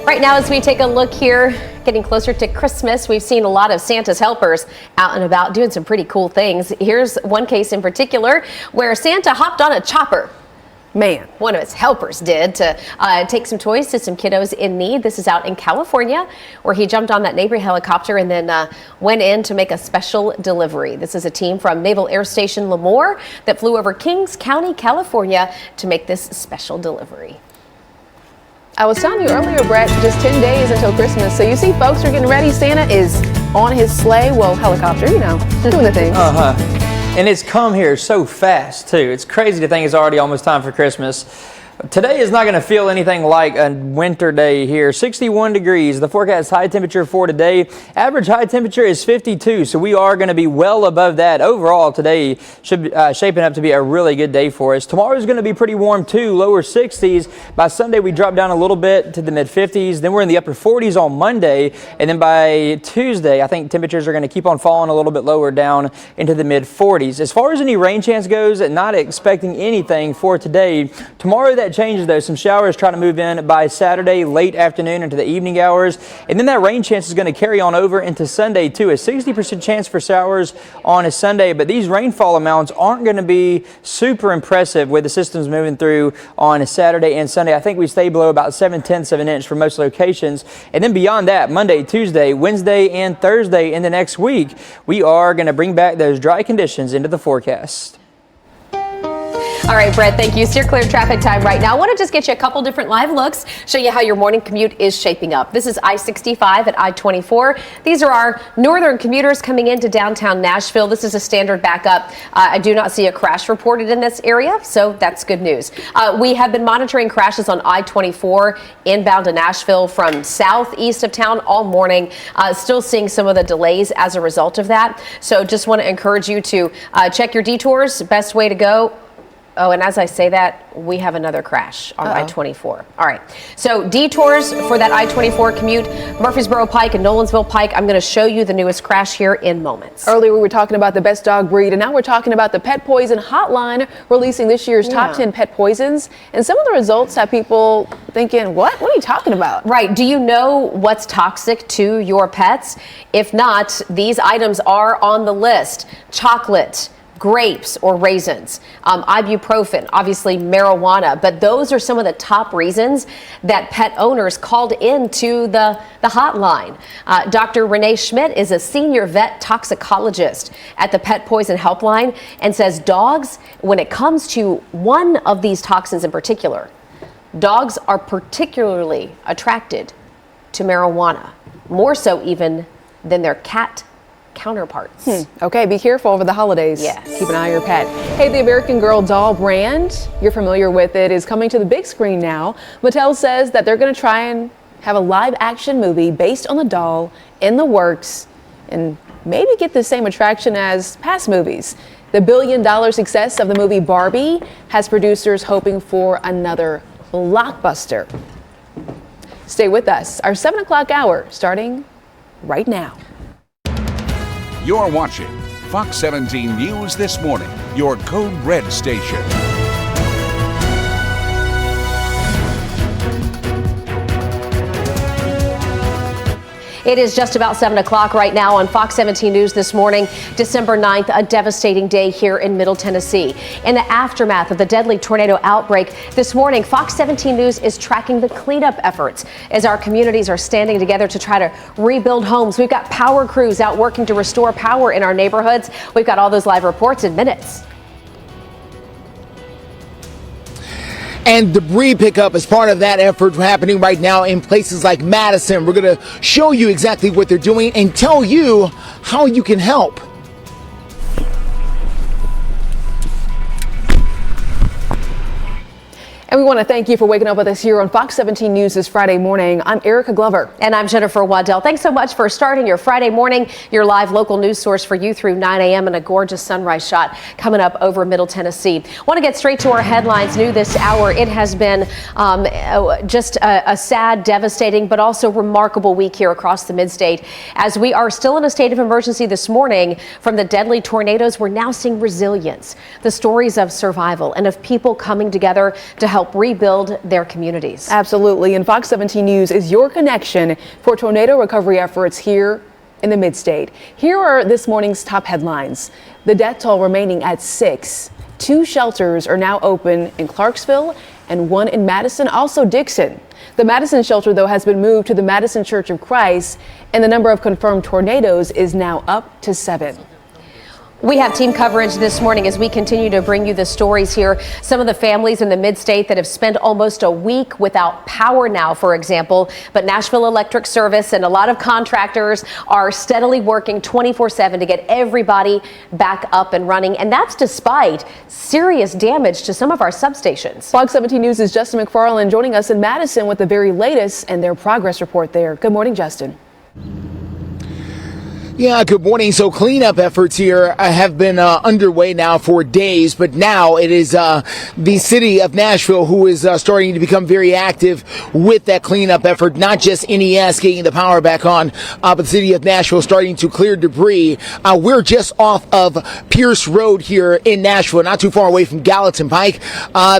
Right now, as we take a look here, getting closer to Christmas, we've seen a lot of Santa's helpers out and about doing some pretty cool things. Here's one case in particular where Santa hopped on a chopper. Man, one of his helpers did to take some toys to some kiddos in need. This is out in California, where he jumped on that neighborhood helicopter and then went in to make a special delivery. This is a team from Naval Air Station Lemoore that flew over Kings County, California to make this special delivery. I was telling you earlier, Brett, just 10 days until Christmas. So you see folks are getting ready. Santa is on his sleigh, helicopter, doing the things. And it's come here so fast, too. It's crazy to think it's already almost time for Christmas. Today is not going to feel anything like a winter day here. 61 degrees. The forecast high temperature for today. Average high temperature is 52, so we are going to be well above that. Overall, today should be shaping up to be a really good day for us. Tomorrow is going to be pretty warm, too. Lower 60s. By Sunday, we drop down a little bit to the mid-50s. Then we're in the upper 40s on Monday. And then by Tuesday, I think temperatures are going to keep on falling a little bit lower down into the mid-40s. As far as any rain chance goes, not expecting anything for today. Tomorrow, that changes, though. Some showers try to move in by Saturday late afternoon into the evening hours, and then that rain chance is going to carry on over into Sunday too. A 60% chance for showers on a Sunday, but these rainfall amounts aren't going to be super impressive with the systems moving through on a Saturday and Sunday. I think we stay below about 7/10 of an inch for most locations, and then beyond that, Monday, Tuesday, Wednesday, and Thursday in the next week, we are going to bring back those dry conditions into the forecast. All right, Brett, thank you. Steer clear traffic time right now. I want to just get you a couple different live looks, show you how your morning commute is shaping up. This is I-65 at I-24. These are our northern commuters coming into downtown Nashville. This is a standard backup. I do not see a crash reported in this area, so that's good news. We have been monitoring crashes on I-24 inbound to Nashville from southeast of town all morning. Still seeing some of the delays as a result of that. So just want to encourage you to check your detours. Best way to go. Oh, and as I say that, we have another crash on I-24. All right. So detours for that I-24 commute, Murfreesboro Pike and Nolensville Pike. I'm going to show you the newest crash here in moments. Earlier, we were talking about the best dog breed, and now we're talking about the Pet Poison Hotline releasing this year's top 10 pet poisons. And some of the results have people thinking, what? What are you talking about? Right. Do you know what's toxic to your pets? If not, these items are on the list. Chocolate, grapes or raisins, ibuprofen, obviously marijuana, but those are some of the top reasons that pet owners called into the hotline. Dr. Renee Schmidt is a senior vet toxicologist at the Pet Poison Helpline and says dogs, when it comes to one of these toxins in particular, dogs are particularly attracted to marijuana, more so even than their cat counterparts. Okay, be careful over the holidays. Yes. Keep an eye on your pet. Hey, the American Girl doll brand, you're familiar with it, is coming to the big screen now. Mattel says that they're going to try and have a live action movie based on the doll in the works and maybe get the same attraction as past movies. The billion-dollar success of the movie Barbie has producers hoping for another blockbuster. Stay with us. Our 7 o'clock hour starting right now. You're watching Fox 17 News This Morning, your Code Red station. It is just about 7 o'clock right now on Fox 17 News This Morning, December 9th, a devastating day here in Middle Tennessee. In the aftermath of the deadly tornado outbreak this morning, Fox 17 News is tracking the cleanup efforts as our communities are standing together to try to rebuild homes. We've got power crews out working to restore power in our neighborhoods. We've got all those live reports in minutes. And debris pickup is part of that effort happening right now in places like Madison. We're going to show you exactly what they're doing and tell you how you can help. And we want to thank you for waking up with us here on Fox 17 News this Friday morning. I'm Erica Glover. And I'm Jennifer Waddell. Thanks so much for starting your Friday morning, your live local news source for you through 9 a.m. and a gorgeous sunrise shot coming up over Middle Tennessee. Want to get straight to our headlines new this hour. It has been just a sad, devastating, but also remarkable week here across the mid-state. As we are still in a state of emergency this morning from the deadly tornadoes, we're now seeing resilience, the stories of survival and of people coming together to help rebuild their communities. Absolutely. And Fox 17 News is your connection for tornado recovery efforts here in the mid-state. Here are this morning's top headlines. The death toll remaining at 6. 2 shelters are now open in Clarksville and 1 in Madison, also Dickson. The Madison shelter, though, has been moved to the Madison Church of Christ, and the number of confirmed tornadoes is now up to 7. We have team coverage this morning as we continue to bring you the stories here. Some of the families in the mid-state that have spent almost a week without power now, for example. But Nashville Electric Service and a lot of contractors are steadily working 24/7 to get everybody back up and running. And that's despite serious damage to some of our substations. Fox 17 News' Justin McFarland joining us in Madison with the very latest and their progress report there. Good morning, Justin. Yeah, good morning. So cleanup efforts here have been underway now for days, but now it is the city of Nashville who is starting to become very active with that cleanup effort. Not just NES getting the power back on, but the city of Nashville starting to clear debris. We're just off of Pierce Road here in Nashville, not too far away from Gallatin Pike.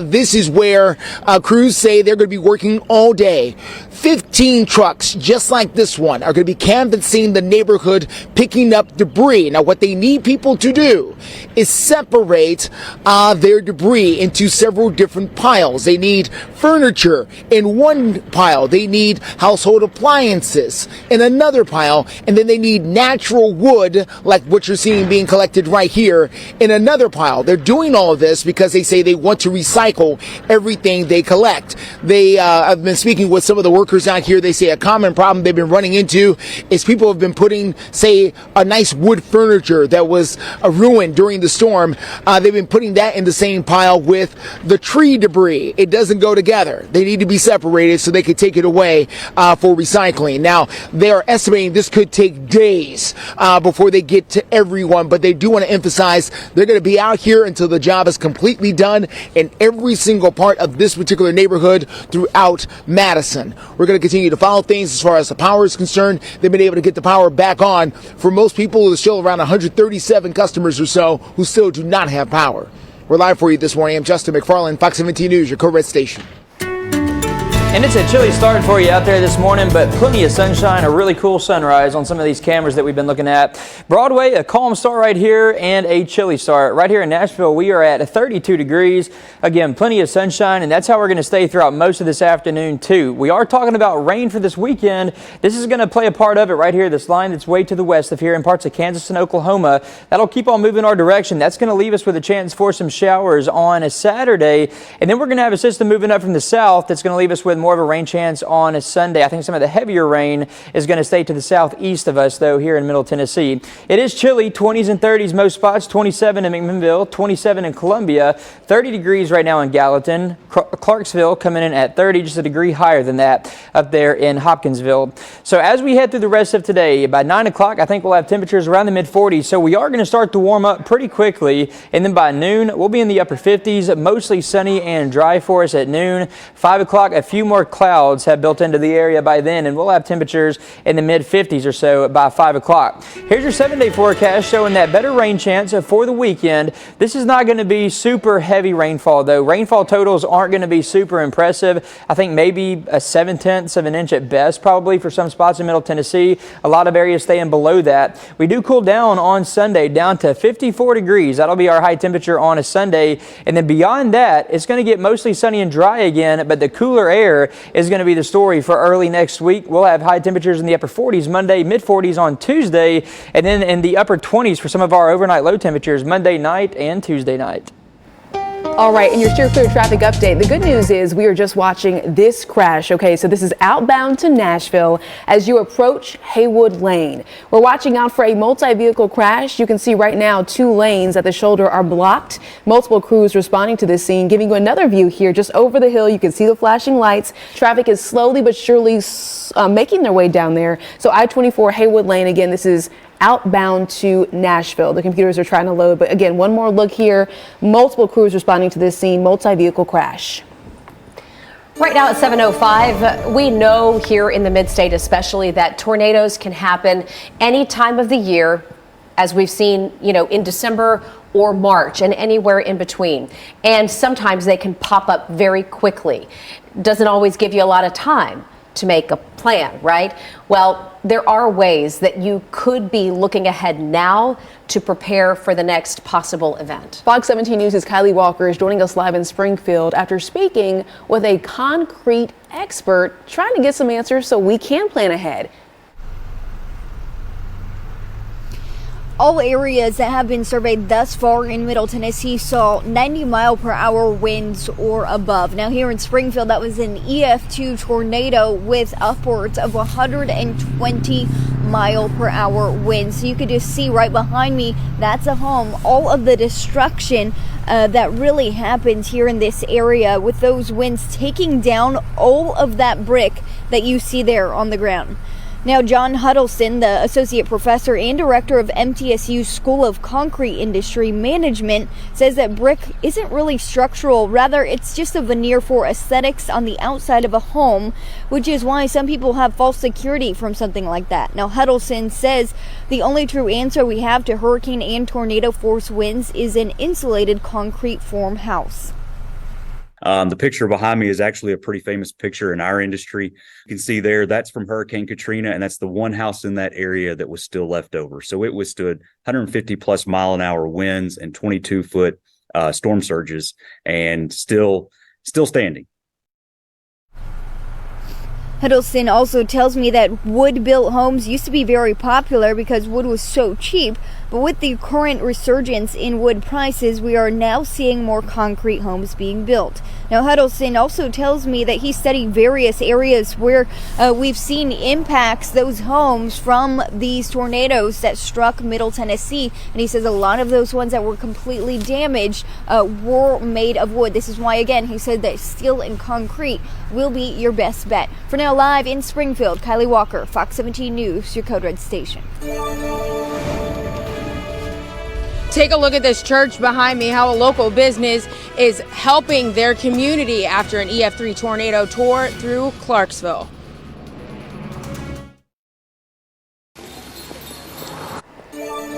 This is where crews say they're going to be working all day. 15 trucks, just like this one, are going to be canvassing the neighborhood, picking up debris. Now, what they need people to do is separate their debris into several different piles. They need furniture in one pile. They need household appliances in another pile. And then they need natural wood, like what you're seeing being collected right here, in another pile. They're doing all of this because they say they want to recycle everything they collect. I've been speaking with some of the workers out here. They say a common problem they've been running into is people have been putting, say, a nice wood furniture that was ruined during the storm. They've been putting that in the same pile with the tree debris. It doesn't go together. They need to be separated so they can take it away for recycling. Now, they are estimating this could take days before they get to everyone, but they do want to emphasize they're going to be out here until the job is completely done in every single part of this particular neighborhood throughout Madison. We're going to continue to follow things as far as the power is concerned. They've been able to get the power back on. For most people, there's still around 137 customers or so who still do not have power. We're live for you this morning. I'm Justin McFarland, Fox 17 News, your Code Red station. And it's a chilly start for you out there this morning, but plenty of sunshine, a really cool sunrise on some of these cameras that we've been looking at. Broadway, a calm start right here and a chilly start. Right here in Nashville, we are at 32 degrees. Again, plenty of sunshine, and that's how we're going to stay throughout most of this afternoon, too. We are talking about rain for this weekend. This is going to play a part of it right here, this line that's way to the west of here in parts of Kansas and Oklahoma. That'll keep on moving our direction. That's going to leave us with a chance for some showers on a Saturday, and then we're going to have a system moving up from the south that's going to leave us with more of a rain chance on a Sunday. I think some of the heavier rain is going to stay to the southeast of us, though, here in Middle Tennessee. It is chilly, 20s and 30s most spots, 27 in McMinnville, 27 in Columbia, 30 degrees right now in Gallatin. Clarksville coming in at 30, just a degree higher than that up there in Hopkinsville. So as we head through the rest of today, by 9 o'clock, I think we'll have temperatures around the mid-40s. So we are going to start to warm up pretty quickly. And then by noon, we'll be in the upper 50s, mostly sunny and dry for us at noon. 5 o'clock, a few more clouds have built into the area by then, and we'll have temperatures in the mid-50s or so by 5 o'clock. Here's your 7-day forecast showing that better rain chance for the weekend. This is not going to be super heavy rainfall, though. Rainfall totals aren't going to be super impressive. I think maybe a 7/10 of an inch at best, probably for some spots in Middle Tennessee. A lot of areas staying below that. We do cool down on Sunday down to 54 degrees. That'll be our high temperature on a Sunday. And then beyond that, it's going to get mostly sunny and dry again, but the cooler air is going to be the story for early next week. We'll have high temperatures in the upper 40s Monday, mid-40s on Tuesday, and then in the upper 20s for some of our overnight low temperatures Monday night and Tuesday night. All right, in your Steer Clear traffic update, the good news is we are just watching this crash. Okay, so this is outbound to Nashville as you approach Haywood Lane. We're watching out for a multi-vehicle crash. You can see right now 2 lanes at the shoulder are blocked. Multiple crews responding to this scene, giving you another view here just over the hill. You can see the flashing lights. Traffic is slowly but surely making their way down there. So I-24 Haywood Lane, again, this is outbound to Nashville. The computers are trying to load, but again, one more look here. Multiple crews responding to this scene, multi-vehicle crash. Right now at 7:05, we know here in the mid-state especially that tornadoes can happen any time of the year, as we've seen, in December or March and anywhere in between. And sometimes they can pop up very quickly. Doesn't always give you a lot of time to make a plan, right? Well, there are ways that you could be looking ahead now to prepare for the next possible event. Fox 17 News' Kylie Walker is joining us live in Springfield after speaking with a concrete expert trying to get some answers so we can plan ahead. All areas that have been surveyed thus far in Middle Tennessee saw 90-mile-per-hour winds or above. Now here in Springfield, that was an EF2 tornado with upwards of 120-mile-per-hour winds. So you could just see right behind me, that's a home. All of the destruction that really happens here in this area with those winds taking down all of that brick that you see there on the ground. Now, John Huddleston, the associate professor and director of MTSU's School of Concrete Industry Management, says that brick isn't really structural. Rather, it's just a veneer for aesthetics on the outside of a home, which is why some people have false security from something like that. Now, Huddleston says the only true answer we have to hurricane and tornado force winds is an insulated concrete form house. The picture behind me is actually a pretty famous picture in our industry. You can see there, that's from Hurricane Katrina, and that's the one house in that area that was still left over. So it withstood 150 plus mile an hour winds and 22-foot storm surges, and still standing. Huddleston also tells me that wood-built homes used to be very popular because wood was so cheap, but with the current resurgence in wood prices, we are now seeing more concrete homes being built. Now, Huddleston also tells me that he studied various areas where we've seen impacts, those homes from these tornadoes that struck Middle Tennessee, and he says a lot of those ones that were completely damaged were made of wood. This is why, again, he said that steel and concrete will be your best bet. For now, live in Springfield, Kylie Walker, Fox 17 News, your Code Red station. Take a look at this church behind me, how a local business is helping their community after an EF3 tornado tore through Clarksville.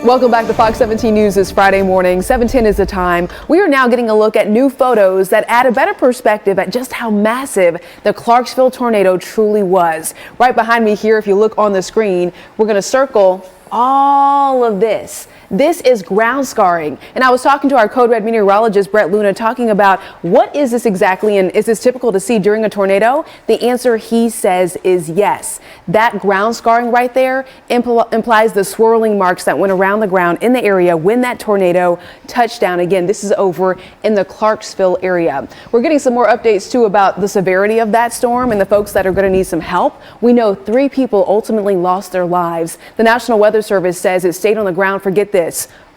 Welcome back to Fox 17 News this Friday morning. 7:10 is the time. We are now getting a look at new photos that add a better perspective at just how massive the Clarksville tornado truly was. Right behind me here, if you look on the screen, we're going to circle all of this. This is ground scarring. And I was talking to our Code Red meteorologist, Brett Luna, talking about what is this exactly and is this typical to see during a tornado? The answer, he says, is yes. That ground scarring right there implies the swirling marks that went around the ground in the area when that tornado touched down. Again, this is over in the Clarksville area. We're getting some more updates too about the severity of that storm and the folks that are going to need some help. We know 3 people ultimately lost their lives. The National Weather Service says it stayed on the ground for, get this,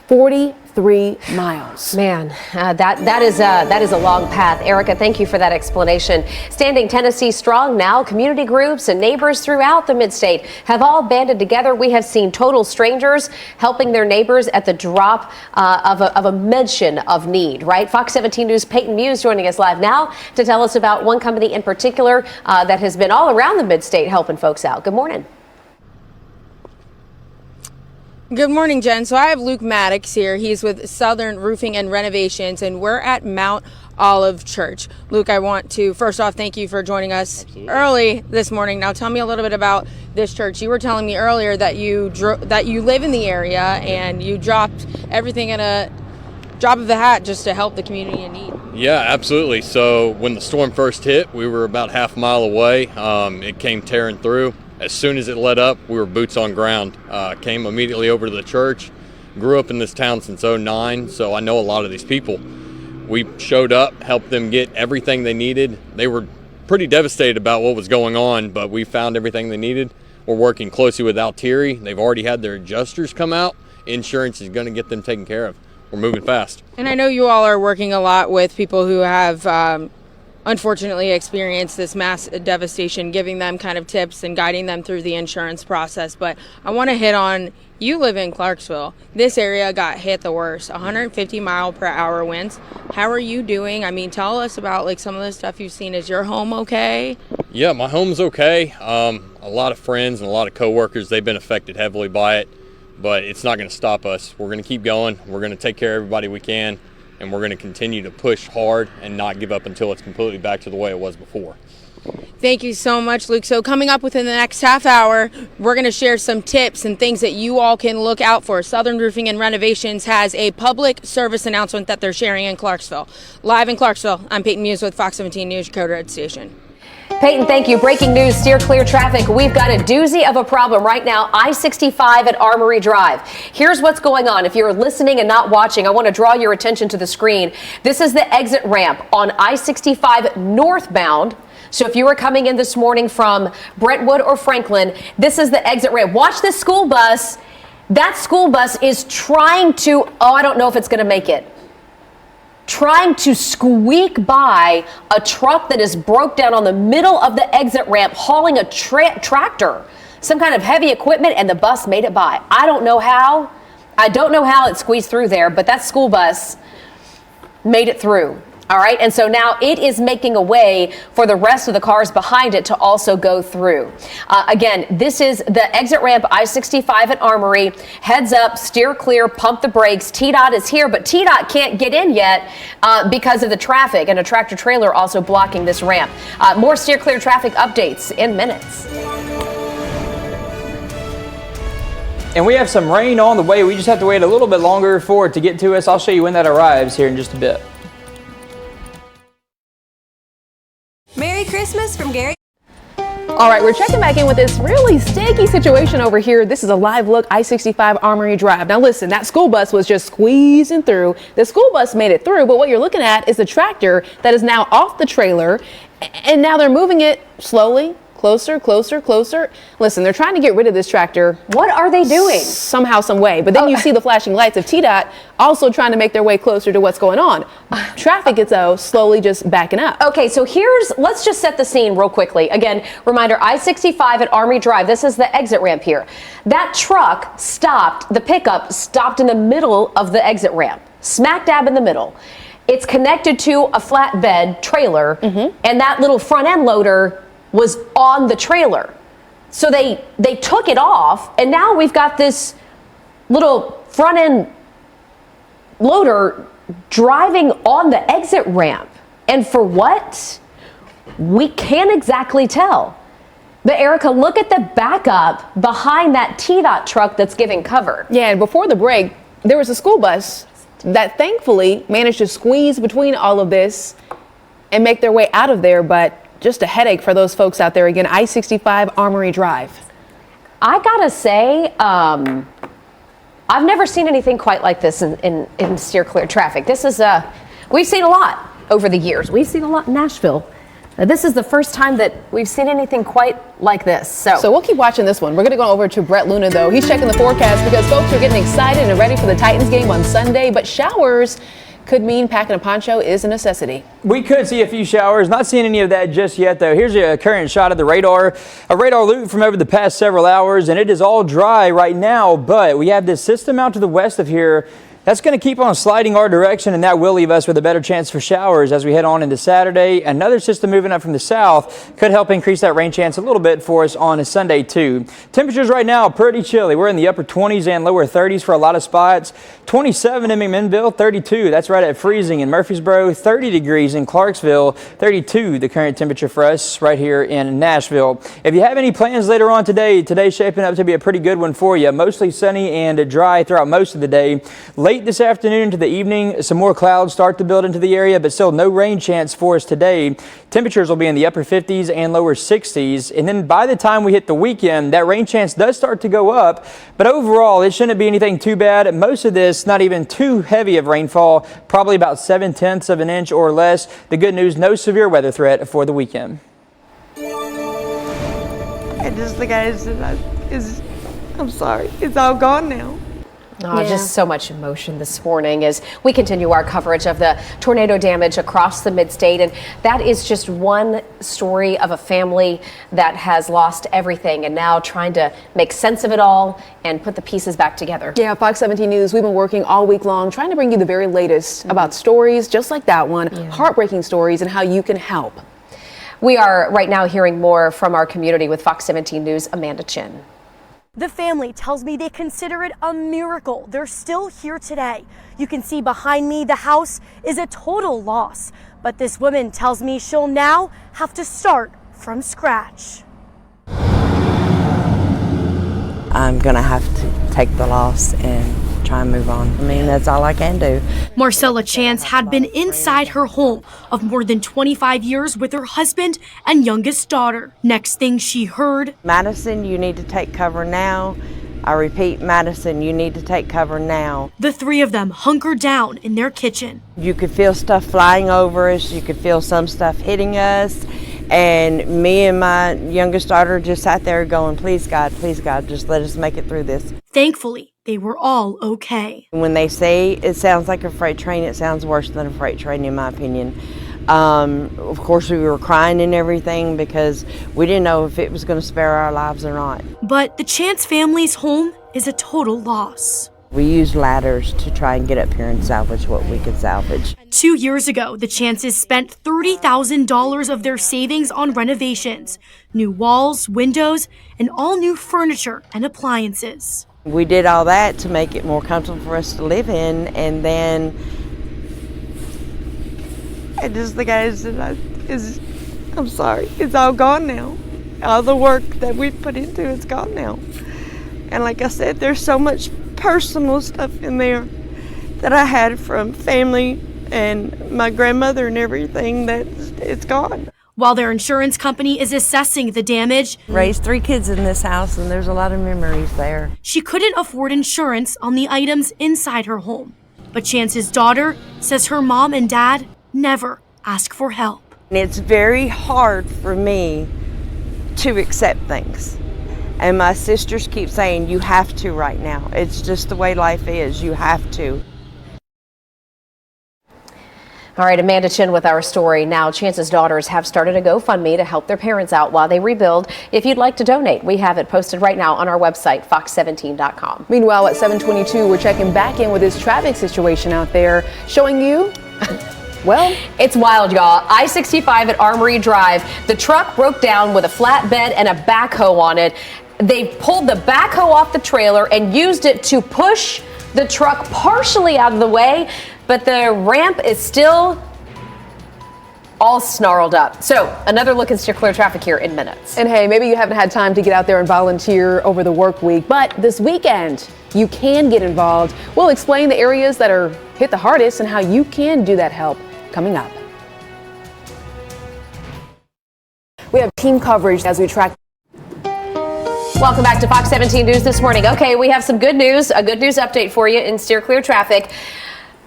43 miles. Man, that is a long path. Erica, thank you for that explanation. Standing Tennessee strong now, community groups and neighbors throughout the mid-state have all banded together. We have seen total strangers helping their neighbors at the drop of a mention of need, right? Fox 17 News' Peyton Muse joining us live now to tell us about one company in particular that has been all around the mid-state helping folks out. Good morning. Good morning, Jen. So I have Luke Maddox here. He's with Southern Roofing and Renovations, and we're at Mount Olive Church. Luke, I want to first off thank you for joining us early this morning. Now tell me a little bit about this church. You were telling me earlier that you live in the area and you dropped everything in a drop of the hat just to help the community in need. Yeah, absolutely. So when the storm first hit, we were about half a mile away. It came tearing through. As soon as it let up, we were boots on ground. Came immediately over to the church. Grew up in this town since '09, so I know a lot of these people. We showed up, helped them get everything they needed. They were pretty devastated about what was going on, but we found everything they needed. We're working closely with Altieri. They've already had their adjusters come out. Insurance is going to get them taken care of. We're moving fast. And I know you all are working a lot with people who have unfortunately experienced this mass devastation, giving them kind of tips and guiding them through the insurance process. But I want to hit on, you live in Clarksville. This area got hit the worst, 150 mile per hour winds. How are you doing? I mean, tell us about like some of the stuff you've seen. Is your home okay? Yeah, my home's okay. A lot of friends and a lot of coworkers, they've been affected heavily by it, but it's not going to stop us. We're going to keep going. We're going to take care of everybody we can. And we're going to continue to push hard and not give up until it's completely back to the way it was before. Thank you so much, Luke. So coming up within the next half hour, we're going to share some tips and things that you all can look out for. Southern Roofing and Renovations has a public service announcement that they're sharing in Clarksville. Live in Clarksville, I'm Peyton Muse with Fox 17 News, Code Red Station. Peyton, thank you. Breaking news, steer clear traffic. We've got a doozy of a problem right now, I-65 at Armory Drive. Here's what's going on. If you're listening and not watching, I want to draw your attention to the screen. This is the exit ramp on I-65 northbound. So if you were coming in this morning from Brentwood or Franklin, this is the exit ramp. Watch this school bus. That school bus is trying to, I don't know if it's going to make it. Trying to squeak by a truck that is broke down on the middle of the exit ramp, hauling a tractor, some kind of heavy equipment, and the bus made it by. I don't know how it squeezed through there, but that school bus made it through. All right, and so now it is making a way for the rest of the cars behind it to also go through. Again, this is the exit ramp I-65 at Armory. Heads up, steer clear, pump the brakes. TDOT is here, but TDOT can't get in yet because of the traffic and a tractor trailer also blocking this ramp. More steer clear traffic updates in minutes. And we have some rain on the way. We just have to wait a little bit longer for it to get to us. I'll show you when that arrives here in just a bit. Merry Christmas from Gary. All right, we're checking back in with this really sticky situation over here. This is a live look, I-65 Armory Drive. Now listen, that school bus was just squeezing through. The school bus made it through, but what you're looking at is the tractor that is now off the trailer, and now they're moving it slowly. Closer, closer, closer. Listen, they're trying to get rid of this tractor. What are they doing? Somehow, some way. But then you see the flashing lights of TDOT also trying to make their way closer to what's going on. Traffic is, though, slowly just backing up. Okay, so let's just set the scene real quickly. Again, reminder, I-65 at Armory Drive. This is the exit ramp here. That truck stopped, the pickup stopped in the middle of the exit ramp, smack dab in the middle. It's connected to a flatbed trailer, and that little front end loader was on the trailer. So they took it off, and now we've got this little front end loader driving on the exit ramp. And for what? We can't exactly tell. But Erica, look at the backup behind that TDOT truck that's giving cover. Yeah, and before the break, there was a school bus that thankfully managed to squeeze between all of this and make their way out of there, but just a headache for those folks out there. Again, I-65 Armory Drive. I gotta say, I've never seen anything quite like this in steer clear traffic. This is we've seen a lot over the years. We've seen a lot in Nashville. This is the first time that we've seen anything quite like this. So we'll keep watching this one. We're going to go over to Brett Luna, though. He's checking the forecast because folks are getting excited and ready for the Titans game on Sunday, but showers could mean packing a poncho is a necessity. We could see a few showers. Not seeing any of that just yet, though. Here's a current shot of the radar. A radar loop from over the past several hours, and it is all dry right now, but we have this system out to the west of here that's going to keep on sliding our direction, and that will leave us with a better chance for showers as we head on into Saturday. Another system moving up from the south could help increase that rain chance a little bit for us on a Sunday, too. Temperatures right now pretty chilly. We're in the upper 20s and lower 30s for a lot of spots. 27 in McMinnville, 32. That's right at freezing in Murfreesboro. 30 degrees in Clarksville. 32 the current temperature for us right here in Nashville. If you have any plans later on today's shaping up to be a pretty good one for you. Mostly sunny and dry throughout most of the day. Late this afternoon into the evening, some more clouds start to build into the area, but still no rain chance for us today. Temperatures will be in the upper 50s and lower 60s. And then by the time we hit the weekend, that rain chance does start to go up. But overall, it shouldn't be anything too bad. Most of this, not even too heavy of rainfall, probably about 7/10 of an inch or less. The good news, no severe weather threat for the weekend. And just the guys, I'm sorry, it's all gone now. Just so much emotion this morning as we continue our coverage of the tornado damage across the mid-state. And that is just one story of a family that has lost everything and now trying to make sense of it all and put the pieces back together. Yeah, Fox 17 News, we've been working all week long trying to bring you the very latest about stories just like that one, heartbreaking stories, and how you can help. We are right now hearing more from our community with Fox 17 News' Amanda Chin. The family tells me they consider it a miracle they're still here today. You can see behind me the house is a total loss, but this woman tells me she'll now have to start from scratch. I'm gonna have to take the loss and try and move on. I mean, that's all I can do. Marcella Chance had been inside her home of more than 25 years with her husband and youngest daughter. Next thing she heard, Madison, you need to take cover now. I repeat, Madison, you need to take cover now. The three of them hunkered down in their kitchen. You could feel stuff flying over us. You could feel some stuff hitting us. And me and my youngest daughter just sat there going, please God, just let us make it through this. Thankfully, they were all okay. When they say it sounds like a freight train, it sounds worse than a freight train in my opinion. Of course, we were crying and everything because we didn't know if it was going to spare our lives or not. But the Chance family's home is a total loss. We used ladders to try and get up here and salvage what we could salvage. 2 years ago, the Chances spent $30,000 of their savings on renovations, new walls, windows, and all new furniture and appliances. We did all that to make it more comfortable for us to live in, and then And just the guys, I'm sorry, it's all gone now. All the work that we put into it's gone now. And like I said, there's so much personal stuff in there that I had from family and my grandmother and everything that it's gone. While their insurance company is assessing the damage, Raised 3 kids in this house and there's a lot of memories there. She couldn't afford insurance on the items inside her home. But Chance's daughter says her mom and dad never ask for help. And it's very hard for me to accept things. And my sisters keep saying, you have to right now. It's just the way life is. You have to. All right, Amanda Chin with our story. Now, Chance's daughters have started a GoFundMe to help their parents out while they rebuild. If you'd like to donate, we have it posted right now on our website, fox17.com. Meanwhile, at 7:22, we're checking back in with this traffic situation out there, showing you, well, it's wild, y'all. I-65 at Armory Drive. The truck broke down with a flatbed and a backhoe on it. They pulled the backhoe off the trailer and used it to push the truck partially out of the way, but the ramp is still all snarled up. So another look at steer clear traffic here in minutes. And hey, maybe you haven't had time to get out there and volunteer over the work week, but this weekend you can get involved. We'll explain the areas that are hit the hardest and how you can do that help coming up. We have team coverage as we track. Welcome back to Fox 17 News this morning. Okay, we have some good news, a good news update for you in steer clear traffic.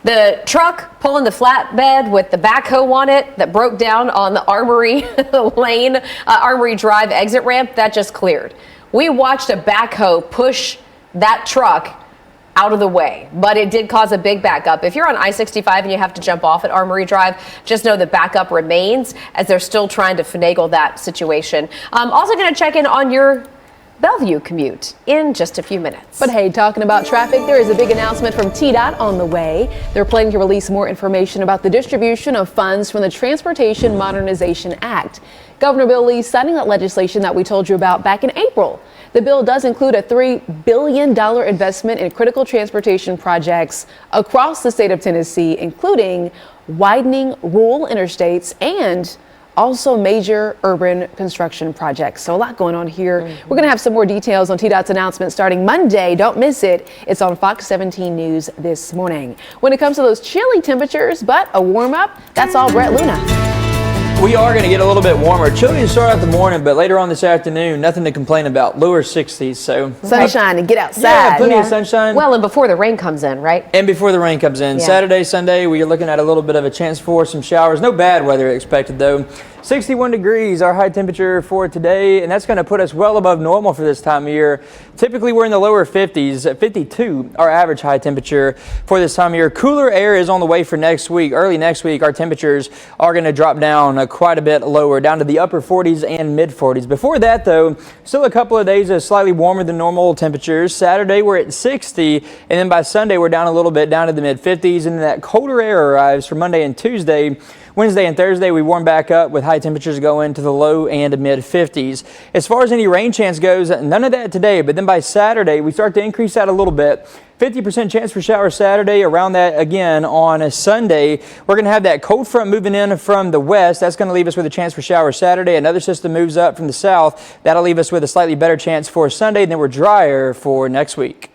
The truck pulling the flatbed with the backhoe on it that broke down on the Armory Lane, Armory Drive exit ramp, that just cleared. We watched a backhoe push that truck out of the way, but it did cause a big backup. If you're on I-65 and you have to jump off at Armory Drive, just know the backup remains as they're still trying to finagle that situation. I'm also going to check in on your Bellevue commute in just a few minutes. But hey, talking about traffic, there is a big announcement from TDOT on the way. They're planning to release more information about the distribution of funds from the Transportation Modernization Act. Governor Bill Lee signing that legislation that we told you about back in April. The bill does include a $3 billion investment in critical transportation projects across the state of Tennessee, including widening rural interstates and also major urban construction projects. So a lot going on here. We're going to have some more details on TDOT's announcement starting Monday. Don't miss it. It's on Fox 17 News this morning. When it comes to those chilly temperatures, but a warm up, that's all Brett Luna. We are going to get a little bit warmer. Chilly to start out the morning, but later on this afternoon, nothing to complain about. Lower 60s. So sunshine and get outside. Yeah, plenty of sunshine. Well, and before the rain comes in, right? And before the rain comes in. Yeah. Saturday, Sunday, we are looking at a little bit of a chance for some showers. No bad weather expected, though. 61 degrees, our high temperature for today, and that's going to put us well above normal for this time of year. Typically, we're in the lower 50s, 52, our average high temperature for this time of year. Cooler air is on the way for next week. Early next week, our temperatures are going to drop down quite a bit lower, down to the upper 40s and mid 40s. Before that, though, still a couple of days of slightly warmer than normal temperatures. Saturday, we're at 60, and then by Sunday, we're down a little bit, down to the mid 50s, and that colder air arrives for Monday and Tuesday. Wednesday and Thursday, we warm back up with high temperatures going to the low and mid 50s. As far as any rain chance goes, none of that today, but then by Saturday, we start to increase that a little bit. 50% chance for showers Saturday, around that again on a Sunday. We're going to have that cold front moving in from the west. That's going to leave us with a chance for showers Saturday. Another system moves up from the south. That'll leave us with a slightly better chance for Sunday, and then we're drier for next week.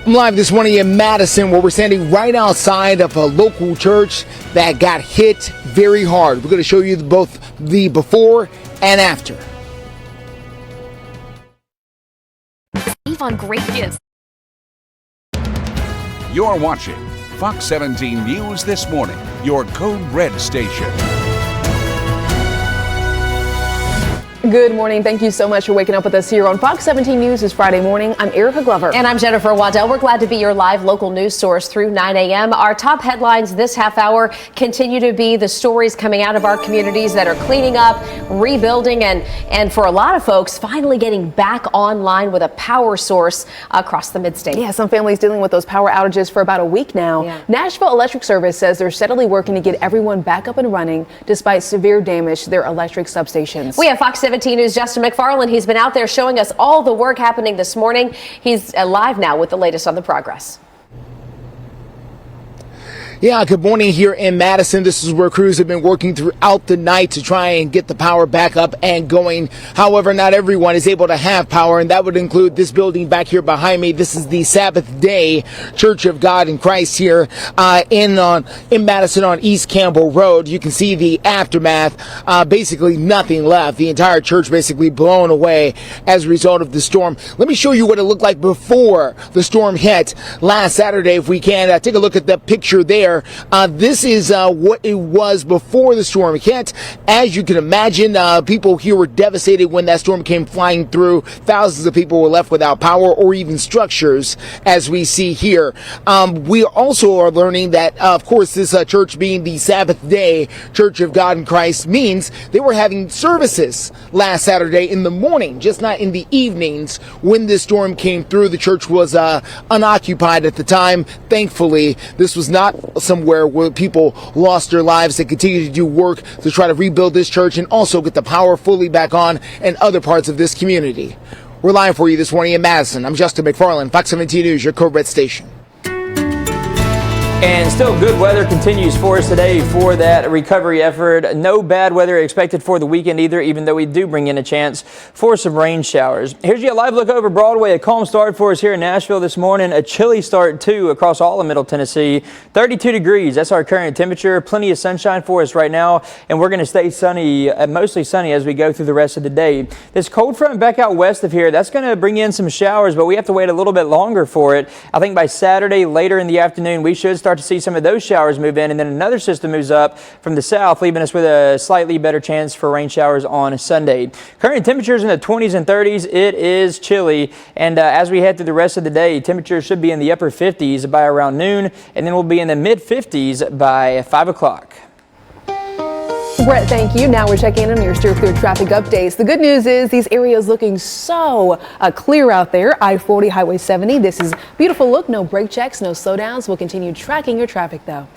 I'm live this morning in Madison, where we're standing right outside of a local church that got hit very hard. We're going to show you both the before and after. Save on great gifts. You're watching Fox 17 News This Morning, your Code Red station. Good morning. Thank you so much for waking up with us here on Fox 17 News this Friday morning. I'm Erica Glover. And I'm Jennifer Waddell. We're glad to be your live local news source through 9 a.m. Our top headlines this half hour continue to be the stories coming out of our communities that are cleaning up, rebuilding, and for a lot of folks, finally getting back online with a power source across the mid-state. Yeah, some families dealing with those power outages for about a week now. Yeah. Nashville Electric Service says they're steadily working to get everyone back up and running despite severe damage to their electric substations. We have Fox 17 News' Justin McFarland. He's been out there showing us all the work happening this morning. He's live now with the latest on the progress. Yeah, good morning here in Madison. This is where crews have been working throughout the night to try and get the power back up and going. However, not everyone is able to have power, and that would include this building back here behind me. This is the Sabbath Day Church of God in Christ here in Madison on East Campbell Road. You can see the aftermath. Basically nothing left. The entire church basically blown away as a result of the storm. Let me show you what it looked like before the storm hit last Saturday, if we can. Take a look at the picture there. This is what it was before the storm hit. As you can imagine, people here were devastated when that storm came flying through. Thousands of people were left without power or even structures, as we see here. We also are learning that, of course, this church being the Sabbath Day Church of God in Christ means they were having services last Saturday in the morning, just not in the evenings. When this storm came through, the church was unoccupied at the time. Thankfully, this was not somewhere where people lost their lives. They continue to do work to try to rebuild this church and also get the power fully back on in other parts of this community. We're live for you this morning in Madison. I'm Justin McFarland, Fox 17 News, your Code Red station. And still good weather continues for us today for that recovery effort. No bad weather expected for the weekend either, even though we do bring in a chance for some rain showers. Here's your live look over Broadway. A calm start for us here in Nashville this morning. A chilly start too across all of Middle Tennessee. 32 degrees. That's our current temperature. Plenty of sunshine for us right now. And we're going to stay sunny, mostly sunny as we go through the rest of the day. This cold front back out west of here, that's going to bring in some showers, but we have to wait a little bit longer for it. I think by Saturday, later in the afternoon, we should start to see some of those showers move in, and then another system moves up from the south, leaving us with a slightly better chance for rain showers on Sunday. Current temperatures in the 20s and 30s. It is chilly, and as we head through the rest of the day, temperatures should be in the upper 50s by around noon, and then we'll be in the mid 50s by 5 o'clock. Brett, thank you. Now we're checking in on your Steer Clear traffic updates. The good news is these areas looking so clear out there. I-40, Highway 70. This is a beautiful look. No brake checks, no slowdowns. We'll continue tracking your traffic, though.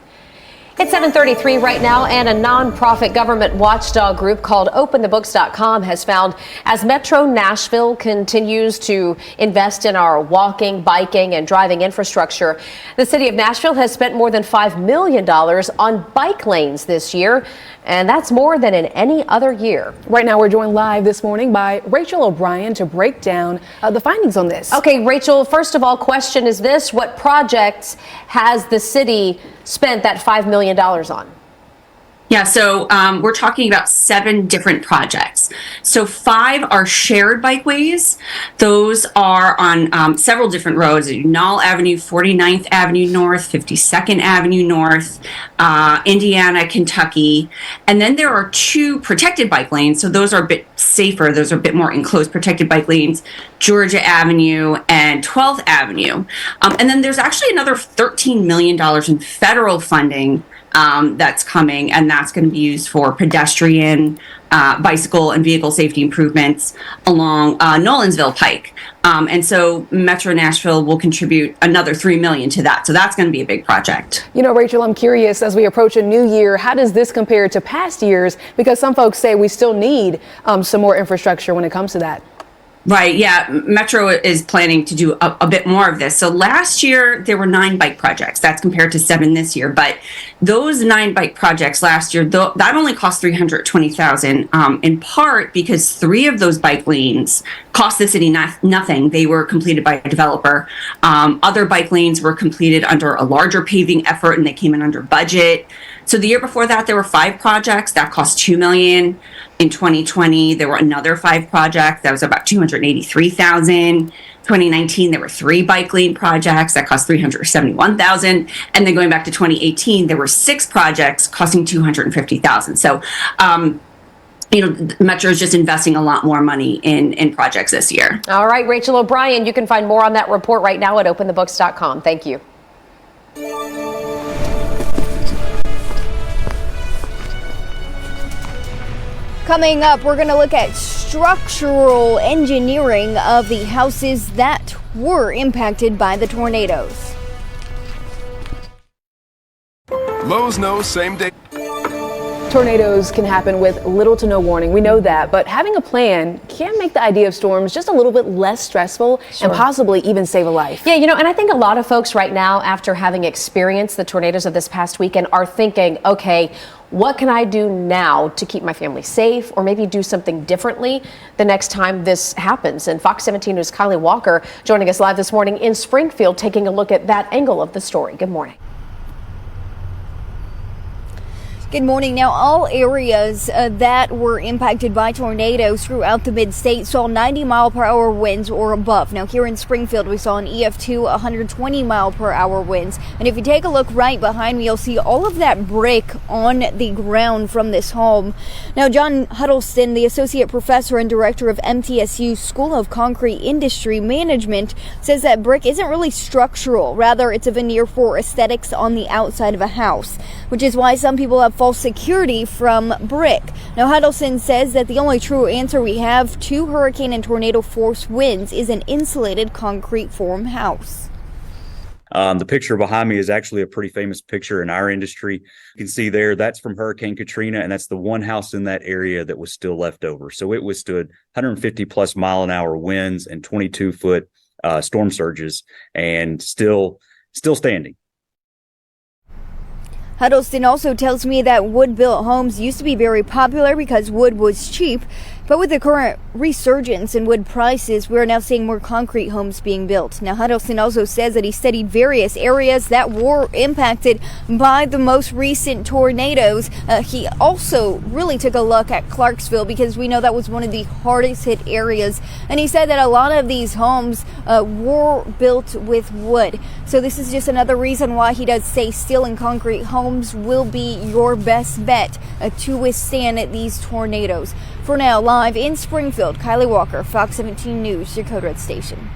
It's 7:33 right now, and a nonprofit government watchdog group called OpenTheBooks.com has found as Metro Nashville continues to invest in our walking, biking, and driving infrastructure, the city of Nashville has spent more than $5 million on bike lanes this year, and that's more than in any other year. Right now, we're joined live this morning by Rachel O'Brien to break down the findings on this. Okay, Rachel, first of all, question is this: what projects has the city spent that $5 million on? Yeah, so we're talking about 7 different projects. So 5 are shared bikeways. Those are on several different roads: Knoll Avenue, 49th Avenue North, 52nd Avenue North, Indiana, Kentucky. And then there are 2 protected bike lanes. So those are a bit safer. Those are a bit more enclosed protected bike lanes: Georgia Avenue and 12th Avenue. And then there's actually another $13 million in federal funding that's coming, and that's going to be used for pedestrian, bicycle, and vehicle safety improvements along Nolensville Pike. And so Metro Nashville will contribute another $3 million to that. So that's going to be a big project. You know, Rachel, I'm curious, as we approach a new year, how does this compare to past years? Because some folks say we still need some more infrastructure when it comes to that. Right. Yeah. Metro is planning to do a bit more of this. So last year there were 9 bike projects. That's compared to 7 this year. But those 9 bike projects last year, that only cost $320,000, in part because 3 of those bike lanes cost the city nothing. They were completed by a developer. Other bike lanes were completed under a larger paving effort, and they came in under budget. So the year before that, there were 5 projects that cost $2 million. In 2020, there were another 5 projects that was about $283,000. 2019, there were 3 bike lane projects that cost $371,000, and then going back to 2018, there were 6 projects costing $250,000. So, you know, Metro is just investing a lot more money in projects this year. All right, Rachel O'Brien, you can find more on that report right now at OpenTheBooks.com. Thank you. Coming up, we're going to look at structural engineering of the houses that were impacted by the tornadoes. Lowe's knows same day. Tornadoes can happen with little to no warning. We know that, but having a plan can make the idea of storms just a little bit less stressful and possibly even save a life. Yeah, you know, and I think a lot of folks right now, after having experienced the tornadoes of this past weekend, are thinking, okay, what can I do now to keep my family safe, or maybe do something differently the next time this happens? And Fox 17 News' Kylie Walker joining us live this morning in Springfield, taking a look at that angle of the story. Good morning. Good morning. Now, all areas that were impacted by tornadoes throughout the mid-state saw 90-mile-per-hour winds or above. Now, here in Springfield, we saw an EF2 120-mile-per-hour winds. And if you take a look right behind me, you'll see all of that brick on the ground from this home. Now, John Huddleston, the associate professor and director of MTSU's School of Concrete Industry Management, says that brick isn't really structural. Rather, it's a veneer for aesthetics on the outside of a house, which is why some people have false security from brick. Now, Huddleston says that the only true answer we have to hurricane and tornado force winds is an insulated concrete form house. The picture behind me is actually a pretty famous picture in our industry. You can see there, that's from Hurricane Katrina, and that's the one house in that area that was still left over. So it withstood 150 plus mile an hour winds and 22-foot storm surges, and still standing. Huddleston also tells me that wood-built homes used to be very popular because wood was cheap, but with the current resurgence in wood prices, we're now seeing more concrete homes being built. Now, Huddleston also says that he studied various areas that were impacted by the most recent tornadoes. He also really took a look at Clarksville because we know that was one of the hardest hit areas. And he said that a lot of these homes were built with wood. So this is just another reason why he does say steel and concrete homes will be your best bet to withstand these tornadoes. For now, live in Springfield, Kylie Walker, Fox 17 News, your Code Red station.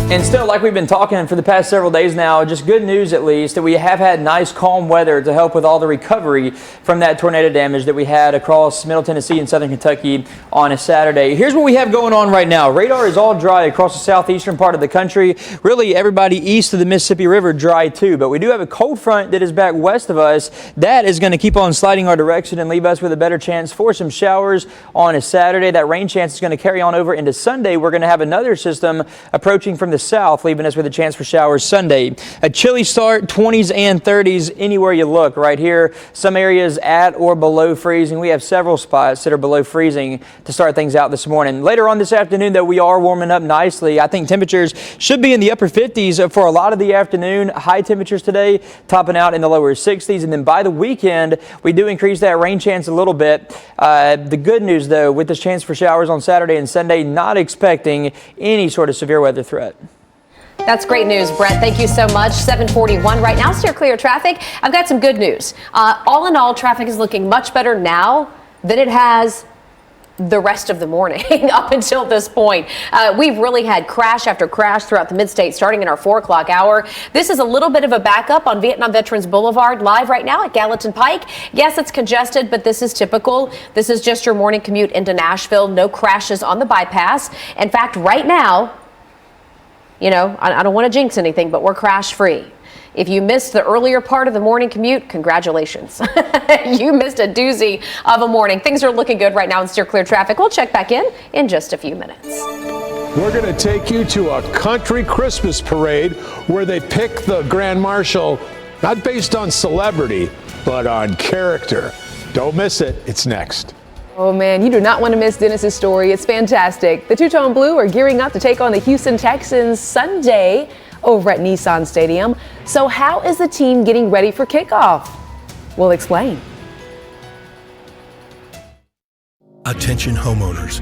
And still, like we've been talking for the past several days now, just good news at least that we have had nice calm weather to help with all the recovery from that tornado damage that we had across Middle Tennessee and Southern Kentucky on a Saturday. Here's what we have going on right now. Radar is all dry across the southeastern part of the country. Really, everybody east of the Mississippi River dry too. But we do have a cold front that is back west of us. That is going to keep on sliding our direction and leave us with a better chance for some showers on a Saturday. That rain chance is going to carry on over into Sunday. We're going to have another system approaching from the south, leaving us with a chance for showers Sunday. A chilly start, 20s and 30s anywhere you look right here. Some areas at or below freezing. We have several spots that are below freezing to start things out this morning. Later on this afternoon, though, we are warming up nicely. I think temperatures should be in the upper 50s for a lot of the afternoon. High temperatures today topping out in the lower 60s. And then by the weekend, we do increase that rain chance a little bit. The good news, though, with this chance for showers on Saturday and Sunday, not expecting any sort of severe weather threat. That's great news, Brent. Thank you so much. 741 right now, steer clear traffic. I've got some good news. All in all, traffic is looking much better now than it has the rest of the morning up until this point. We've really had crash after crash throughout the mid-state starting in our 4 o'clock hour. This is a little bit of a backup on Vietnam Veterans Boulevard live right now at Gallatin Pike. Yes, it's congested, but this is typical. This is just your morning commute into Nashville. No crashes on the bypass. In fact, right now, you know, I don't want to jinx anything, but we're crash free. If you missed the earlier part of the morning commute, congratulations. You missed a doozy of a morning. Things are looking good right now in steer clear traffic. We'll check back in just a few minutes. We're going to take you to a country Christmas parade where they pick the Grand Marshal, not based on celebrity, but on character. Don't miss it. It's next. Oh man, you do not want to miss Dennis's story. It's fantastic. The Two-Tone Blue are gearing up to take on the Houston Texans Sunday over at Nissan Stadium. So how is the team getting ready for kickoff? We'll explain. Attention homeowners.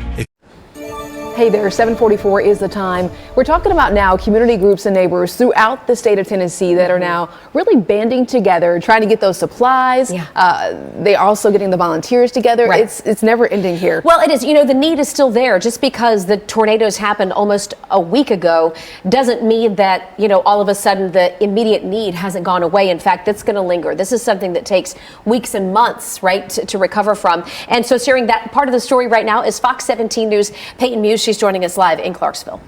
Hey there, 7:44 is the time. We're talking about now community groups and neighbors throughout the state of Tennessee that are now really banding together, trying to get those supplies. They're also getting the volunteers together. Right. It's never ending here. Well, it is. You know, the need is still there. Just because the tornadoes happened almost a week ago doesn't mean that, you know, all of a sudden the immediate need hasn't gone away. In fact, it's going to linger. This is something that takes weeks and months, right, to recover from. And so sharing that part of the story right now is Fox 17 News' Peyton Muse. She's joining us live in Clarksville.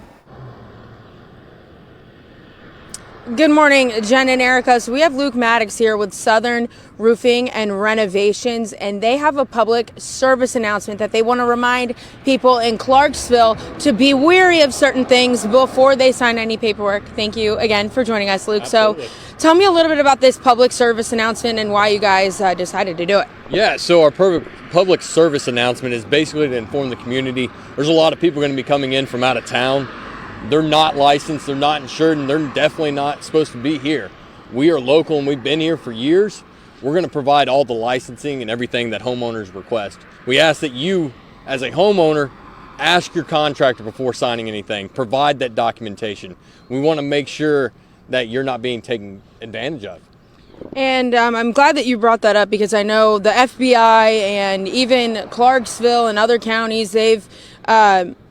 Good morning, Jen and Erica. So we have Luke Maddox here with Southern Roofing and Renovations, and they have a public service announcement that they want to remind people in Clarksville to be wary of certain things before they sign any paperwork. Thank you again for joining us, Luke. Absolutely. So tell me a little bit about this public service announcement and why you guys decided to do it. Yeah, so our public service announcement is basically to inform the community. There's a lot of people going to be coming in from out of town. They're not licensed, they're not insured, and they're definitely not supposed to be here. We are local and we've been here for years. We're going to provide all the licensing and everything that homeowners request. We ask that you, as a homeowner, ask your contractor before signing anything. Provide that documentation. We want to make sure that you're not being taken advantage of. And I'm glad that you brought that up because I know the FBI and even Clarksville and other counties, they've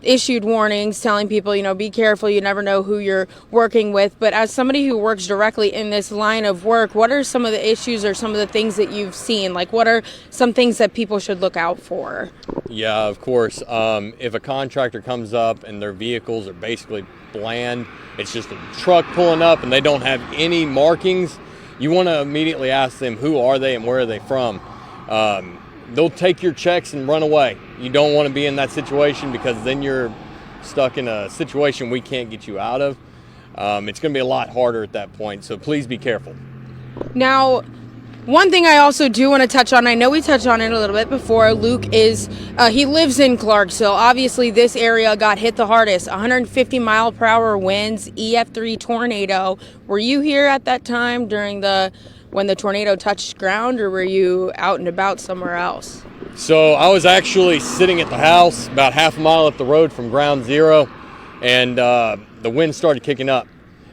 issued warnings telling people, you know, be careful, you never know who you're working with. But as somebody who works directly in this line of work, what are some of the issues or some of the things that you've seen? Like, what are some things that people should look out for? Yeah, of course. If a contractor comes up and their vehicles are basically bland, it's just a truck pulling up and they don't have any markings, you want to immediately ask them who are they and where are they from. They'll take your checks and run away. You don't want to be in that situation because then you're stuck in a situation we can't get you out of. It's going to be a lot harder at that point, so please be careful. Now, one thing I also do want to touch on, I know we touched on it a little bit before, Luke is, he lives in Clarksville. Obviously, this area got hit the hardest. 150 mile per hour winds, EF3 tornado. Were you here at that time when the tornado touched ground, or were you out and about somewhere else? So I was actually sitting at the house about half a mile up the road from ground zero, and the wind started kicking up.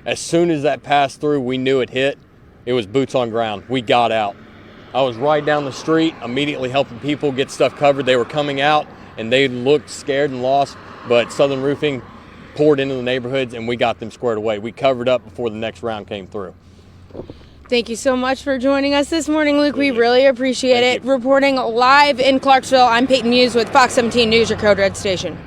As soon as that passed through, we knew it hit. It was boots on ground. We got out. I was right down the street, immediately helping people get stuff covered. They were coming out, and they looked scared and lost, but Southern Roofing poured into the neighborhoods, and we got them squared away. We covered up before the next round came through. Thank you so much for joining us this morning, Luke. We really appreciate it. Reporting live in Clarksville, I'm Peyton Muse with Fox 17 News, your Code Red station.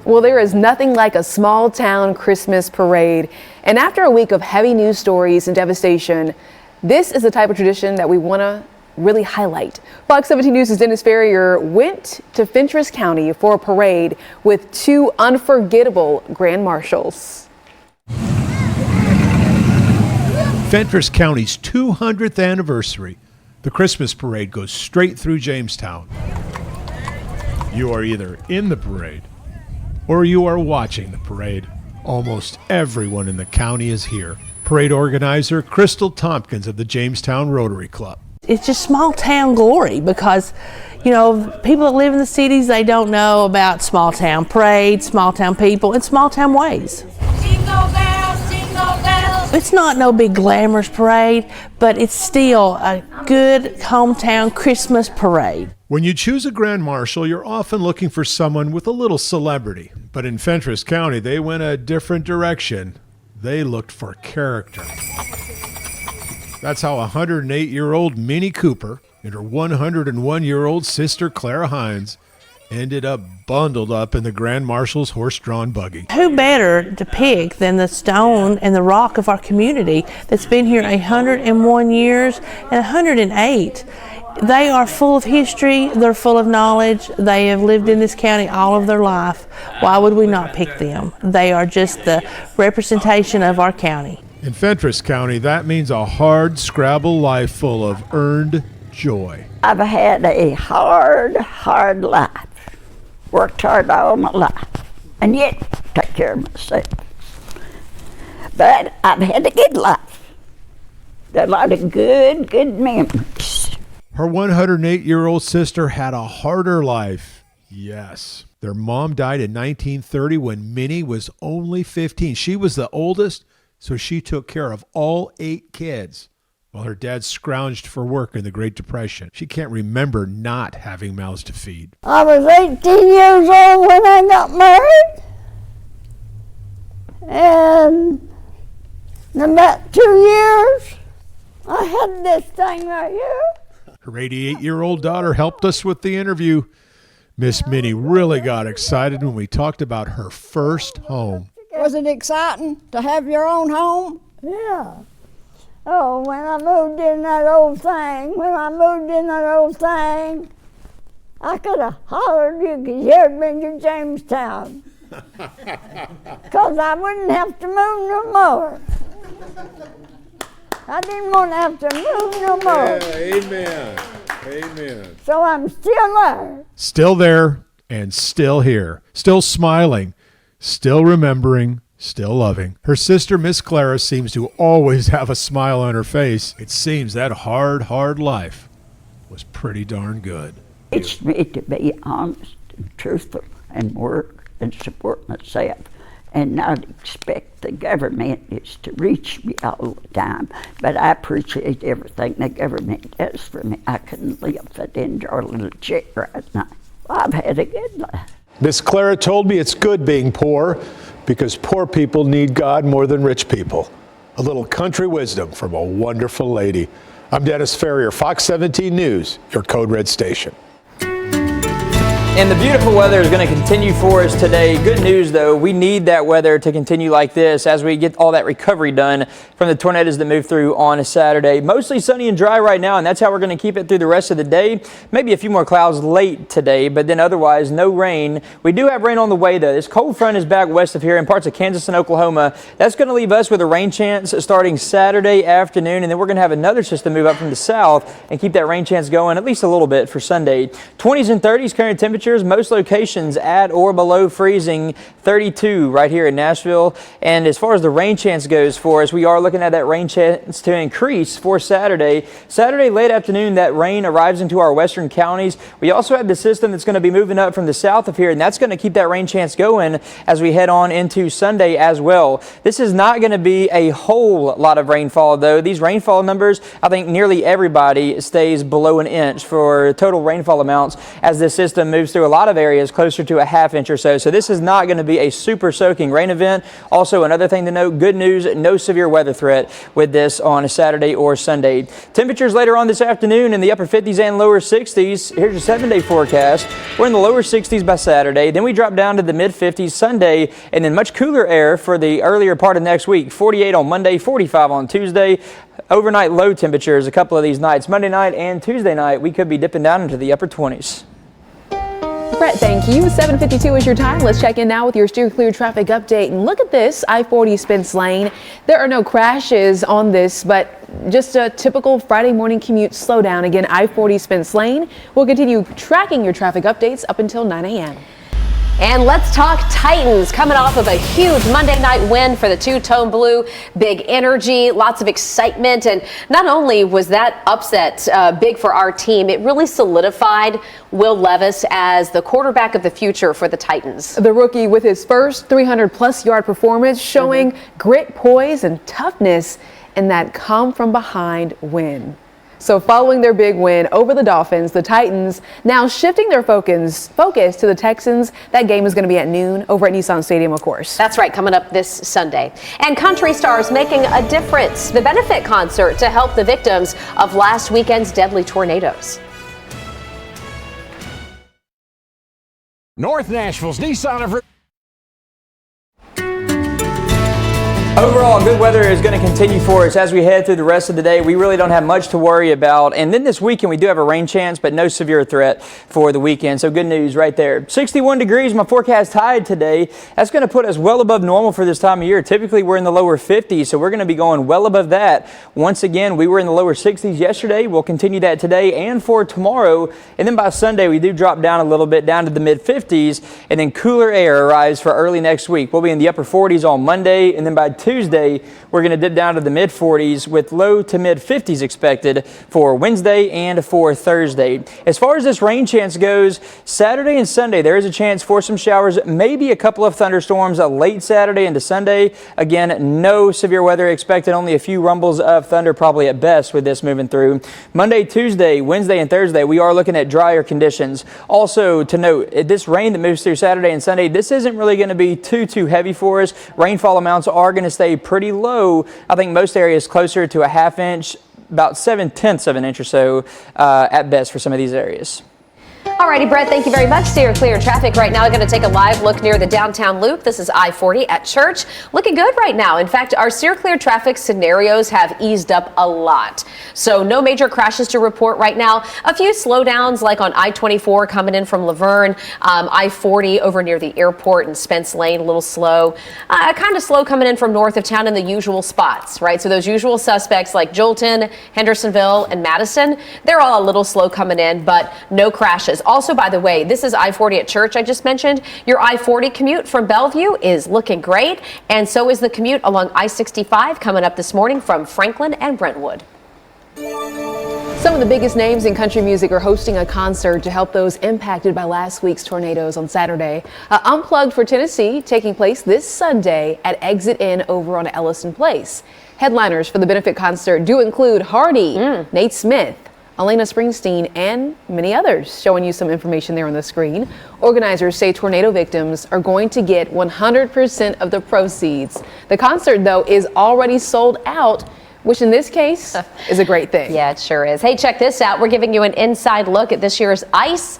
Well, there is nothing like a small town Christmas parade. And after a week of heavy news stories and devastation, this is the type of tradition that we want to really highlight. Fox 17 News' Dennis Ferrier went to Fentress County for a parade with two unforgettable grand marshals. Fentress County's 200th anniversary. The Christmas parade goes straight through Jamestown. You are either in the parade or you are watching the parade. Almost everyone in the county is here. Parade organizer Crystal Tompkins of the Jamestown Rotary Club. It's just small town glory because, you know, people that live in the cities, they don't know about small town parades, small town people, and small town ways. Jingle bells, jingle bells. It's not no big glamorous parade, but it's still a good hometown Christmas parade. When you choose a grand marshal, you're often looking for someone with a little celebrity. But in Fentress County, they went a different direction. They looked for character. That's how 108-year-old Minnie Cooper and her 101-year-old sister Clara Hines ended up bundled up in the Grand Marshal's horse-drawn buggy. Who better to pick than the stone and the rock of our community that's been here 101 years and 108. They are full of history, they're full of knowledge, they have lived in this county all of their life. Why would we not pick them? They are just the representation of our county. In Fentress County, that means a hard scrabble life full of earned joy. I've had a hard life. Worked hard all my life, and yet take care of myself. But I've had a good life. A lot of good memories. Her 108-year-old sister had a harder life. Yes. Their mom died in 1930 when Minnie was only 15. She was the oldest, so she took care of all 8 kids while her dad scrounged for work in the Great Depression. She can't remember not having mouths to feed. I was 18 years old when I got married. And in about 2 years, I had this thing right here. Her 88-year-old daughter helped us with the interview. Miss Minnie really got excited when we talked about her first home. Was it exciting to have your own home? Yeah. Oh, when I moved in that old thing, I could have hollered you because you had been to Jamestown. Because I wouldn't have to move no more. I didn't want to have to move no more. Yeah, amen. So I'm still there. Still there and still here. Still smiling. Still remembering. Still loving. Her sister, Miss Clara, seems to always have a smile on her face. It seems that hard life was pretty darn good. It's me to be honest and truthful and work and support myself and not expect the government is to reach me all the time. But I appreciate everything the government does for me. I couldn't live if I didn't draw a little check right now. I've had a good life. Miss Clara told me it's good being poor because poor people need God more than rich people. A little country wisdom from a wonderful lady. I'm Dennis Ferrier, Fox 17 News, your Code Red station. And the beautiful weather is going to continue for us today. Good news, though, we need that weather to continue like this as we get all that recovery done from the tornadoes that moved through on a Saturday. Mostly sunny and dry right now, and that's how we're going to keep it through the rest of the day. Maybe a few more clouds late today, but then otherwise no rain. We do have rain on the way, though. This cold front is back west of here in parts of Kansas and Oklahoma. That's going to leave us with a rain chance starting Saturday afternoon, and then we're going to have another system move up from the south and keep that rain chance going at least a little bit for Sunday. 20s and 30s current temperatures, most locations at or below freezing, 32 right here in Nashville. And as far as the rain chance goes for us, we are looking at that rain chance to increase for Saturday. Saturday late afternoon, that rain arrives into our western counties. We also have the system that's going to be moving up from the south of here, and that's going to keep that rain chance going as we head on into Sunday as well. This is not going to be a whole lot of rainfall, though. These rainfall numbers, I think nearly everybody stays below an inch for total rainfall amounts as this system moves through a lot of areas closer to a ½ inch or so. So this is not going to be a super soaking rain event. Also, another thing to note, good news, no severe weather threat with this on a Saturday or Sunday. Temperatures later on this afternoon in the upper 50s and lower 60s. Here's your 7-day forecast. We're in the lower 60s by Saturday. Then we drop down to the mid 50s Sunday, and then much cooler air for the earlier part of next week. 48 on Monday, 45 on Tuesday. Overnight low temperatures a couple of these nights. Monday night and Tuesday night, we could be dipping down into the upper 20s. Brett, thank you. 7:52 is your time. Let's check in now with your Steer Clear traffic update. And look at this, I-40 Spence Lane. There are no crashes on this, but just a typical Friday morning commute slowdown. Again, I-40 Spence Lane. We'll continue tracking your traffic updates up until 9 a.m. And let's talk Titans, coming off of a huge Monday night win for the two-tone blue. Big energy, lots of excitement, and not only was that upset big for our team, it really solidified Will Levis as the quarterback of the future for the Titans. The rookie with his first 300-plus yard performance, showing grit, poise, and toughness in that come-from-behind win. So following their big win over the Dolphins, the Titans now shifting their focus to the Texans. That game is going to be at noon over at Nissan Stadium, of course. That's right, coming up this Sunday. And country stars making a difference. The benefit concert to help the victims of last weekend's deadly tornadoes. North Nashville's Nissan of... Overall, good weather is going to continue for us as we head through the rest of the day. We really don't have much to worry about. And then this weekend, we do have a rain chance, but no severe threat for the weekend. So good news right there. 61 degrees, my forecast high today. That's going to put us well above normal for this time of year. Typically, we're in the lower 50s, so we're going to be going well above that. Once again, we were in the lower 60s yesterday. We'll continue that today and for tomorrow. And then by Sunday, we do drop down a little bit down to the mid 50s, and then cooler air arrives for early next week. We'll be in the upper 40s on Monday, and then by Tuesday, we're going to dip down to the mid 40s with low to mid 50s expected for Wednesday and for Thursday. As far as this rain chance goes, Saturday and Sunday, there is a chance for some showers, maybe a couple of thunderstorms late Saturday into Sunday. Again, no severe weather expected, only a few rumbles of thunder probably at best with this moving through. Monday, Tuesday, Wednesday, and Thursday, we are looking at drier conditions. Also to note, this rain that moves through Saturday and Sunday, this isn't really going to be too heavy for us. Rainfall amounts are going to stay pretty low. I think most areas closer to a ½ inch, about 7/10 of an inch or so at best for some of these areas. Alrighty, Brett, thank you very much. Steer Clear traffic right now. I'm going to take a live look near the downtown loop. This is I-40 at Church. Looking good right now. In fact, our Steer Clear traffic scenarios have eased up a lot. So no major crashes to report right now. A few slowdowns like on I-24 coming in from Laverne, I-40 over near the airport and Spence Lane, a little slow. Kind of slow coming in from north of town in the usual spots, right? So those usual suspects like Jolton, Hendersonville, and Madison, they're all a little slow coming in, but no crashes. Also, by the way, this is I-40 at Church I just mentioned. Your I-40 commute from Bellevue is looking great, and so is the commute along I-65 coming up this morning from Franklin and Brentwood. Some of the biggest names in country music are hosting a concert to help those impacted by last week's tornadoes on Saturday. Unplugged for Tennessee taking place this Sunday at Exit Inn over on Ellison Place. Headliners for the benefit concert do include Hardy, Nate Smith, Elena Springsteen, and many others. Showing you some information there on the screen. Organizers say tornado victims are going to get 100% of the proceeds. The concert, though, is already sold out, which in this case is a great thing. Yeah, it sure is. Hey, check this out. We're giving you an inside look at this year's ice.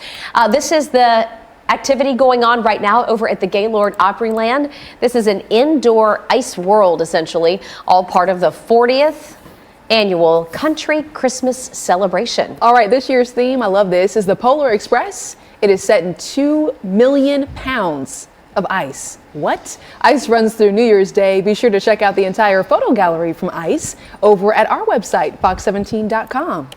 This is the activity going on right now over at the Gaylord Opryland. This is an indoor ice world, essentially, all part of the 40th annual Country Christmas celebration. All right, this year's theme, I love this, is the Polar Express. It is set in 2 million pounds of ice. What? Ice runs through New Year's Day. Be sure to check out the entire photo gallery from ice over at our website, fox17.com.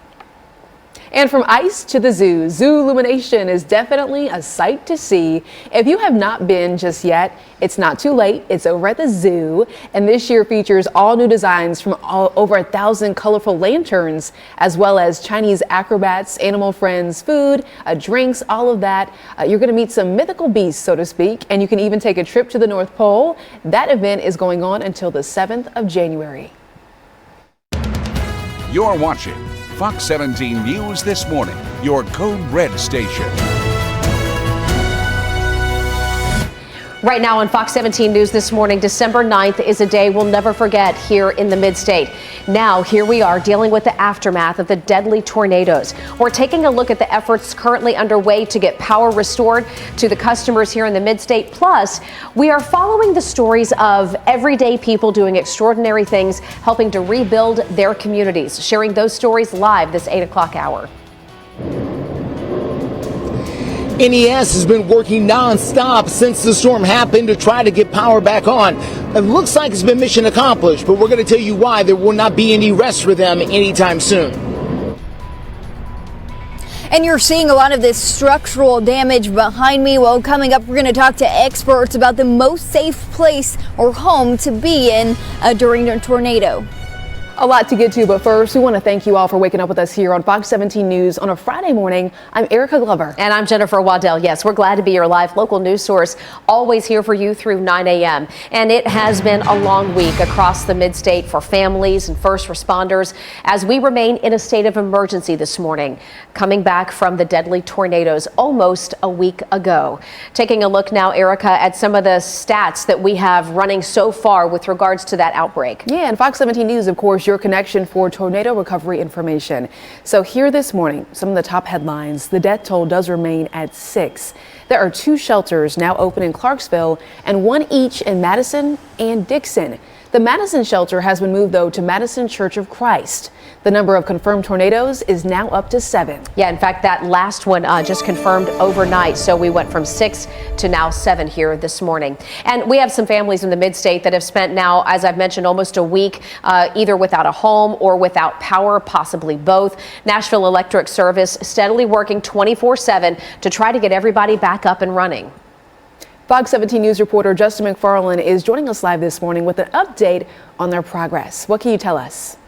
And from ice to the zoo, Zoolumination is definitely a sight to see. If you have not been just yet, it's not too late. It's over at the zoo, and this year features all new designs from over 1,000 colorful lanterns, as well as Chinese acrobats, animal friends, food, drinks, all of that. You're going to meet some mythical beasts, so to speak, and you can even take a trip to the North Pole. That event is going on until the 7th of January. You're watching Fox 17 News This Morning, your Code Red station. Right now on Fox 17 News This Morning, December 9th is a day we'll never forget here in the Mid-State. Now, here we are dealing with the aftermath of the deadly tornadoes. We're taking a look at the efforts currently underway to get power restored to the customers here in the Mid-State. Plus, we are following the stories of everyday people doing extraordinary things, helping to rebuild their communities. Sharing those stories live this 8 o'clock hour. NES has been working non-stop since the storm happened to try to get power back on. It looks like it's been mission accomplished, but we're going to tell you why there will not be any rest for them anytime soon. And you're seeing a lot of this structural damage behind me. Well, coming up, we're going to talk to experts about the most safe place or home to be in during a tornado. A lot to get to, but first, we want to thank you all for waking up with us here on Fox 17 News on a Friday morning. I'm Erica Glover. And I'm Jennifer Waddell. Yes, we're glad to be your live local news source, always here for you through 9 a.m. And it has been a long week across the Mid-State for families and first responders as we remain in a state of emergency this morning, coming back from the deadly tornadoes almost a week ago. Taking a look now, Erica, at some of the stats that we have running so far with regards to that outbreak. Yeah, and Fox 17 News, of course, your connection for tornado recovery information. So here this morning, some of the top headlines. The death toll does remain at 6. There are 2 shelters now open in Clarksville and 1 each in Madison and Dickson. The Madison shelter has been moved, though, to Madison Church of Christ. The number of confirmed tornadoes is now up to 7. Yeah, in fact, that last one just confirmed overnight. So we went from 6 to now 7 here this morning. And we have some families in the Mid-State that have spent now, as I've mentioned, almost a week either without a home or without power, possibly both. Nashville Electric Service steadily working 24/7 to try to get everybody back up and running. Fox 17 News reporter Justin McFarland is joining us live this morning with an update on their progress. What can you tell us?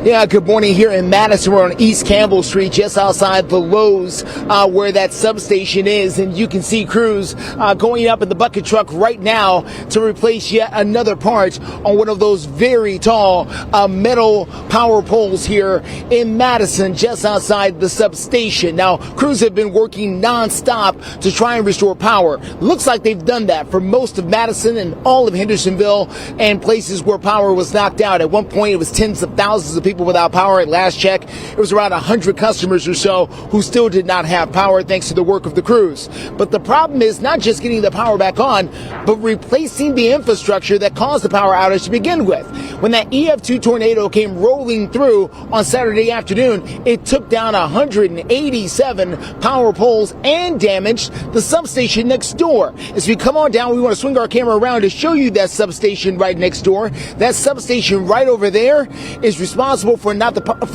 Yeah, good morning here in Madison. We're on East Campbell Street, just outside the Lowe's, where that substation is. And you can see crews going up in the bucket truck right now to replace yet another part on one of those very tall metal power poles here in Madison, just outside the substation. Now, crews have been working nonstop to try and restore power. Looks like they've done that for most of Madison and all of Hendersonville and places where power was knocked out. At one point, it was tens of thousands of people without power. At last check, it was around 100 customers or so who still did not have power thanks to the work of the crews. But the problem is not just getting the power back on, but replacing the infrastructure that caused the power outage to begin with. When that EF2 tornado came rolling through on Saturday afternoon, it took down 187 power poles and damaged the substation next door. As we come on down, we want to swing our camera around to show you that substation right next door. That substation right over there is responsible for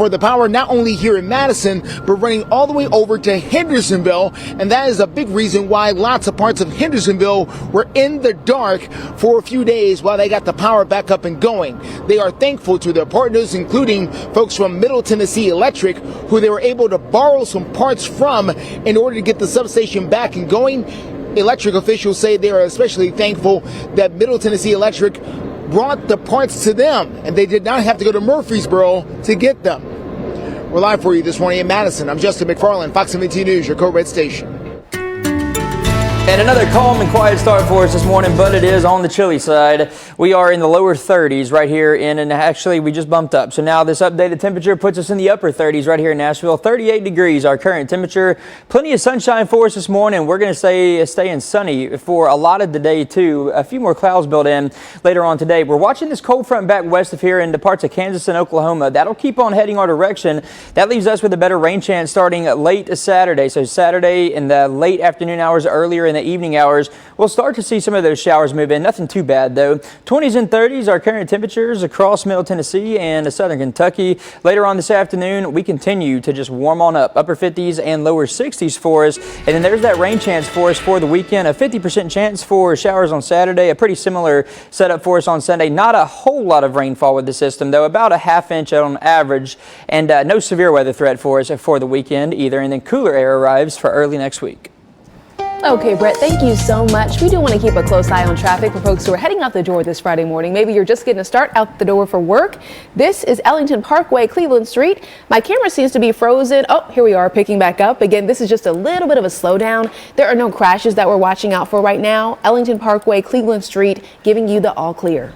the power not only here in Madison, but running all the way over to Hendersonville. And that is a big reason why lots of parts of Hendersonville were in the dark for a few days while they got the power back up and going. They are thankful to their partners, including folks from Middle Tennessee Electric, who they were able to borrow some parts from in order to get the substation back and going. Electric officials say they are especially thankful that Middle Tennessee Electric brought the parts to them, and they did not have to go to Murfreesboro to get them. We're live for you this morning in Madison. I'm Justin McFarland, Fox 17 News, your co-red station. And another calm and quiet start for us this morning, but it is on the chilly side. We are in the lower 30s right here and actually we just bumped up. So now this updated temperature puts us in the upper 30s right here in Nashville. 38 degrees, our current temperature. Plenty of sunshine for us this morning. We're going to stay staying sunny for a lot of the day too. A few more clouds built in later on today. We're watching this cold front back west of here into parts of Kansas and Oklahoma. That'll keep on heading our direction. That leaves us with a better rain chance starting late Saturday. So Saturday in the late afternoon hours, earlier in the evening hours, we'll start to see some of those showers move in. Nothing too bad though. 20s and 30s, our current temperatures across Middle Tennessee and southern Kentucky. Later on this afternoon, we continue to just warm on up. Upper 50s and lower 60s for us. And then there's that rain chance for us for the weekend. A 50% chance for showers on Saturday. A pretty similar setup for us on Sunday. Not a whole lot of rainfall with the system though. About a ½ inch on average. And no severe weather threat for us for the weekend either. And then cooler air arrives for early next week. Okay, Brett, thank you so much. We do want to keep a close eye on traffic for folks who are heading out the door this Friday morning. Maybe you're just getting a start out the door for work. This is Ellington Parkway, Cleveland Street. My camera seems to be frozen. Oh, here we are picking back up. Again, this is just a little bit of a slowdown. There are no crashes that we're watching out for right now. Ellington Parkway, Cleveland Street, giving you the all clear.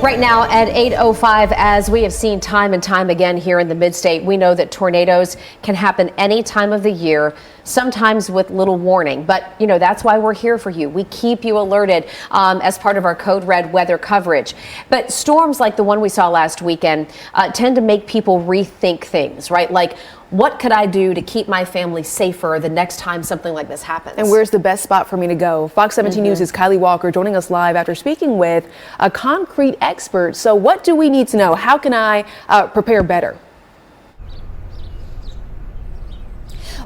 Right now at 8:05, as we have seen time and time again here in the mid-state, we know that tornadoes can happen any time of the year, sometimes with little warning. But, you know, that's why we're here for you. We keep you alerted as part of our Code Red weather coverage. But storms like the one we saw last weekend tend to make people rethink things, right? Like, what could I do to keep my family safer the next time something like this happens? And where's the best spot for me to go? Fox 17 News' Kylie Walker joining us live after speaking with a concrete expert. So what do we need to know? How can I prepare better?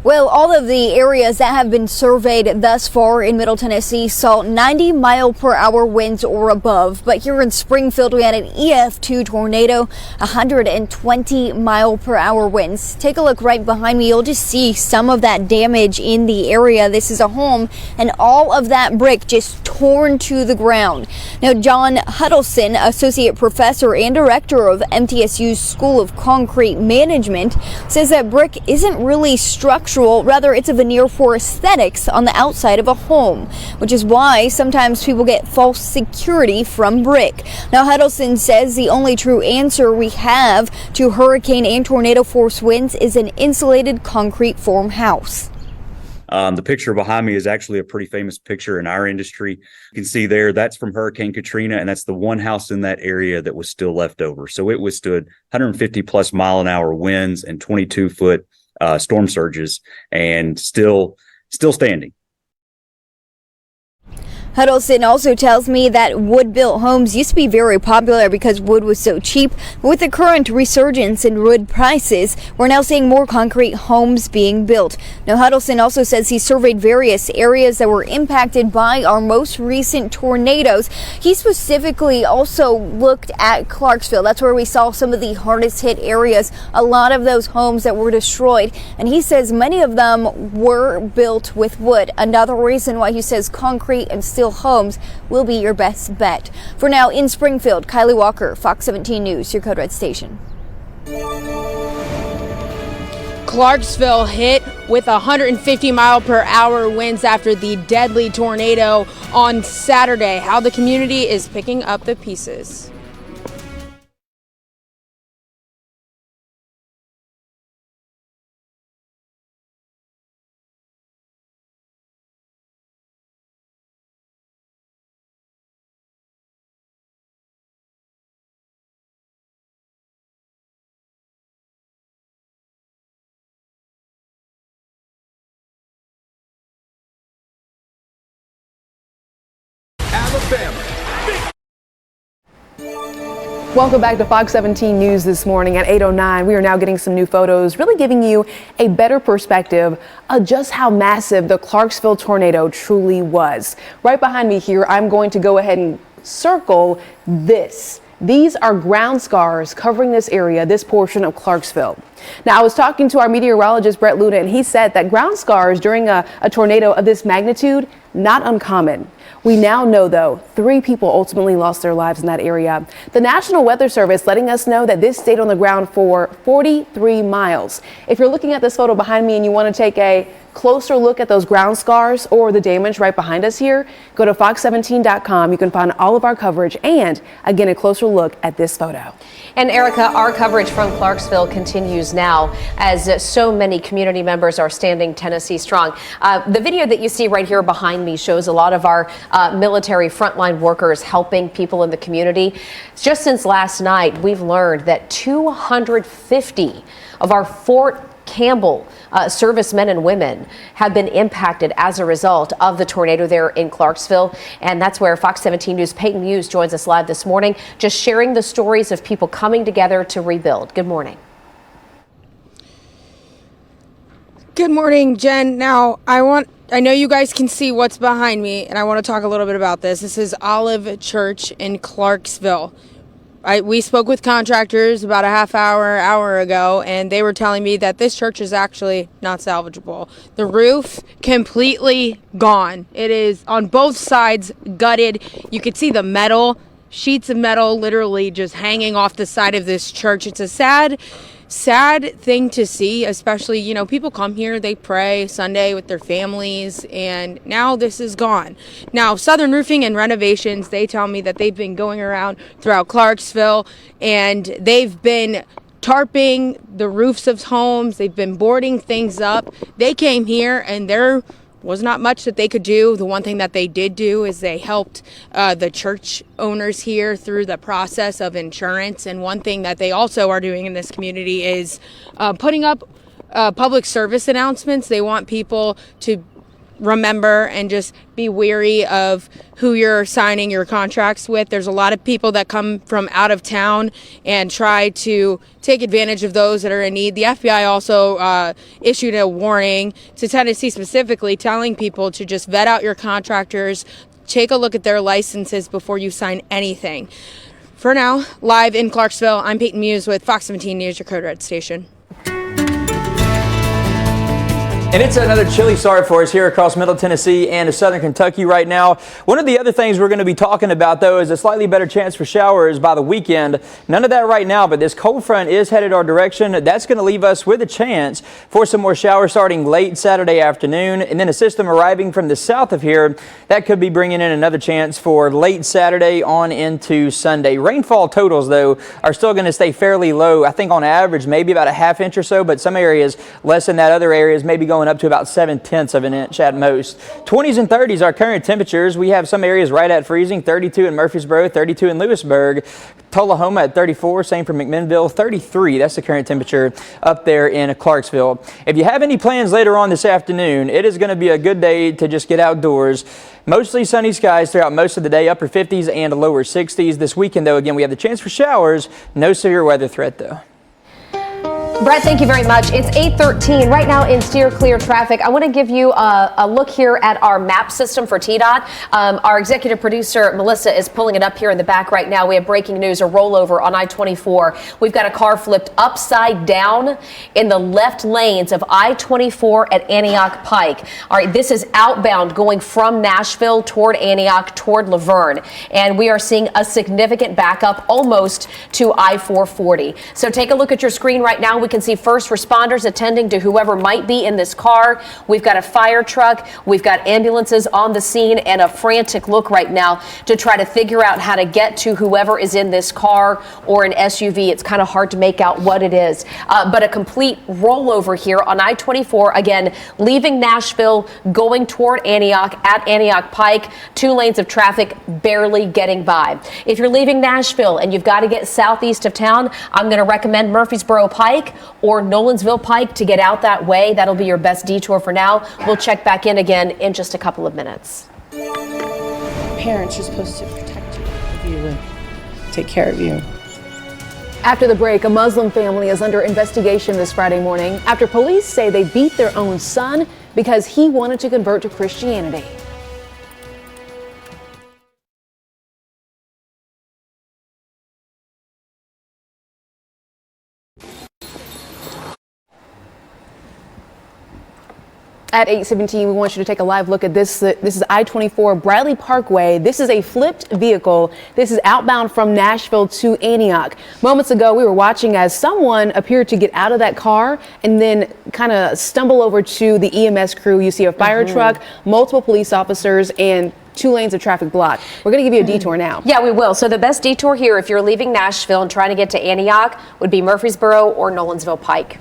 Well, all of the areas that have been surveyed thus far in Middle Tennessee saw 90-mile-per-hour winds or above. But here in Springfield, we had an EF2 tornado, 120-mile-per-hour winds. Take a look right behind me. You'll just see some of that damage in the area. This is a home, and all of that brick just torn to the ground. Now, John Huddleston, associate professor and director of MTSU's School of Concrete Management, says that brick isn't really structural. Rather, it's a veneer for aesthetics on the outside of a home, which is why sometimes people get false security from brick. Now, Huddleston says the only true answer we have to hurricane and tornado force winds is an insulated concrete form house. The picture behind me is actually a pretty famous picture in our industry. You can see there, that's from Hurricane Katrina, and that's the one house in that area that was still left over. So it withstood 150 plus mile-an-hour winds and 22-foot storm surges, and still standing. Huddleston also tells me that wood-built homes used to be very popular because wood was so cheap. But with the current resurgence in wood prices, we're now seeing more concrete homes being built. Now, Huddleston also says he surveyed various areas that were impacted by our most recent tornadoes. He specifically also looked at Clarksville. That's where we saw some of the hardest hit areas, a lot of those homes that were destroyed. And he says many of them were built with wood. Another reason why he says concrete and steel homes will be your best bet. For now, in Springfield, Kylie Walker, Fox 17 News, your Code Red station. Clarksville hit with 150-mile-per-hour winds after the deadly tornado on Saturday. How the community is picking up the pieces. Welcome back to Fox 17 News this morning at 8:09. We are now getting some new photos, really giving you a better perspective of just how massive the Clarksville tornado truly was. Right behind me here, I'm going to go ahead and circle this. These are ground scars covering this area, this portion of Clarksville. Now, I was talking to our meteorologist, Brett Luna, and he said that ground scars during a tornado of this magnitude, not uncommon. We now know, though, 3 people ultimately lost their lives in that area. The National Weather Service letting us know that this stayed on the ground for 43 miles. If you're looking at this photo behind me and you want to take a closer look at those ground scars or the damage right behind us here, go to fox17.com. You can find all of our coverage and, again, a closer look at this photo. And Erica, our coverage from Clarksville continues now as so many community members are standing Tennessee strong. The video that you see right here behind me shows a lot of our military frontline workers helping people in the community. Just since last night, we've learned that 250 of our Fort Campbell servicemen and women have been impacted as a result of the tornado there in Clarksville. And that's where Fox 17 News' Peyton Muse joins us live this morning, just sharing the stories of people coming together to rebuild. Good morning. Good morning, Jen. Now, I know you guys can see what's behind me, and I want to talk a little bit about this. This is Olive Church in Clarksville. We spoke with contractors about a hour ago, and they were telling me that this church is actually not salvageable. The roof completely gone. It is on both sides gutted. You could see the metal, sheets of metal literally just hanging off the side of this church. It's a sad thing to see, especially, you know, people come here, they pray Sunday with their families, and now this is gone. Now, Southern Roofing and Renovations, they tell me that they've been going around throughout Clarksville, and they've been tarping the roofs of homes. They've been boarding things up. They came here, and there was not much that they could do. The one thing that they did do is they helped the church owners here through the process of insurance. And one thing that they also are doing in this community is putting up public service announcements. They want people to remember and just be wary of who you're signing your contracts with. There's a lot of people that come from out of town and try to take advantage of those that are in need. The FBI also issued a warning to Tennessee specifically, telling people to just vet out your contractors, take a look at their licenses before you sign anything. For now, live in Clarksville, I'm Peyton Muse with Fox 17 News, your Code Red station. And it's another chilly start for us here across Middle Tennessee and southern Kentucky right now. One of the other things we're going to be talking about, though, is a slightly better chance for showers by the weekend. None of that right now, but this cold front is headed our direction. That's going to leave us with a chance for some more showers starting late Saturday afternoon. And then a system arriving from the south of here that could be bringing in another chance for late Saturday on into Sunday. Rainfall totals, though, are still going to stay fairly low. I think on average, maybe about a half inch or so, but some areas less than that. Other areas maybe going up to about 7/10 of an inch at most. 20s and 30s are current temperatures. We have some areas right at freezing, 32 in Murfreesboro, 32 in Lewisburg, Tullahoma at 34, same for McMinnville, 33. That's the current temperature up there in Clarksville. If you have any plans later on this afternoon, it is going to be a good day to just get outdoors. Mostly sunny skies throughout most of the day, upper 50s and lower 60s. This weekend, though, again, we have the chance for showers. No severe weather threat, though. Brett, thank you very much. It's 8:13 right now in steer clear traffic. I want to give you a look here at our map system for TDOT. Our executive producer, Melissa, is pulling it up here in the back right now. We have breaking news, a rollover on I-24. We've got a car flipped upside down in the left lanes of I-24 at Antioch Pike. All right, this is outbound going from Nashville toward Antioch, toward Laverne. And we are seeing a significant backup almost to I-440. So take a look at your screen right now. We can see first responders attending to whoever might be in this car. We've got a fire truck. We've got ambulances on the scene and a frantic look right now to try to figure out how to get to whoever is in this car or an SUV. It's kind of hard to make out what it is. But a complete rollover here on I-24, again, leaving Nashville, going toward Antioch at Antioch Pike. 2 lanes of traffic barely getting by. If you're leaving Nashville and you've got to get southeast of town, I'm going to recommend Murfreesboro Pike or Nolensville Pike to get out that way. That'll be your best detour for now. We'll check back in again in just a couple of minutes. Parents are supposed to protect you and take care of you. After the break, a Muslim family is under investigation this Friday morning after police say they beat their own son because he wanted to convert to Christianity. At 8:17, we want you to take a live look at this. This is I-24 Bradley Parkway. This is a flipped vehicle. This is outbound from Nashville to Antioch. Moments ago, we were watching as someone appeared to get out of that car and then kind of stumble over to the EMS crew. You see a fire truck, multiple police officers, and 2 lanes of traffic blocked. We're going to give you a detour now. Yeah, we will. So the best detour here, if you're leaving Nashville and trying to get to Antioch, would be Murfreesboro or Nolensville Pike.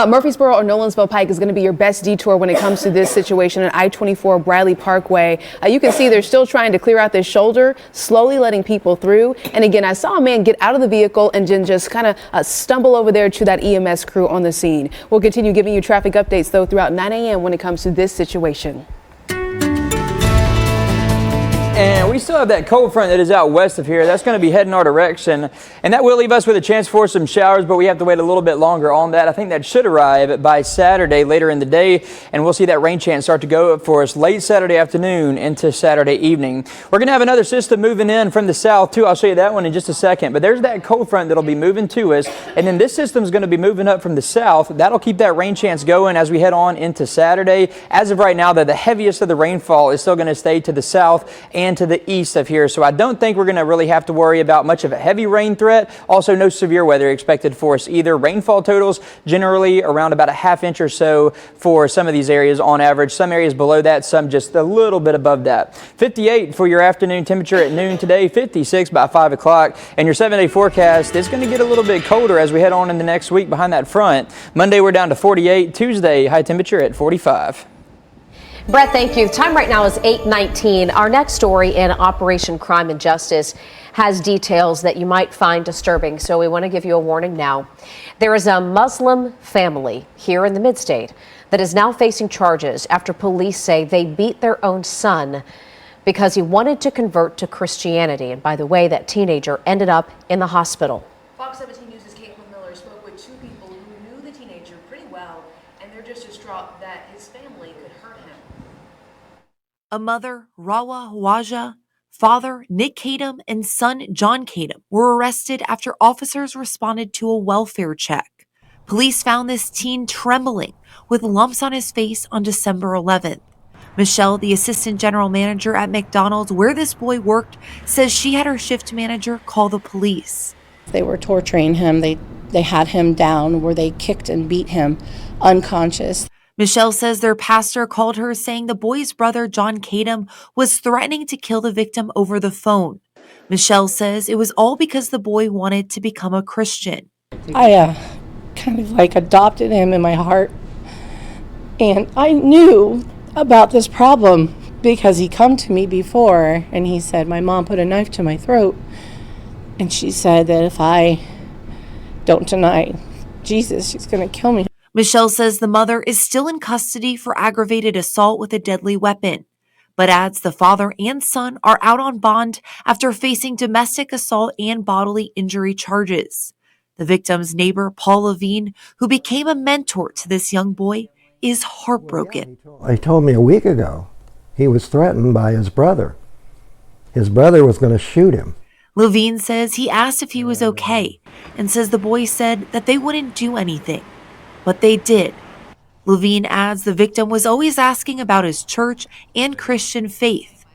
Murfreesboro or Nolensville Pike is going to be your best detour when it comes to this situation at I-24 Bradley Parkway. You can see they're still trying to clear out this shoulder, slowly letting people through. And again, I saw a man get out of the vehicle and then just kind of stumble over there to that EMS crew on the scene. We'll continue giving you traffic updates, though, throughout 9 a.m. when it comes to this situation. And we still have that cold front that is out west of here. That's going to be heading our direction. And that will leave us with a chance for some showers, but we have to wait a little bit longer on that. I think that should arrive by Saturday later in the day. And we'll see that rain chance start to go up for us late Saturday afternoon into Saturday evening. We're going to have another system moving in from the south, too. I'll show you that one in just a second. But there's that cold front that'll be moving to us. And then this system is going to be moving up from the south. That'll keep that rain chance going as we head on into Saturday. As of right now, the heaviest of the rainfall is still going to stay to the south and to the east of here. So I don't think we're going to really have to worry about much of a heavy rain threat. Also, no severe weather expected for us either. Rainfall totals generally around about a ½ inch or so for some of these areas on average. Some areas below that, some just a little bit above that. 58 for your afternoon temperature at noon today, 56 by 5 o'clock. And your 7-day forecast is going to get a little bit colder as we head on in the next week behind that front. Monday, we're down to 48. Tuesday, high temperature at 45. Brett, thank you. The time right now is 8:19. Our next story in Operation Crime and Justice has details that you might find disturbing, so we want to give you a warning now. There is a Muslim family here in the Mid-State that is now facing charges after police say they beat their own son because he wanted to convert to Christianity. And by the way, that teenager ended up in the hospital. Fox 17 News' Caitlin Miller spoke with 2 people who knew the teenager pretty well, and they're just distraught that his family could hurt him. A mother, Rawa Waja, father, Nick Kadam, and son, John Kadam, were arrested after officers responded to a welfare check. Police found this teen trembling with lumps on his face on December 11th. Michelle, the assistant general manager at McDonald's, where this boy worked, says she had her shift manager call the police. They were torturing him. They had him down where they kicked and beat him unconscious. Michelle says their pastor called her saying the boy's brother, John Kadam, was threatening to kill the victim over the phone. Michelle says it was all because the boy wanted to become a Christian. I kind of adopted him in my heart. And I knew about this problem because he come to me before and he said, my mom put a knife to my throat. And she said that if I don't deny Jesus, she's going to kill me. Michelle says the mother is still in custody for aggravated assault with a deadly weapon, but adds the father and son are out on bond after facing domestic assault and bodily injury charges. The victim's neighbor, Paul Levine, who became a mentor to this young boy, is heartbroken. He told me a week ago he was threatened by his brother. His brother was going to shoot him. Levine says he asked if he was okay and says the boy said that they wouldn't do anything. But they did. Levine adds the victim was always asking about his church and Christian faith.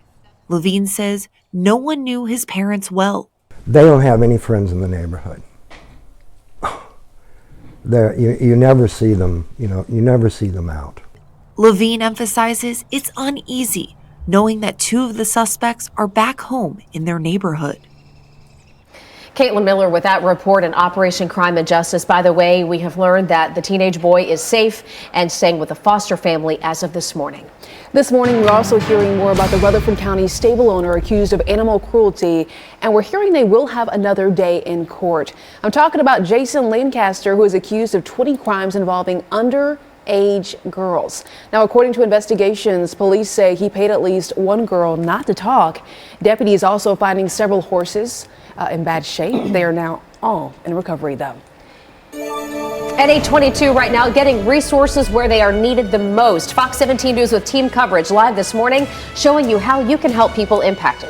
Levine says no one knew his parents well. They don't have any friends in the neighborhood. You never see them, you never see them out. Levine emphasizes it's uneasy knowing that 2 of the suspects are back home in their neighborhood. Caitlin Miller with that report in Operation Crime and Justice. By the way, we have learned that the teenage boy is safe and staying with a foster family as of this morning. This morning, we're also hearing more about the Rutherford County stable owner accused of animal cruelty, and we're hearing they will have another day in court. I'm talking about Jason Lancaster, who is accused of 20 crimes involving underage girls. Now, according to investigations, police say he paid at least one girl not to talk. Deputies also finding several horses in bad shape. They are now all in recovery, though. At 8:22 right now, getting resources where they are needed the most. Fox 17 News with team coverage live this morning, showing you how you can help people impacted.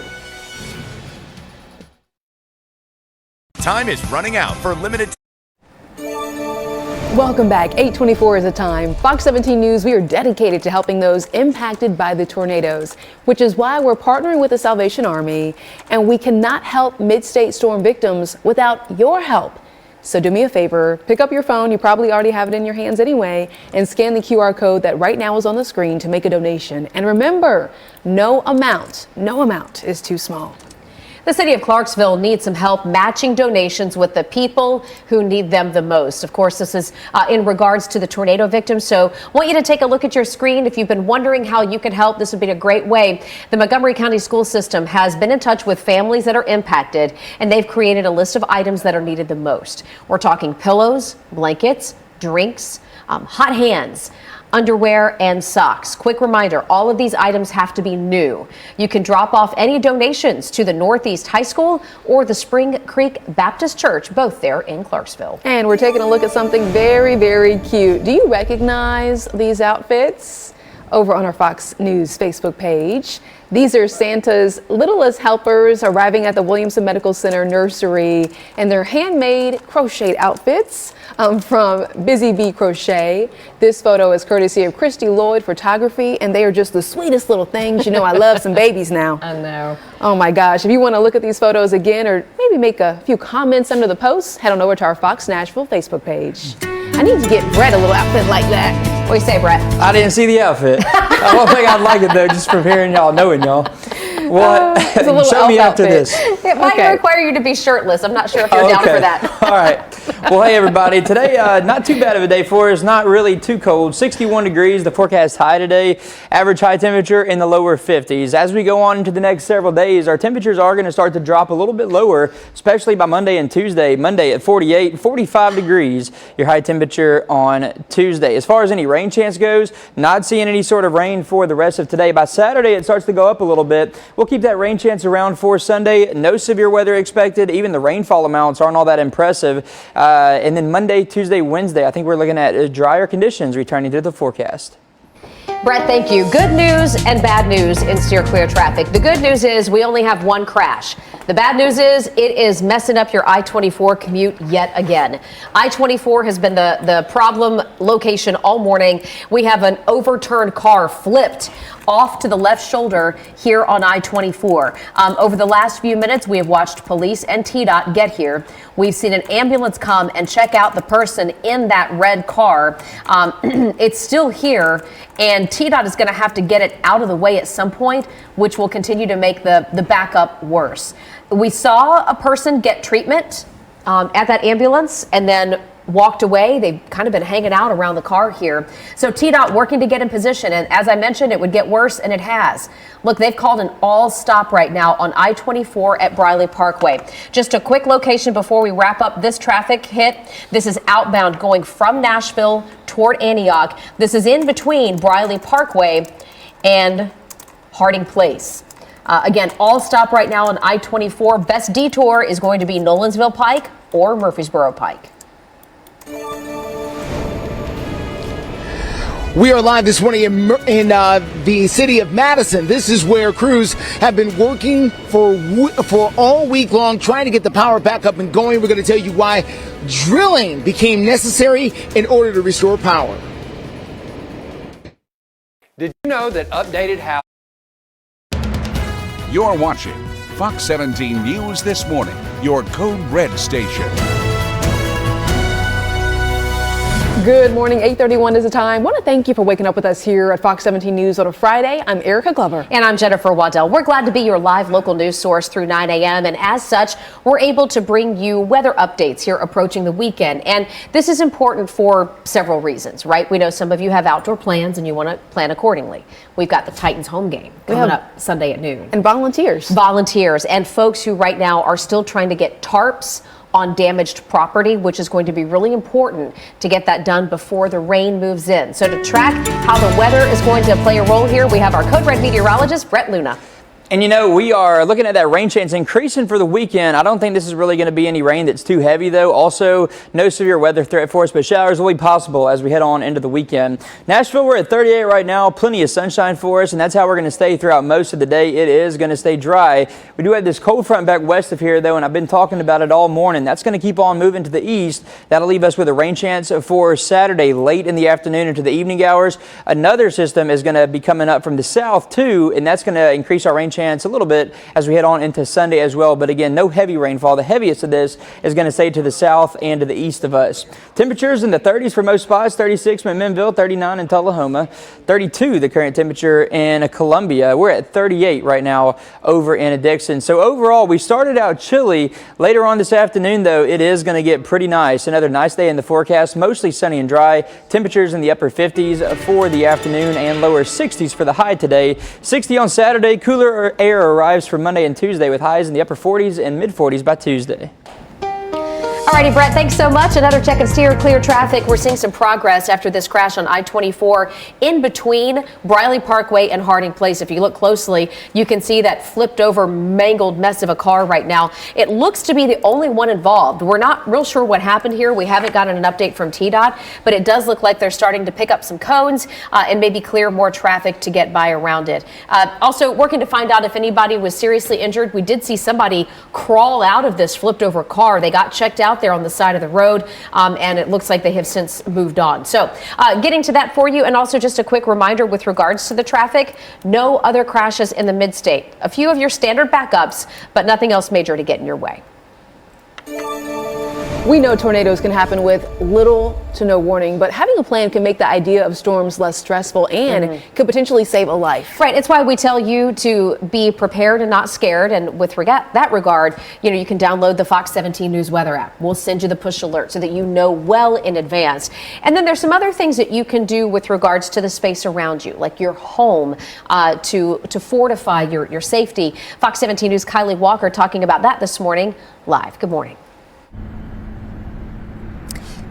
Time is running out for limited. Welcome back. 8:24 is the time. Fox 17 News, we are dedicated to helping those impacted by the tornadoes, which is why we're partnering with the Salvation Army, and we cannot help mid-state storm victims without your help. So do me a favor, pick up your phone, you probably already have it in your hands anyway, and scan the QR code that right now is on the screen to make a donation. And remember, no amount is too small. The city of Clarksville needs some help matching donations with the people who need them the most. Of course, this is in regards to the tornado victims. So I want you to take a look at your screen. If you've been wondering how you can help, this would be a great way. The Montgomery County School System has been in touch with families that are impacted, and they've created a list of items that are needed the most. We're talking pillows, blankets, drinks, hot hands, underwear, and socks. Quick reminder, all of these items have to be new. You can drop off any donations to the Northeast High School or the Spring Creek Baptist Church, both there in Clarksville. And we're taking a look at something very, very cute. Do you recognize these outfits? Over on our Fox News Facebook page. These are Santa's littlest helpers arriving at the Williamson Medical Center nursery, and they're handmade crocheted outfits from Busy Bee Crochet. This photo is courtesy of Christy Lloyd Photography, and they are just the sweetest little things. You know, I love some babies now. I know. Oh my gosh. If you want to look at these photos again or maybe make a few comments under the post, head on over to our Fox Nashville Facebook page. I need to get Brett a little outfit like that. What do you say, Brett? I didn't see the outfit. I don't think I'd like it though, just from hearing y'all, knowing y'all. What? Show me after this. It might require you to be shirtless. I'm not sure if you're down for that. All right. Well, hey, everybody. Today, not too bad of a day for us. Not really too cold. 61 degrees, the forecast high today. Average high temperature in the lower 50s. As we go on into the next several days, our temperatures are going to start to drop a little bit lower, especially by Monday and Tuesday. Monday at 48, 45 degrees, your high temperature on Tuesday. As far as any rain chance goes, not seeing any sort of rain for the rest of today. By Saturday, it starts to go up a little bit. We'll keep that rain chance around for Sunday. No severe weather expected. Even the rainfall amounts aren't all that impressive. And then Monday, Tuesday, Wednesday, I think we're looking at drier conditions returning to the forecast. Brett, thank you. Good news and bad news in steer clear traffic. The good news is we only have one crash. The bad news is it is messing up your I-24 commute yet again. I-24 has been the problem location all morning. We have an overturned car flipped off to the left shoulder here on I-24. Over the last few minutes, we have watched police and TDOT get here. We've seen an ambulance come and check out the person in that red car. It's still here, and TDOT is going to have to get it out of the way at some point, which will continue to make the backup worse. We saw a person get treatment at that ambulance and then walked away. They've kind of been hanging out around the car here. So TDOT working to get in position. And as I mentioned, it would get worse, and it has. Look, they've called an all stop right now on I-24 at Briley Parkway. Just a quick location before we wrap up this traffic hit. This is outbound going from Nashville toward Antioch. This is in between Briley Parkway and Harding Place. Again, all stop right now on I-24. Best detour is going to be Nolensville Pike or Murfreesboro Pike. We are live this morning in the city of Madison. This is where crews have been working for all week long, trying to get the power back up and going. We're going to tell you why drilling became necessary in order to restore power. Did you know that updated house? You're watching Fox 17 News This Morning, your Code Red station. Good morning. 8:31 is the time. Want to thank you for waking up with us here at Fox 17 News on a Friday. I'm Erica Glover. And I'm Jennifer Waddell. We're glad to be your live local news source through 9 a.m. And as such, we're able to bring you weather updates here approaching the weekend. And this is important for several reasons, right? We know some of you have outdoor plans and you want to plan accordingly. We've got the Titans home game coming up Sunday at noon. And volunteers. Volunteers and folks who right now are still trying to get tarps on damaged property, which is going to be really important to get that done before the rain moves in. So to track how the weather is going to play a role here, we have our Code Red meteorologist, Brett Luna. And you know, we are looking at that rain chance increasing for the weekend. I don't think this is really going to be any rain that's too heavy, though. Also, no severe weather threat for us, but showers will be possible as we head on into the weekend. Nashville, we're at 38 right now. Plenty of sunshine for us, and that's how we're going to stay throughout most of the day. It is going to stay dry. We do have this cold front back west of here, though, and I've been talking about it all morning. That's going to keep on moving to the east. That'll leave us with a rain chance for Saturday late in the afternoon into the evening hours. Another system is going to be coming up from the south, too, and that's going to increase our rain chance a little bit as we head on into Sunday as well. But again, no heavy rainfall. The heaviest of this is going to stay to the south and to the east of us. Temperatures in the 30s for most spots. 36 McMinnville, 39 in Tullahoma, 32 the current temperature in Columbia. We're at 38 right now over in Dickson. So overall, we started out chilly. Later on this afternoon, though, it is going to get pretty nice. Another nice day in the forecast, mostly sunny and dry. Temperatures in the upper 50s for the afternoon and lower 60s for the high today. 60 on Saturday. Cooler air arrives for Monday and Tuesday with highs in the upper 40s and mid 40s by Tuesday. Alrighty, Brett, thanks so much. Another check of steer clear traffic. We're seeing some progress after this crash on I-24 in between Briley Parkway and Harding Place. If you look closely, you can see that flipped over, mangled mess of a car right now. It looks to be the only one involved. We're not real sure what happened here. We haven't gotten an update from TDOT, but it does look like they're starting to pick up some cones and maybe clear more traffic to get by around it. Also working to find out if anybody was seriously injured. We did see somebody crawl out of this flipped over car. They got checked out there on the side of the road, and it looks like they have since moved on. So getting to that for you, and also just a quick reminder with regards to the traffic, no other crashes in the mid-state. A few of your standard backups, but nothing else major to get in your way. We know tornadoes can happen with little to no warning, but having a plan can make the idea of storms less stressful and could potentially save a life. Right. It's why we tell you to be prepared and not scared. And with that regard, you can download the Fox 17 News weather app. We'll send you the push alert so that you know well in advance. And then there's some other things that you can do with regards to the space around you, like your home, to fortify your safety. Fox 17 News' Kylie Walker talking about that this morning live. Good morning.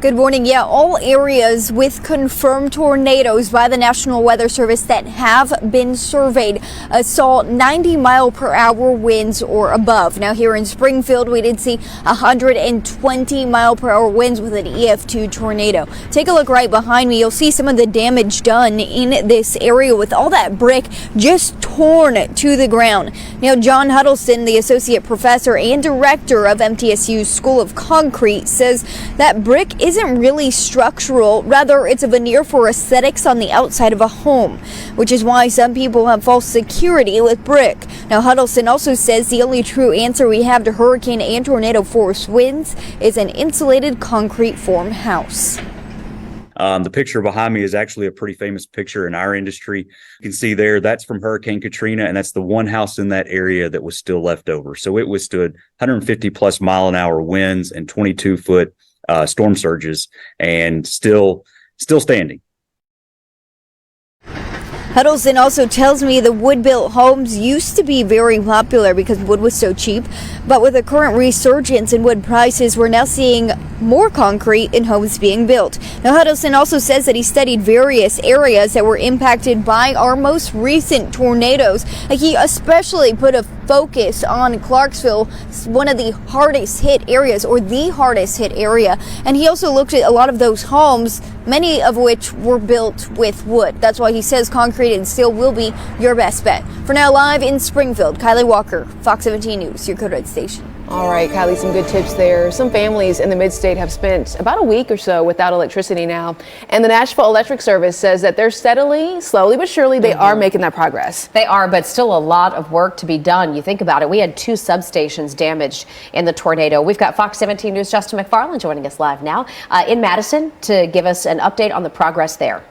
Good morning. Yeah, all areas with confirmed tornadoes by the National Weather Service that have been surveyed saw 90-mile-per-hour winds or above. Now, here in Springfield, we did see 120-mile-per-hour winds with an EF2 tornado. Take a look right behind me. You'll see some of the damage done in this area with all that brick just torn to the ground. Now, John Huddleston, the associate professor and director of MTSU's School of Concrete, says that brick isn't really structural. Rather, it's a veneer for aesthetics on the outside of a home, which is why some people have false security with brick. Now, Huddleston also says the only true answer we have to hurricane and tornado force winds is an insulated concrete form house. The picture behind me is actually a pretty famous picture in our industry. You can see there, that's from Hurricane Katrina, and that's the one house in that area that was still left over. So it withstood 150 plus mile an hour winds and 22-foot storm surges, and still standing. Huddleston also tells me the wood-built homes used to be very popular because wood was so cheap, but with the current resurgence in wood prices, we're now seeing more concrete in homes being built. Now, Huddleston also says that he studied various areas that were impacted by our most recent tornadoes. He especially put a focus on Clarksville, one of the hardest hit areas, or the hardest hit area, and he also looked at a lot of those homes, many of which were built with wood. That's why he says concrete and steel will be your best bet. For now, live in Springfield, Kylie Walker, Fox 17 News, your Code Red station. All right, Kylie, some good tips there. Some families in the mid-state have spent about a week or so without electricity now, and the Nashville Electric Service says that they're slowly but surely, they are making that progress. They are, but still a lot of work to be done. You think about it, we had 2 substations damaged in the tornado. We've got Fox 17 News' Justin McFarland joining us live now in Madison to give us an update on the progress there.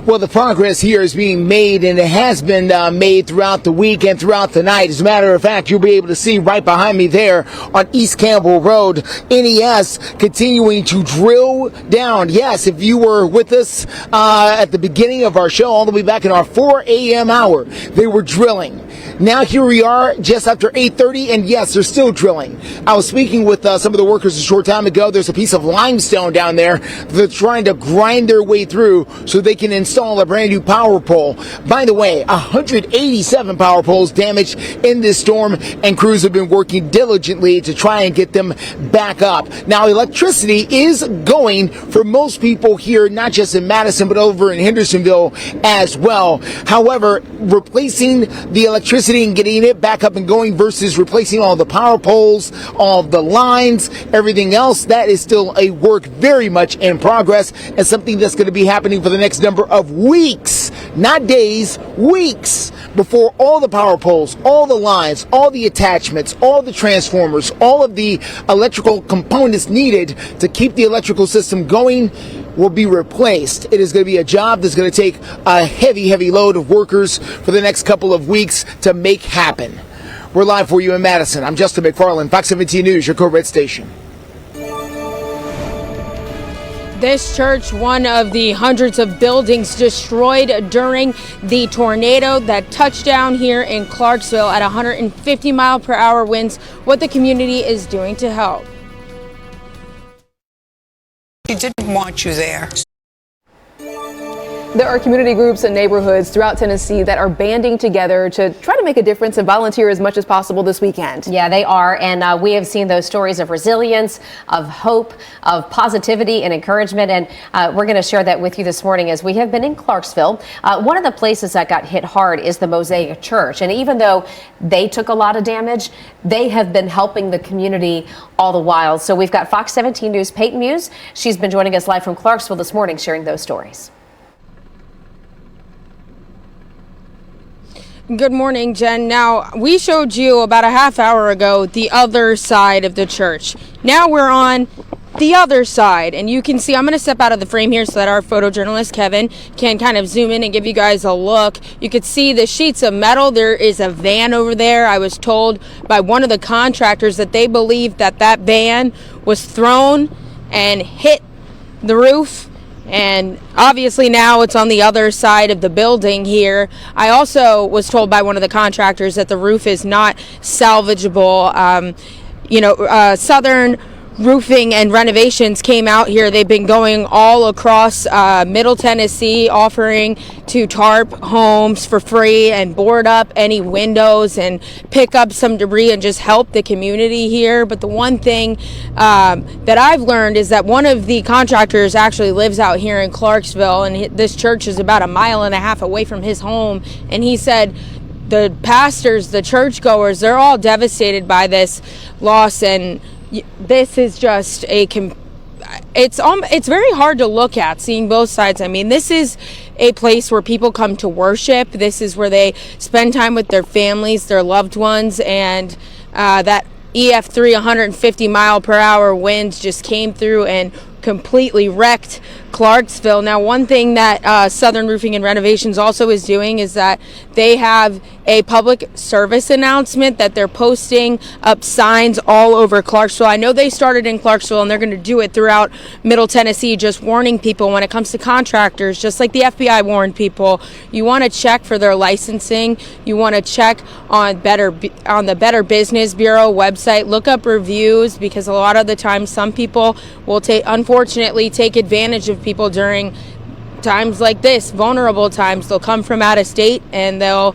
Well, the progress here is being made, and it has been made throughout the week and throughout the night. As a matter of fact, you'll be able to see right behind me there on East Campbell Road, NES continuing to drill down. Yes, if you were with us at the beginning of our show, all the way back in our 4 a.m. hour, they were drilling. Now here we are just after 8:30, and yes, they're still drilling. I was speaking with some of the workers a short time ago. There's a piece of limestone down there. They're trying to grind their way through so they can install a brand new power pole. By the way, 187 power poles damaged in this storm, and crews have been working diligently to try and get them back up. Now, electricity is going for most people here, not just in Madison, but over in Hendersonville as well. However, replacing the electricity and getting it back up and going versus replacing all the power poles, all the lines, everything else, that is still a work very much in progress, and something that's going to be happening for the next number of weeks, not days, weeks, before all the power poles, all the lines, all the attachments, all the transformers, all of the electrical components needed to keep the electrical system going will be replaced. It is going to be a job that's going to take a heavy load of workers for the next couple of weeks to make happen. We're live for you in Madison. I'm Justin McFarland, Fox 17 News, your Code Red station. This church, one of the hundreds of buildings destroyed during the tornado that touched down here in Clarksville at 150 mile per hour winds, what the community is doing to help. He didn't want you there. There are community groups and neighborhoods throughout Tennessee that are banding together to try to make a difference and volunteer as much as possible this weekend. Yeah, they are. And we have seen those stories of resilience, of hope, of positivity and encouragement. And we're going to share that with you this morning as we have been in Clarksville. One of the places that got hit hard is the Mosaic Church. And even though they took a lot of damage, they have been helping the community all the while. So we've got Fox 17 News' Peyton Muse. She's been joining us live from Clarksville this morning, sharing those stories. Good morning, Jen. Now, we showed you about a half hour ago the other side of the church. Now we're on the other side, and you can see, I'm going to step out of the frame here so that our photojournalist Kevin can kind of zoom in and give you guys a look. You could see the sheets of metal. There is a van over there. I was told by one of the contractors that they believe that that van was thrown and hit the roof. And obviously now it's on the other side of the building here. I also was told by one of the contractors that the roof is not salvageable. Southern Roofing and Renovations came out here. They've been going all across Middle Tennessee, offering to tarp homes for free and board up any windows and pick up some debris and just help the community here. But the one thing that I've learned is that one of the contractors actually lives out here in Clarksville, and this church is about 1.5 miles away from his home. And he said the pastors, the churchgoers, they're all devastated by this loss, and this is just it's very hard to look at, seeing both sides. I mean, this is a place where people come to worship. This is where they spend time with their families, their loved ones, and that EF3 150 mile per hour winds just came through and completely wrecked Clarksville. Now, one thing that Southern Roofing and Renovations also is doing is that they have a public service announcement that they're posting up signs all over Clarksville. I know they started in Clarksville, and they're going to do it throughout Middle Tennessee, just warning people when it comes to contractors, just like the FBI warned people. You want to check for their licensing. You want to check on the Better Business Bureau website. Look up reviews, because a lot of the time some people will unfortunately take advantage of people during times like this, vulnerable times. They'll come from out of state and they'll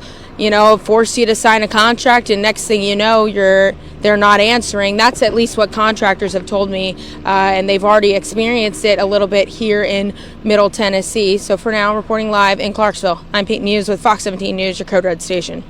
force you to sign a contract, and next thing you know, they're not answering. That's at least what contractors have told me, and they've already experienced it a little bit here in Middle Tennessee. So for now, reporting live in Clarksville, I'm Peyton Muse with Fox 17 News, your Code Red station.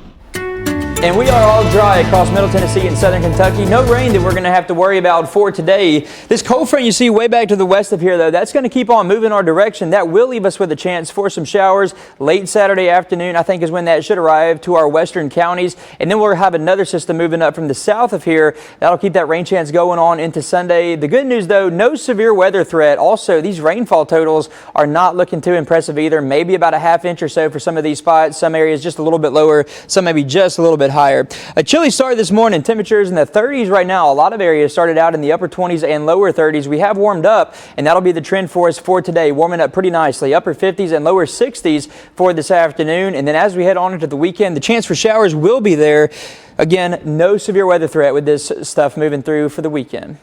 And we are all dry across Middle Tennessee and Southern Kentucky. No rain that we're going to have to worry about for today. This cold front you see way back to the west of here, though, that's going to keep on moving our direction. That will leave us with a chance for some showers late Saturday afternoon, I think, is when that should arrive to our western counties. And then we'll have another system moving up from the south of here. That'll keep that rain chance going on into Sunday. The good news, though, no severe weather threat. Also, these rainfall totals are not looking too impressive either. Maybe about a half inch or so for some of these spots. Some areas just a little bit lower, some maybe just a little bit higher. A chilly start this morning. Temperatures in the 30s right now. A lot of areas started out in the upper 20s and lower 30s. We have warmed up, and that'll be the trend for us for today. Warming up pretty nicely. Upper 50s and lower 60s for this afternoon. And then as we head on into the weekend, the chance for showers will be there. Again, no severe weather threat with this stuff moving through for the weekend.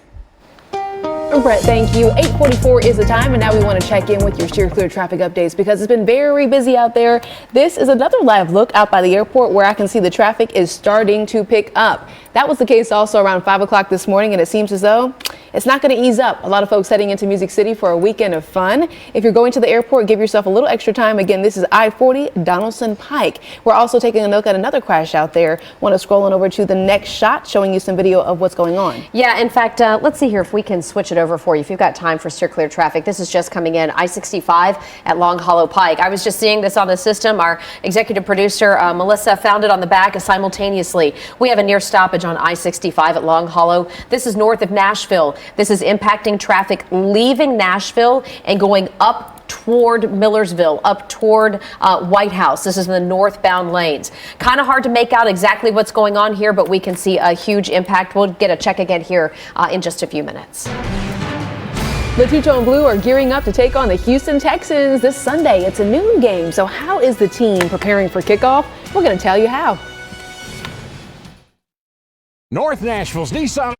Brett, thank you. 8:44 is the time, and now we want to check in with your Steer Clear traffic updates because it's been very busy out there. This is another live look out by the airport where I can see the traffic is starting to pick up. That was the case also around 5 o'clock this morning, and it seems as though it's not going to ease up. A lot of folks heading into Music City for a weekend of fun. If you're going to the airport, give yourself a little extra time. Again, this is I-40 Donaldson Pike. We're also taking a look at another crash out there. Want to scroll on over to the next shot, showing you some video of what's going on. Yeah, in fact, let's see here if we can switch it over for you. If you've got time for Steer Clear traffic, this is just coming in I-65 at Long Hollow Pike. I was just seeing this on the system. Our executive producer, Melissa, found it on the back simultaneously. We have a near stoppage on I-65 at Long Hollow. This is north of Nashville. This is impacting traffic leaving Nashville and going up toward Millersville, up toward White House. This is in the northbound lanes. Kind of hard to make out exactly what's going on here, but we can see a huge impact. We'll get a check again here in just a few minutes. The Two-Tone Blue are gearing up to take on the Houston Texans this Sunday. It's a noon game, so how is the team preparing for kickoff? We're going to tell you how. North Nashville's Nissan.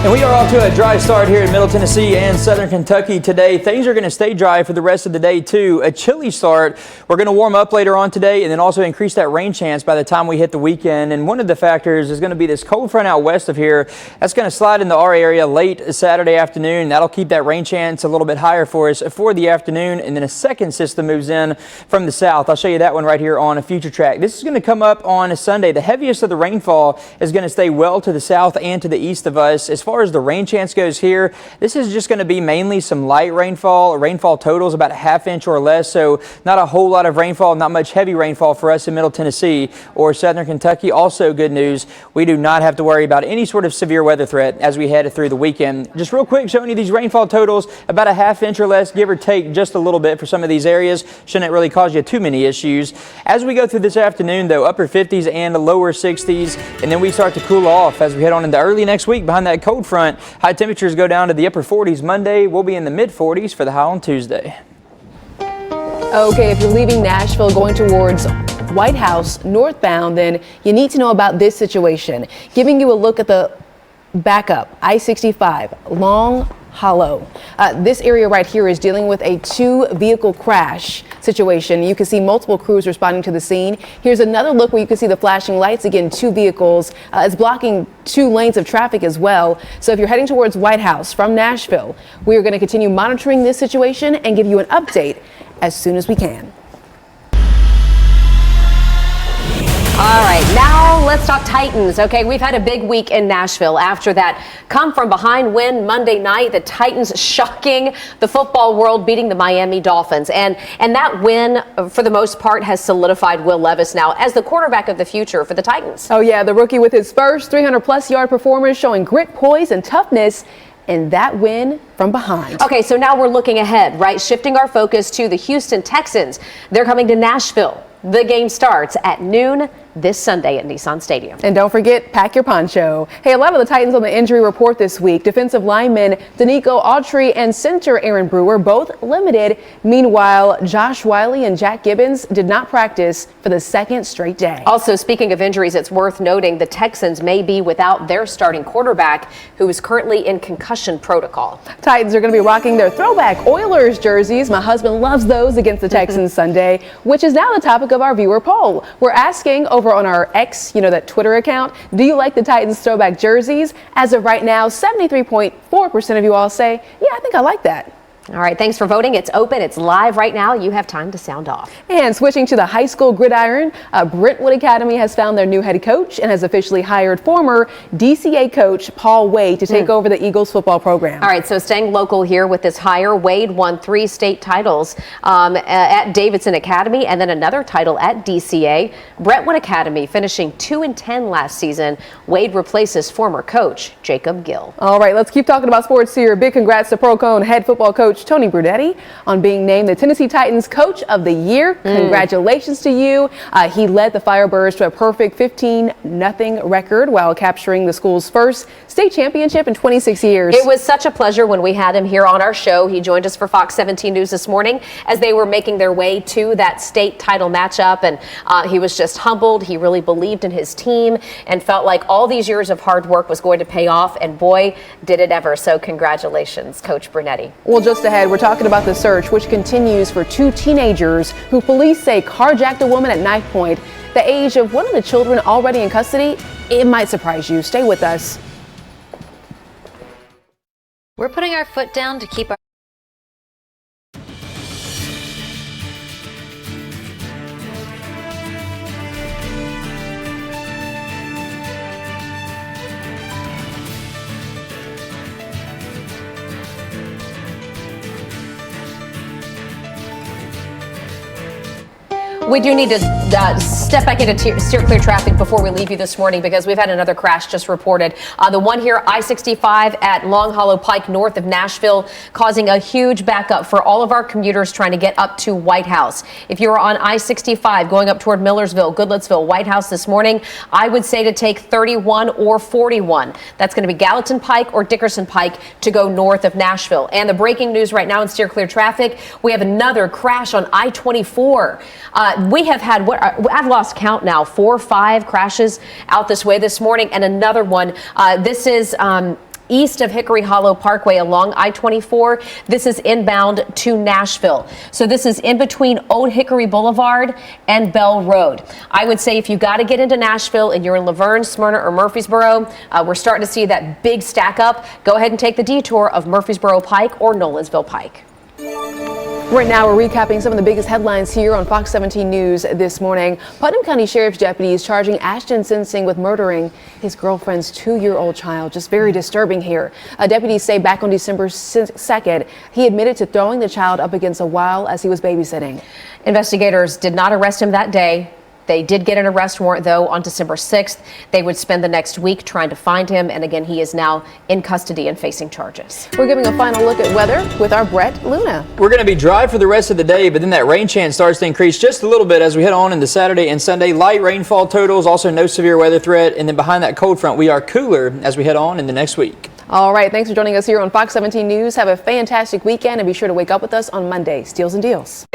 And we are off to a dry start here in Middle Tennessee and Southern Kentucky today. Things are going to stay dry for the rest of the day, too. A chilly start. We're going to warm up later on today and then also increase that rain chance by the time we hit the weekend. And one of the factors is going to be this cold front out west of here. That's going to slide into our area late Saturday afternoon. That'll keep that rain chance a little bit higher for us for the afternoon. And then a second system moves in from the south. I'll show you that one right here on a future track. This is going to come up on a Sunday. The heaviest of the rainfall is going to stay well to the south and to the east of us. As far as the rain chance goes here, this is just going to be mainly some light rainfall. Rainfall total is about a ½ inch or less, so not a whole lot of rainfall, not much heavy rainfall for us in Middle Tennessee or Southern Kentucky. Also good news, we do not have to worry about any sort of severe weather threat as we head through the weekend. Just real quick, showing you these rainfall totals, about a ½ inch or less, give or take just a little bit for some of these areas. Shouldn't really cause you too many issues. As we go through this afternoon, though, upper 50s and lower 60s, and then we start to cool off as we head on into early next week behind that cold front. High temperatures go down to the upper 40s Monday. We'll be in the mid 40s for the high on Tuesday. Okay, if you're leaving Nashville going towards White House northbound, then you need to know about this situation. Giving you a look at the backup, I-65, Long Hollow. This area right here is dealing with a 2-vehicle crash situation. You can see multiple crews responding to the scene. Here's another look where you can see the flashing lights. Again, 2 vehicles. It's blocking 2 lanes of traffic as well. So if you're heading towards White House from Nashville, we are going to continue monitoring this situation and give you an update as soon as we can. All right, now let's talk Titans. Okay, we've had a big week in Nashville after that come-from-behind win Monday night. The Titans shocking the football world, beating the Miami Dolphins. And that win, for the most part, has solidified Will Levis now as the quarterback of the future for the Titans. Oh, yeah, the rookie with his first 300-plus yard performance, showing grit, poise, and toughness in that win from behind. Okay, so now we're looking ahead, right? Shifting our focus to the Houston Texans. They're coming to Nashville. The game starts at noon this Sunday at Nissan Stadium. And don't forget, pack your poncho. Hey, a lot of the Titans on the injury report this week. Defensive linemen Danico Autry and center Aaron Brewer both limited. Meanwhile, Josh Wiley and Jack Gibbons did not practice for the second straight day. Also, speaking of injuries, it's worth noting the Texans may be without their starting quarterback, who is currently in concussion protocol. Titans are going to be rocking their throwback Oilers jerseys. My husband loves those against the Texans Sunday, which is now the topic of our viewer poll. We're asking over on our X, that Twitter account, do you like the Titans throwback jerseys? As of right now, 73.4% of you all say, yeah, I think I like that. All right, thanks for voting. It's open. It's live right now. You have time to sound off. And switching to the high school gridiron, Brentwood Academy has found their new head coach and has officially hired former DCA coach Paul Wade to take over the Eagles football program. All right, so staying local here with this hire, Wade won 3 state titles at Davidson Academy and then another title at DCA. Brentwood Academy finishing 2-10 last season. Wade replaces former coach Jacob Gill. All right, let's keep talking about sports here. Big congrats to Pro Cone head football coach coach Tony Brunetti on being named the Tennessee Titans Coach of the Year. Congratulations to you. He led the Firebirds to a perfect 15-0 record while capturing the school's first state championship in 26 years. It was such a pleasure when we had him here on our show. He joined us for Fox 17 News this morning as they were making their way to that state title matchup, and he was just humbled. He really believed in his team and felt like all these years of hard work was going to pay off, and boy, did it ever. So congratulations, Coach Brunetti. Well, just ahead, we're talking about the search, which continues for two teenagers who police say carjacked a woman at knife point. The age of one of the children already in custody, it might surprise you. Stay with us. We're putting our foot down to keep our We do need to step back into steer clear traffic before we leave you this morning, because we've had another crash just reported. The one here, I-65 at Long Hollow Pike north of Nashville, causing a huge backup for all of our commuters trying to get up to White House. If you're on I-65 going up toward Millersville, Goodlettsville, White House this morning, I would say to take 31 or 41. That's going to be Gallatin Pike or Dickerson Pike to go north of Nashville. And the breaking news right now in steer clear traffic, we have another crash on I-24. We have had, I've lost count now, 4 or 5 crashes out this way this morning, and another one. This is east of Hickory Hollow Parkway along I-24. This is inbound to Nashville. So this is in between Old Hickory Boulevard and Bell Road. I would say if you got to get into Nashville and you're in Laverne, Smyrna, or Murfreesboro, we're starting to see that big stack up. Go ahead and take the detour of Murfreesboro Pike or Nolensville Pike. Right now, we're recapping some of the biggest headlines here on Fox 17 News this morning. Putnam County Sheriff's deputies charging Ashton Sensing with murdering his girlfriend's 2-year-old child. Just very disturbing here. Deputies say back on December 2nd, he admitted to throwing the child up against a wall as he was babysitting. Investigators did not arrest him that day. They did get an arrest warrant, though, on December 6th. They would spend the next week trying to find him. And again, he is now in custody and facing charges. We're giving a final look at weather with our Brett Luna. We're going to be dry for the rest of the day, but then that rain chance starts to increase just a little bit as we head on into Saturday and Sunday. Light rainfall totals, also no severe weather threat. And then behind that cold front, we are cooler as we head on in the next week. All right. Thanks for joining us here on Fox 17 News. Have a fantastic weekend and be sure to wake up with us on Monday. Steals and Deals.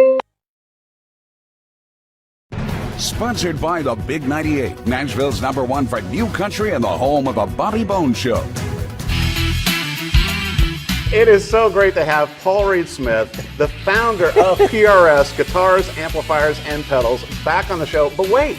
Sponsored by the Big 98, Nashville's #1 for new country and the home of the Bobby Bones Show. It is so great to have Paul Reed Smith, the founder of PRS Guitars, Amplifiers, and Pedals, back on the show. But wait,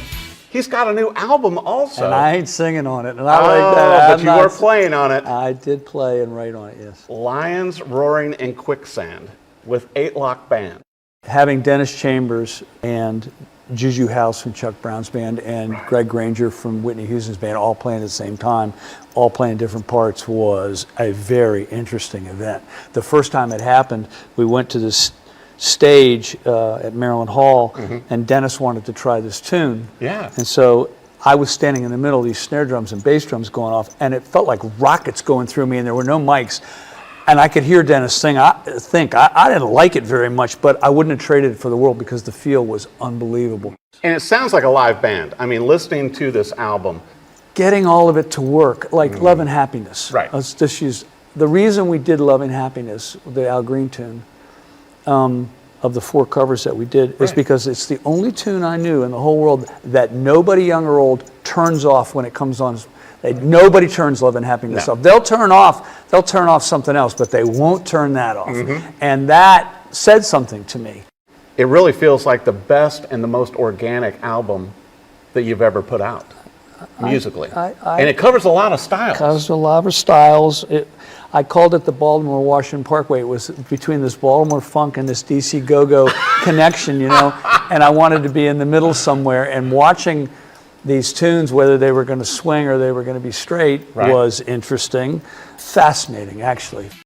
he's got a new album also. And I ain't singing on it. And I like that. But you were playing on it. I did play and write on it, yes. Lions Roaring in Quicksand with 8-Lock Band. Having Dennis Chambers and Juju House from Chuck Brown's band and Greg Granger from Whitney Houston's band all playing at the same time, all playing different parts, was a very interesting event. The first time it happened, we went to this stage at Maryland Hall, and Dennis wanted to try this tune. Yeah. And so I was standing in the middle of these snare drums and bass drums going off, and it felt like rockets going through me, and there were no mics. And I could hear Dennis sing. I didn't like it very much, but I wouldn't have traded it for the world because the feel was unbelievable. And it sounds like a live band. I mean, listening to this album. Getting all of it to work, like Love and Happiness. Right. Let's just use, the reason we did Love and Happiness, the Al Green tune, of the 4 covers that we did, is because it's the only tune I knew in the whole world that nobody young or old turns off when it comes on. Nobody turns Love and Happiness off. They'll turn off something else, but they won't turn that off. And that said something to me. It really feels like the best and the most organic album that you've ever put out, musically. And it covers a lot of styles. Covers a lot of styles. I called it the Baltimore Washington Parkway. It was between this Baltimore funk and this DC go-go connection, you know, and I wanted to be in the middle somewhere, and watching these tunes, whether they were going to swing or they were going to be straight, was interesting. Fascinating, actually.